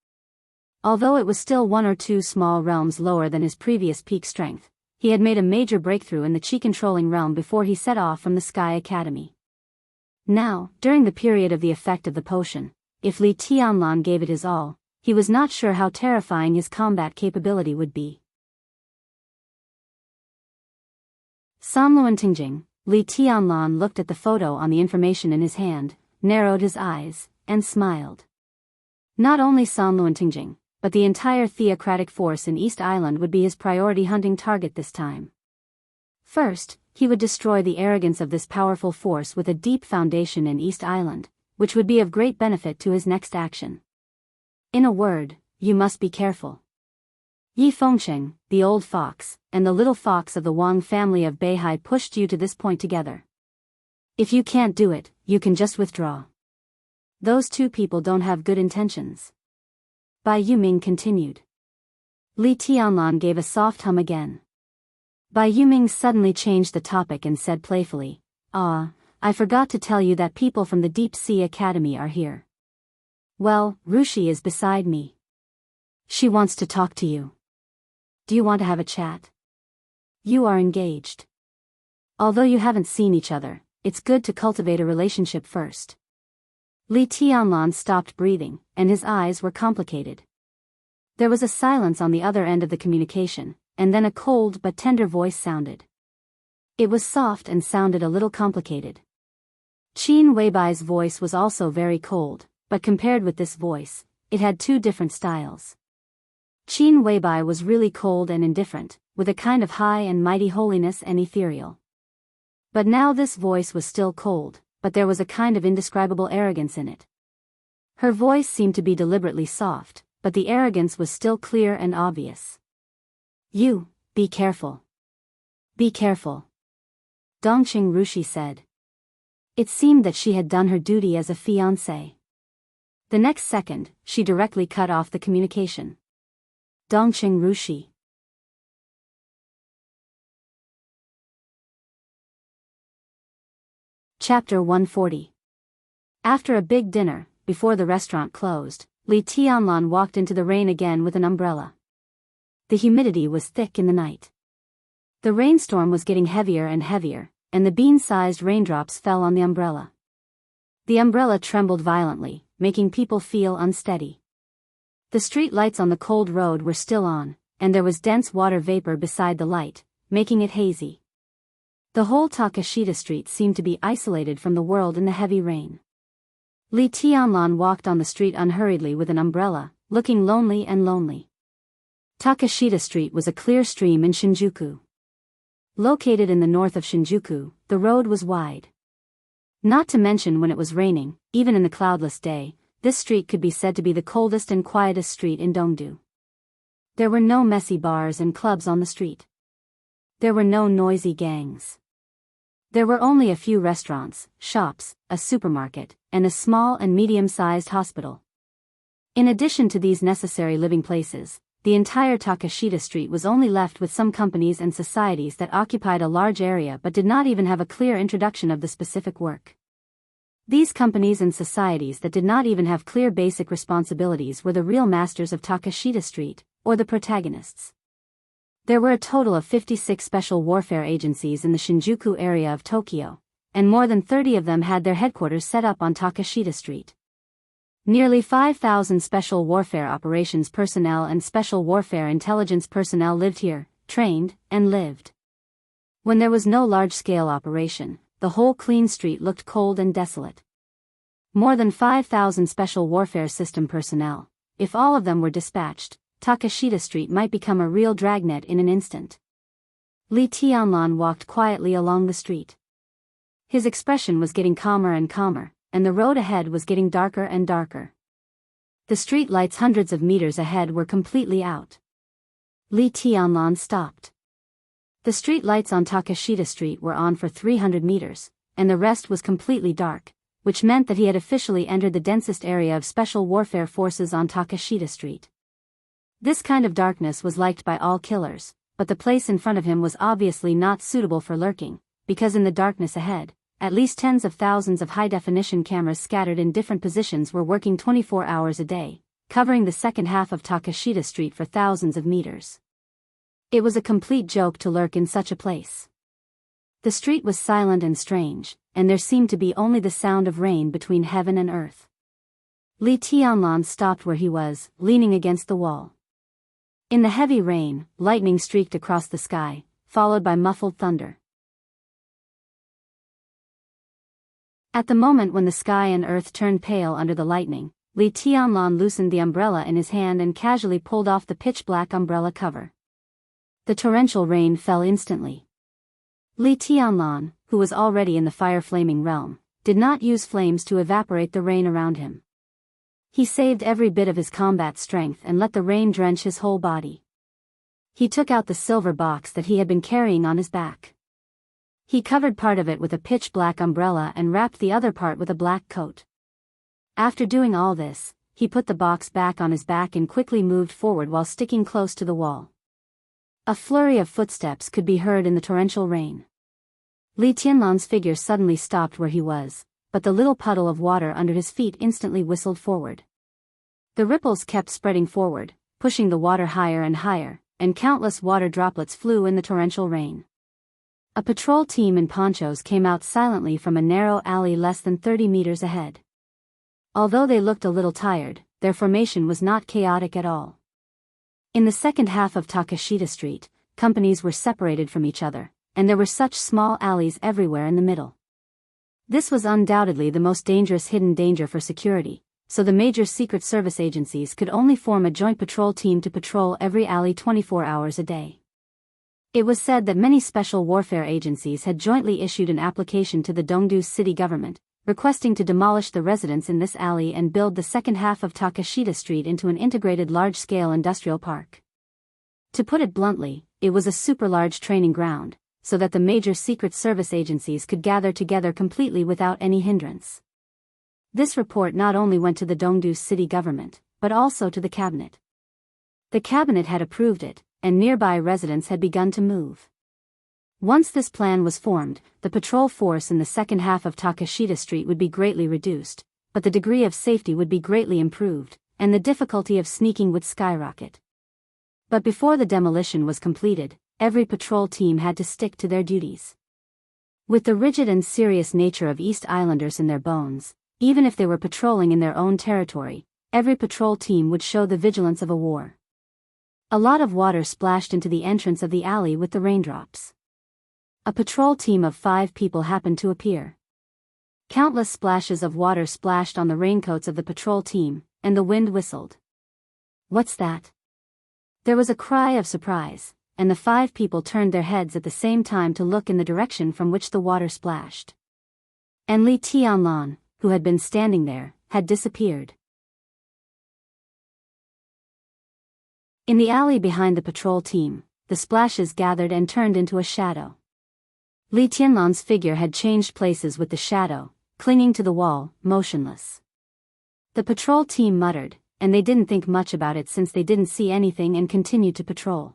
Although it was still 1 or 2 small realms lower than his previous peak strength, he had made a major breakthrough in the Qi-controlling realm before he set off from the Sky Academy. Now, during the period of the effect of the potion, if Li Tianlan gave it his all, he was not sure how terrifying his combat capability would be. Somluentingjing, Li Tianlan looked at the photo on the information in his hand, narrowed his eyes, and smiled. Not only Somluentingjing, but the entire theocratic force in East Island would be his priority hunting target this time. First, he would destroy the arrogance of this powerful force with a deep foundation in East Island, which would be of great benefit to his next action. In a word, you must be careful. Yi Fengcheng, the old fox, and the little fox of the Wang family of Beihai pushed you to this point together. If you can't do it, you can just withdraw. Those two people don't have good intentions. Bai Yuming continued. Li Tianlan gave a soft hum again. Bai Yuming suddenly changed the topic and said playfully, I forgot to tell you that people from the Deep Sea Academy are here. Well, Rushi is beside me. She wants to talk to you. Do you want to have a chat? You are engaged. Although you haven't seen each other, it's good to cultivate a relationship first. Li Tianlan stopped breathing, and his eyes were complicated. There was a silence on the other end of the communication, and then a cold but tender voice sounded. It was soft and sounded a little complicated. Qin Weibai's voice was also very cold, but compared with this voice, it had two different styles. Qin Weibai was really cold and indifferent, with a kind of high and mighty holiness and ethereal. But now this voice was still cold, but there was a kind of indescribable arrogance in it. Her voice seemed to be deliberately soft, but the arrogance was still clear and obvious. You, be careful. Be careful. Dongqing Rushi said. It seemed that she had done her duty as a fiancée. The next second, she directly cut off the communication. Dongqing Rushi. Chapter 140. After a big dinner, before the restaurant closed, Li Tianlan walked into the rain again with an umbrella. The humidity was thick in the night. The rainstorm was getting heavier and heavier, and the bean-sized raindrops fell on the umbrella. The umbrella trembled violently, making people feel unsteady. The street lights on the cold road were still on, and there was dense water vapor beside the light, making it hazy. The whole Takashita street seemed to be isolated from the world in the heavy rain. Li Tianlan walked on the street unhurriedly with an umbrella, looking lonely and lonely. Takashita Street was a clear stream in Shinjuku. Located in the north of Shinjuku, the road was wide. Not to mention when it was raining, even in the cloudless day, this street could be said to be the coldest and quietest street in Dongdu. There were no messy bars and clubs on the street. There were no noisy gangs. There were only a few restaurants, shops, a supermarket, and a small and medium-sized hospital. In addition to these necessary living places, the entire Takashita Street was only left with some companies and societies that occupied a large area but did not even have a clear introduction of the specific work. These companies and societies that did not even have clear basic responsibilities were the real masters of Takashita Street, or the protagonists. There were a total of 56 special warfare agencies in the Shinjuku area of Tokyo, and more than 30 of them had their headquarters set up on Takashita Street. Nearly 5,000 special warfare operations personnel and special warfare intelligence personnel lived here, trained, and lived. When there was no large-scale operation, the whole clean street looked cold and desolate. More than 5,000 special warfare system personnel, if all of them were dispatched, Takashita Street might become a real dragnet in an instant. Li Tianlan walked quietly along the street. His expression was getting calmer and calmer, and the road ahead was getting darker and darker. The street lights hundreds of meters ahead were completely out. Li Tianlan stopped. The street lights on Takashita Street were on for 300 meters, and the rest was completely dark, which meant that he had officially entered the densest area of special warfare forces on Takashita Street. This kind of darkness was liked by all killers, but the place in front of him was obviously not suitable for lurking, because in the darkness ahead, at least tens of thousands of high-definition cameras scattered in different positions were working 24 hours a day, covering the second half of Takashita Street for thousands of meters. It was a complete joke to lurk in such a place. The street was silent and strange, and there seemed to be only the sound of rain between heaven and earth. Li Tianlan stopped where he was, leaning against the wall. In the heavy rain, lightning streaked across the sky, followed by muffled thunder. At the moment when the sky and earth turned pale under the lightning, Li Tianlan loosened the umbrella in his hand and casually pulled off the pitch-black umbrella cover. The torrential rain fell instantly. Li Tianlan, who was already in the fire-flaming realm, did not use flames to evaporate the rain around him. He saved every bit of his combat strength and let the rain drench his whole body. He took out the silver box that he had been carrying on his back. He covered part of it with a pitch-black umbrella and wrapped the other part with a black coat. After doing all this, he put the box back on his back and quickly moved forward while sticking close to the wall. A flurry of footsteps could be heard in the torrential rain. Li Tianlan's figure suddenly stopped where he was, but the little puddle of water under his feet instantly whistled forward. The ripples kept spreading forward, pushing the water higher and higher, and countless water droplets flew in the torrential rain. A patrol team in ponchos came out silently from a narrow alley less than 30 meters ahead. Although they looked a little tired, their formation was not chaotic at all. In the second half of Takashita Street, companies were separated from each other, and there were such small alleys everywhere in the middle. This was undoubtedly the most dangerous hidden danger for security, so the major Secret Service agencies could only form a joint patrol team to patrol every alley 24 hours a day. It was said that many special warfare agencies had jointly issued an application to the Dongdu city government, requesting to demolish the residents in this alley and build the second half of Takashita Street into an integrated large-scale industrial park. To put it bluntly, it was a super-large training ground, so that the major Secret Service agencies could gather together completely without any hindrance. This report not only went to the Dongdu city government, but also to the cabinet. The cabinet had approved it, and nearby residents had begun to move. Once this plan was formed, the patrol force in the second half of Takashita Street would be greatly reduced, but the degree of safety would be greatly improved, and the difficulty of sneaking would skyrocket. But before the demolition was completed, every patrol team had to stick to their duties. With the rigid and serious nature of East Islanders in their bones, even if they were patrolling in their own territory, every patrol team would show the vigilance of a war. A lot of water splashed into the entrance of the alley with the raindrops. A patrol team of 5 people happened to appear. Countless splashes of water splashed on the raincoats of the patrol team, and the wind whistled. "What's that?" There was a cry of surprise, and the 5 people turned their heads at the same time to look in the direction from which the water splashed. And Li Tianlan, who had been standing there, had disappeared. In the alley behind the patrol team, the splashes gathered and turned into a shadow. Li Tianlan's figure had changed places with the shadow, clinging to the wall, motionless. The patrol team muttered, and they didn't think much about it since they didn't see anything and continued to patrol.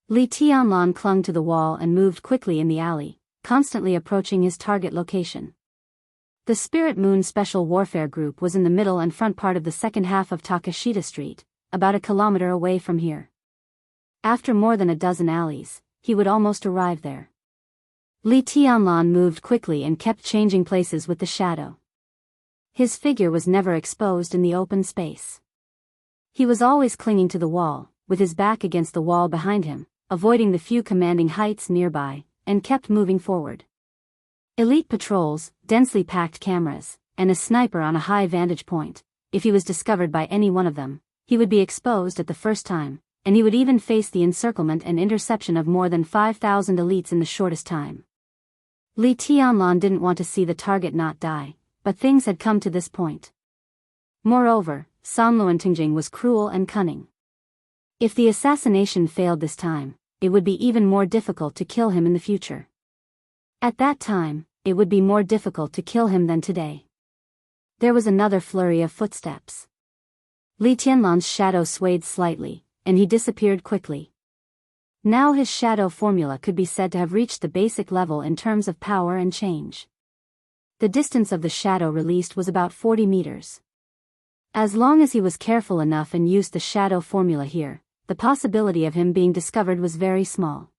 Li Tianlan clung to the wall and moved quickly in the alley, constantly approaching his target location. The Spirit Moon Special Warfare Group was in the middle and front part of the second half of Takashita Street, about a kilometer away from here. After more than a dozen alleys, he would almost arrive there. Li Tianlan moved quickly and kept changing places with the shadow. His figure was never exposed in the open space. He was always clinging to the wall, with his back against the wall behind him, avoiding the few commanding heights nearby, and kept moving forward. Elite patrols, densely packed cameras, and a sniper on a high vantage point. If he was discovered by any one of them, he would be exposed at the first time, and he would even face the encirclement and interception of more than 5,000 elites in the shortest time. Li Tianlan didn't want to see the target not die, but things had come to this point. Moreover, Sanluan Tingjing was cruel and cunning. If the assassination failed this time, it would be even more difficult to kill him in the future. At that time, it would be more difficult to kill him than today. There was another flurry of footsteps. Li Tianlan's shadow swayed slightly, and he disappeared quickly. Now his shadow formula could be said to have reached the basic level in terms of power and change. The distance of the shadow released was about 40 meters. As long as he was careful enough and used the shadow formula here, the possibility of him being discovered was very small.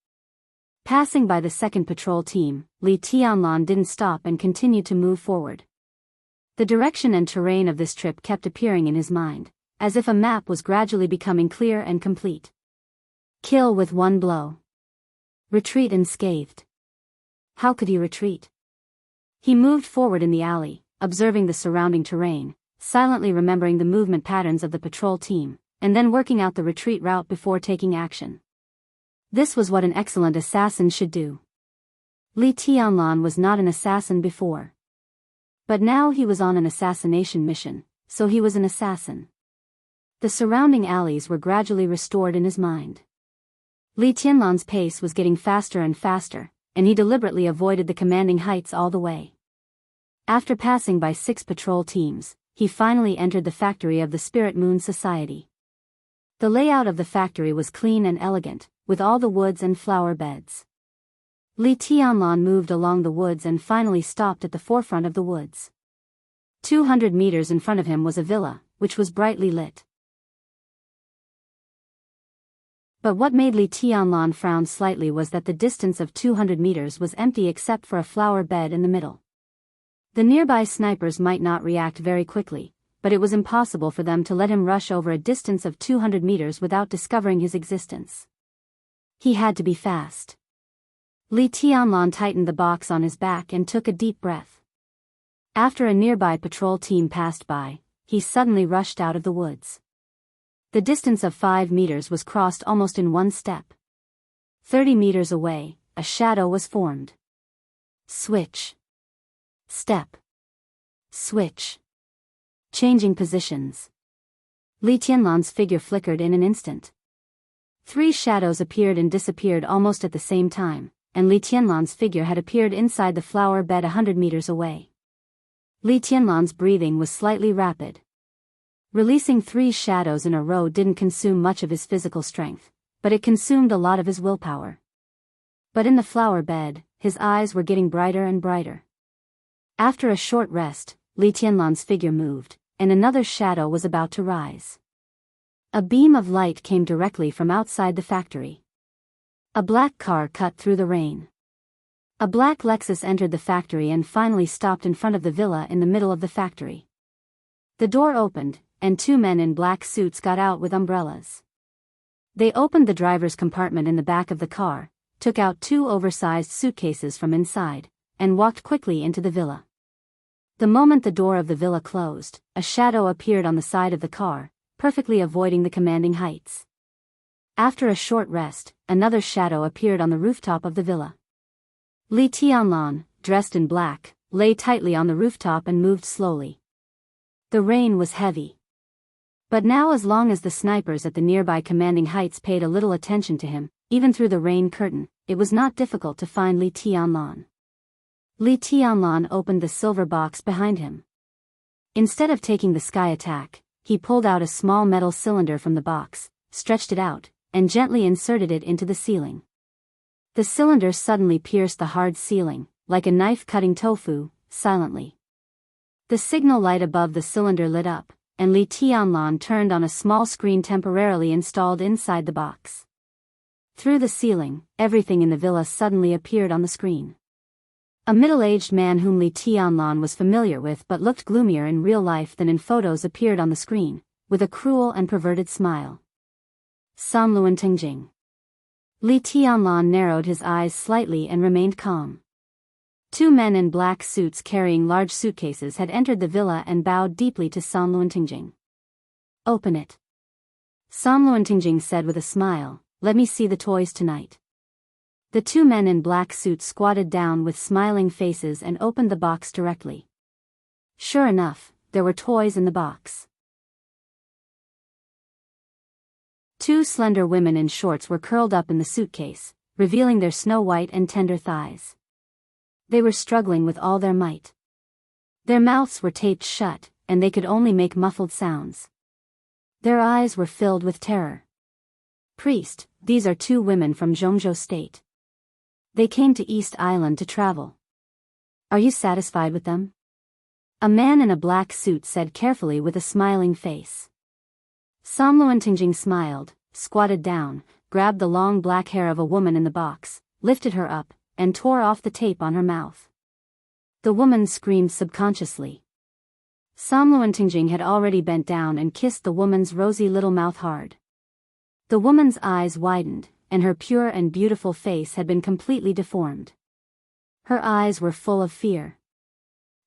Passing by the second patrol team, Li Tianlan didn't stop and continued to move forward. The direction and terrain of this trip kept appearing in his mind, as if a map was gradually becoming clear and complete. Kill with one blow. Retreat unscathed. How could he retreat? He moved forward in the alley, observing the surrounding terrain, silently remembering the movement patterns of the patrol team, and then working out the retreat route before taking action. This was what an excellent assassin should do. Li Tianlan was not an assassin before. But now he was on an assassination mission, so he was an assassin. The surrounding alleys were gradually restored in his mind. Li Tianlan's pace was getting faster and faster, and he deliberately avoided the commanding heights all the way. After passing by 6 patrol teams, he finally entered the factory of the Spirit Moon Society. The layout of the factory was clean and elegant, with all the woods and flower beds. Li Tianlan moved along the woods and finally stopped at the forefront of the woods. 200 meters in front of him was a villa, which was brightly lit. But what made Li Tianlan frown slightly was that the distance of 200 meters was empty except for a flower bed in the middle. The nearby snipers might not react very quickly, but it was impossible for them to let him rush over a distance of 200 meters without discovering his existence. He had to be fast. Li Tianlan tightened the box on his back and took a deep breath. After a nearby patrol team passed by, he suddenly rushed out of the woods. The distance of 5 meters was crossed almost in one step. 30 meters away, a shadow was formed. Switch. Step. Switch. Changing positions. Li Tianlan's figure flickered in an instant. 3 shadows appeared and disappeared almost at the same time, and Li Tianlan's figure had appeared inside the flower bed 100 meters away. Li Tianlan's breathing was slightly rapid. Releasing 3 shadows in a row didn't consume much of his physical strength, but it consumed a lot of his willpower. But in the flower bed, his eyes were getting brighter and brighter. After a short rest, Li Tianlan's figure moved, and another shadow was about to rise. A beam of light came directly from outside the factory. A black car cut through the rain. A black Lexus entered the factory and finally stopped in front of the villa in the middle of the factory. The door opened, and 2 men in black suits got out with umbrellas. They opened the driver's compartment in the back of the car, took out 2 oversized suitcases from inside, and walked quickly into the villa. The moment the door of the villa closed, a shadow appeared on the side of the car, perfectly avoiding the commanding heights. After a short rest, another shadow appeared on the rooftop of the villa. Li Tianlan, dressed in black, lay tightly on the rooftop and moved slowly. The rain was heavy. But now, as long as the snipers at the nearby commanding heights paid a little attention to him, even through the rain curtain, it was not difficult to find Li Tianlan. Li Tianlan opened the silver box behind him. Instead of taking the sky attack, he pulled out a small metal cylinder from the box, stretched it out, and gently inserted it into the ceiling. The cylinder suddenly pierced the hard ceiling, like a knife cutting tofu, silently. The signal light above the cylinder lit up, and Li Tianlan turned on a small screen temporarily installed inside the box. Through the ceiling, everything in the villa suddenly appeared on the screen. A middle-aged man whom Li Tianlan was familiar with but looked gloomier in real life than in photos appeared on the screen, with a cruel and perverted smile. Samluan Tingjing. Li Tianlan narrowed his eyes slightly and remained calm. 2 men in black suits carrying large suitcases had entered the villa and bowed deeply to Samluan Tingjing. "Open it," Samluan Tingjing said with a smile. "Let me see the toys tonight." The 2 men in black suits squatted down with smiling faces and opened the box directly. Sure enough, there were toys in the box. 2 slender women in shorts were curled up in the suitcase, revealing their snow-white and tender thighs. They were struggling with all their might. Their mouths were taped shut, and they could only make muffled sounds. Their eyes were filled with terror. "Priest, these are 2 women from Jianghu State. They came to East Island to travel. Are you satisfied with them?" A man in a black suit said carefully with a smiling face. Samluan Tingjing smiled, squatted down, grabbed the long black hair of a woman in the box, lifted her up, and tore off the tape on her mouth. The woman screamed subconsciously. Samluan Tingjing had already bent down and kissed the woman's rosy little mouth hard. The woman's eyes widened, and her pure and beautiful face had been completely deformed. Her eyes were full of fear.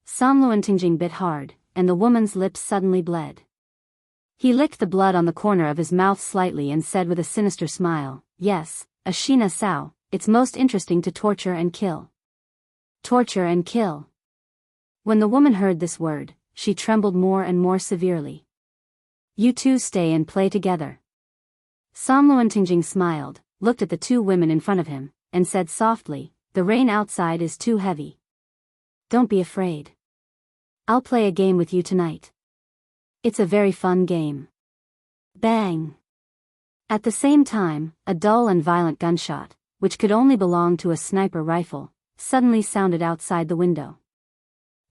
Samluan Tingjing bit hard, and the woman's lips suddenly bled. He licked the blood on the corner of his mouth slightly and said with a sinister smile, "Yes, Ashina Sao, it's most interesting to torture and kill." Torture and kill. When the woman heard this word, she trembled more and more severely. "You 2 stay and play together." Samluan Tingjing smiled, looked at the two women in front of him, and said softly, "The rain outside is too heavy. Don't be afraid. I'll play a game with you tonight. It's a very fun game." Bang! At the same time, a dull and violent gunshot, which could only belong to a sniper rifle, suddenly sounded outside the window.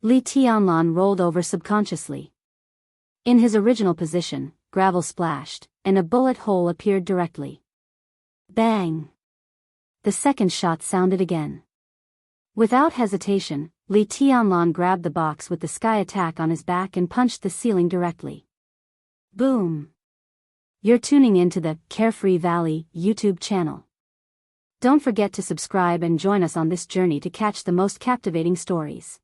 Li Tianlan rolled over subconsciously. In his original position, gravel splashed, and a bullet hole appeared directly. Bang! The second shot sounded again. Without hesitation, Li Tianlan grabbed the box with the sky attack on his back and punched the ceiling directly. Boom! You're tuning into the Carefree Valley YouTube channel. Don't forget to subscribe and join us on this journey to catch the most captivating stories.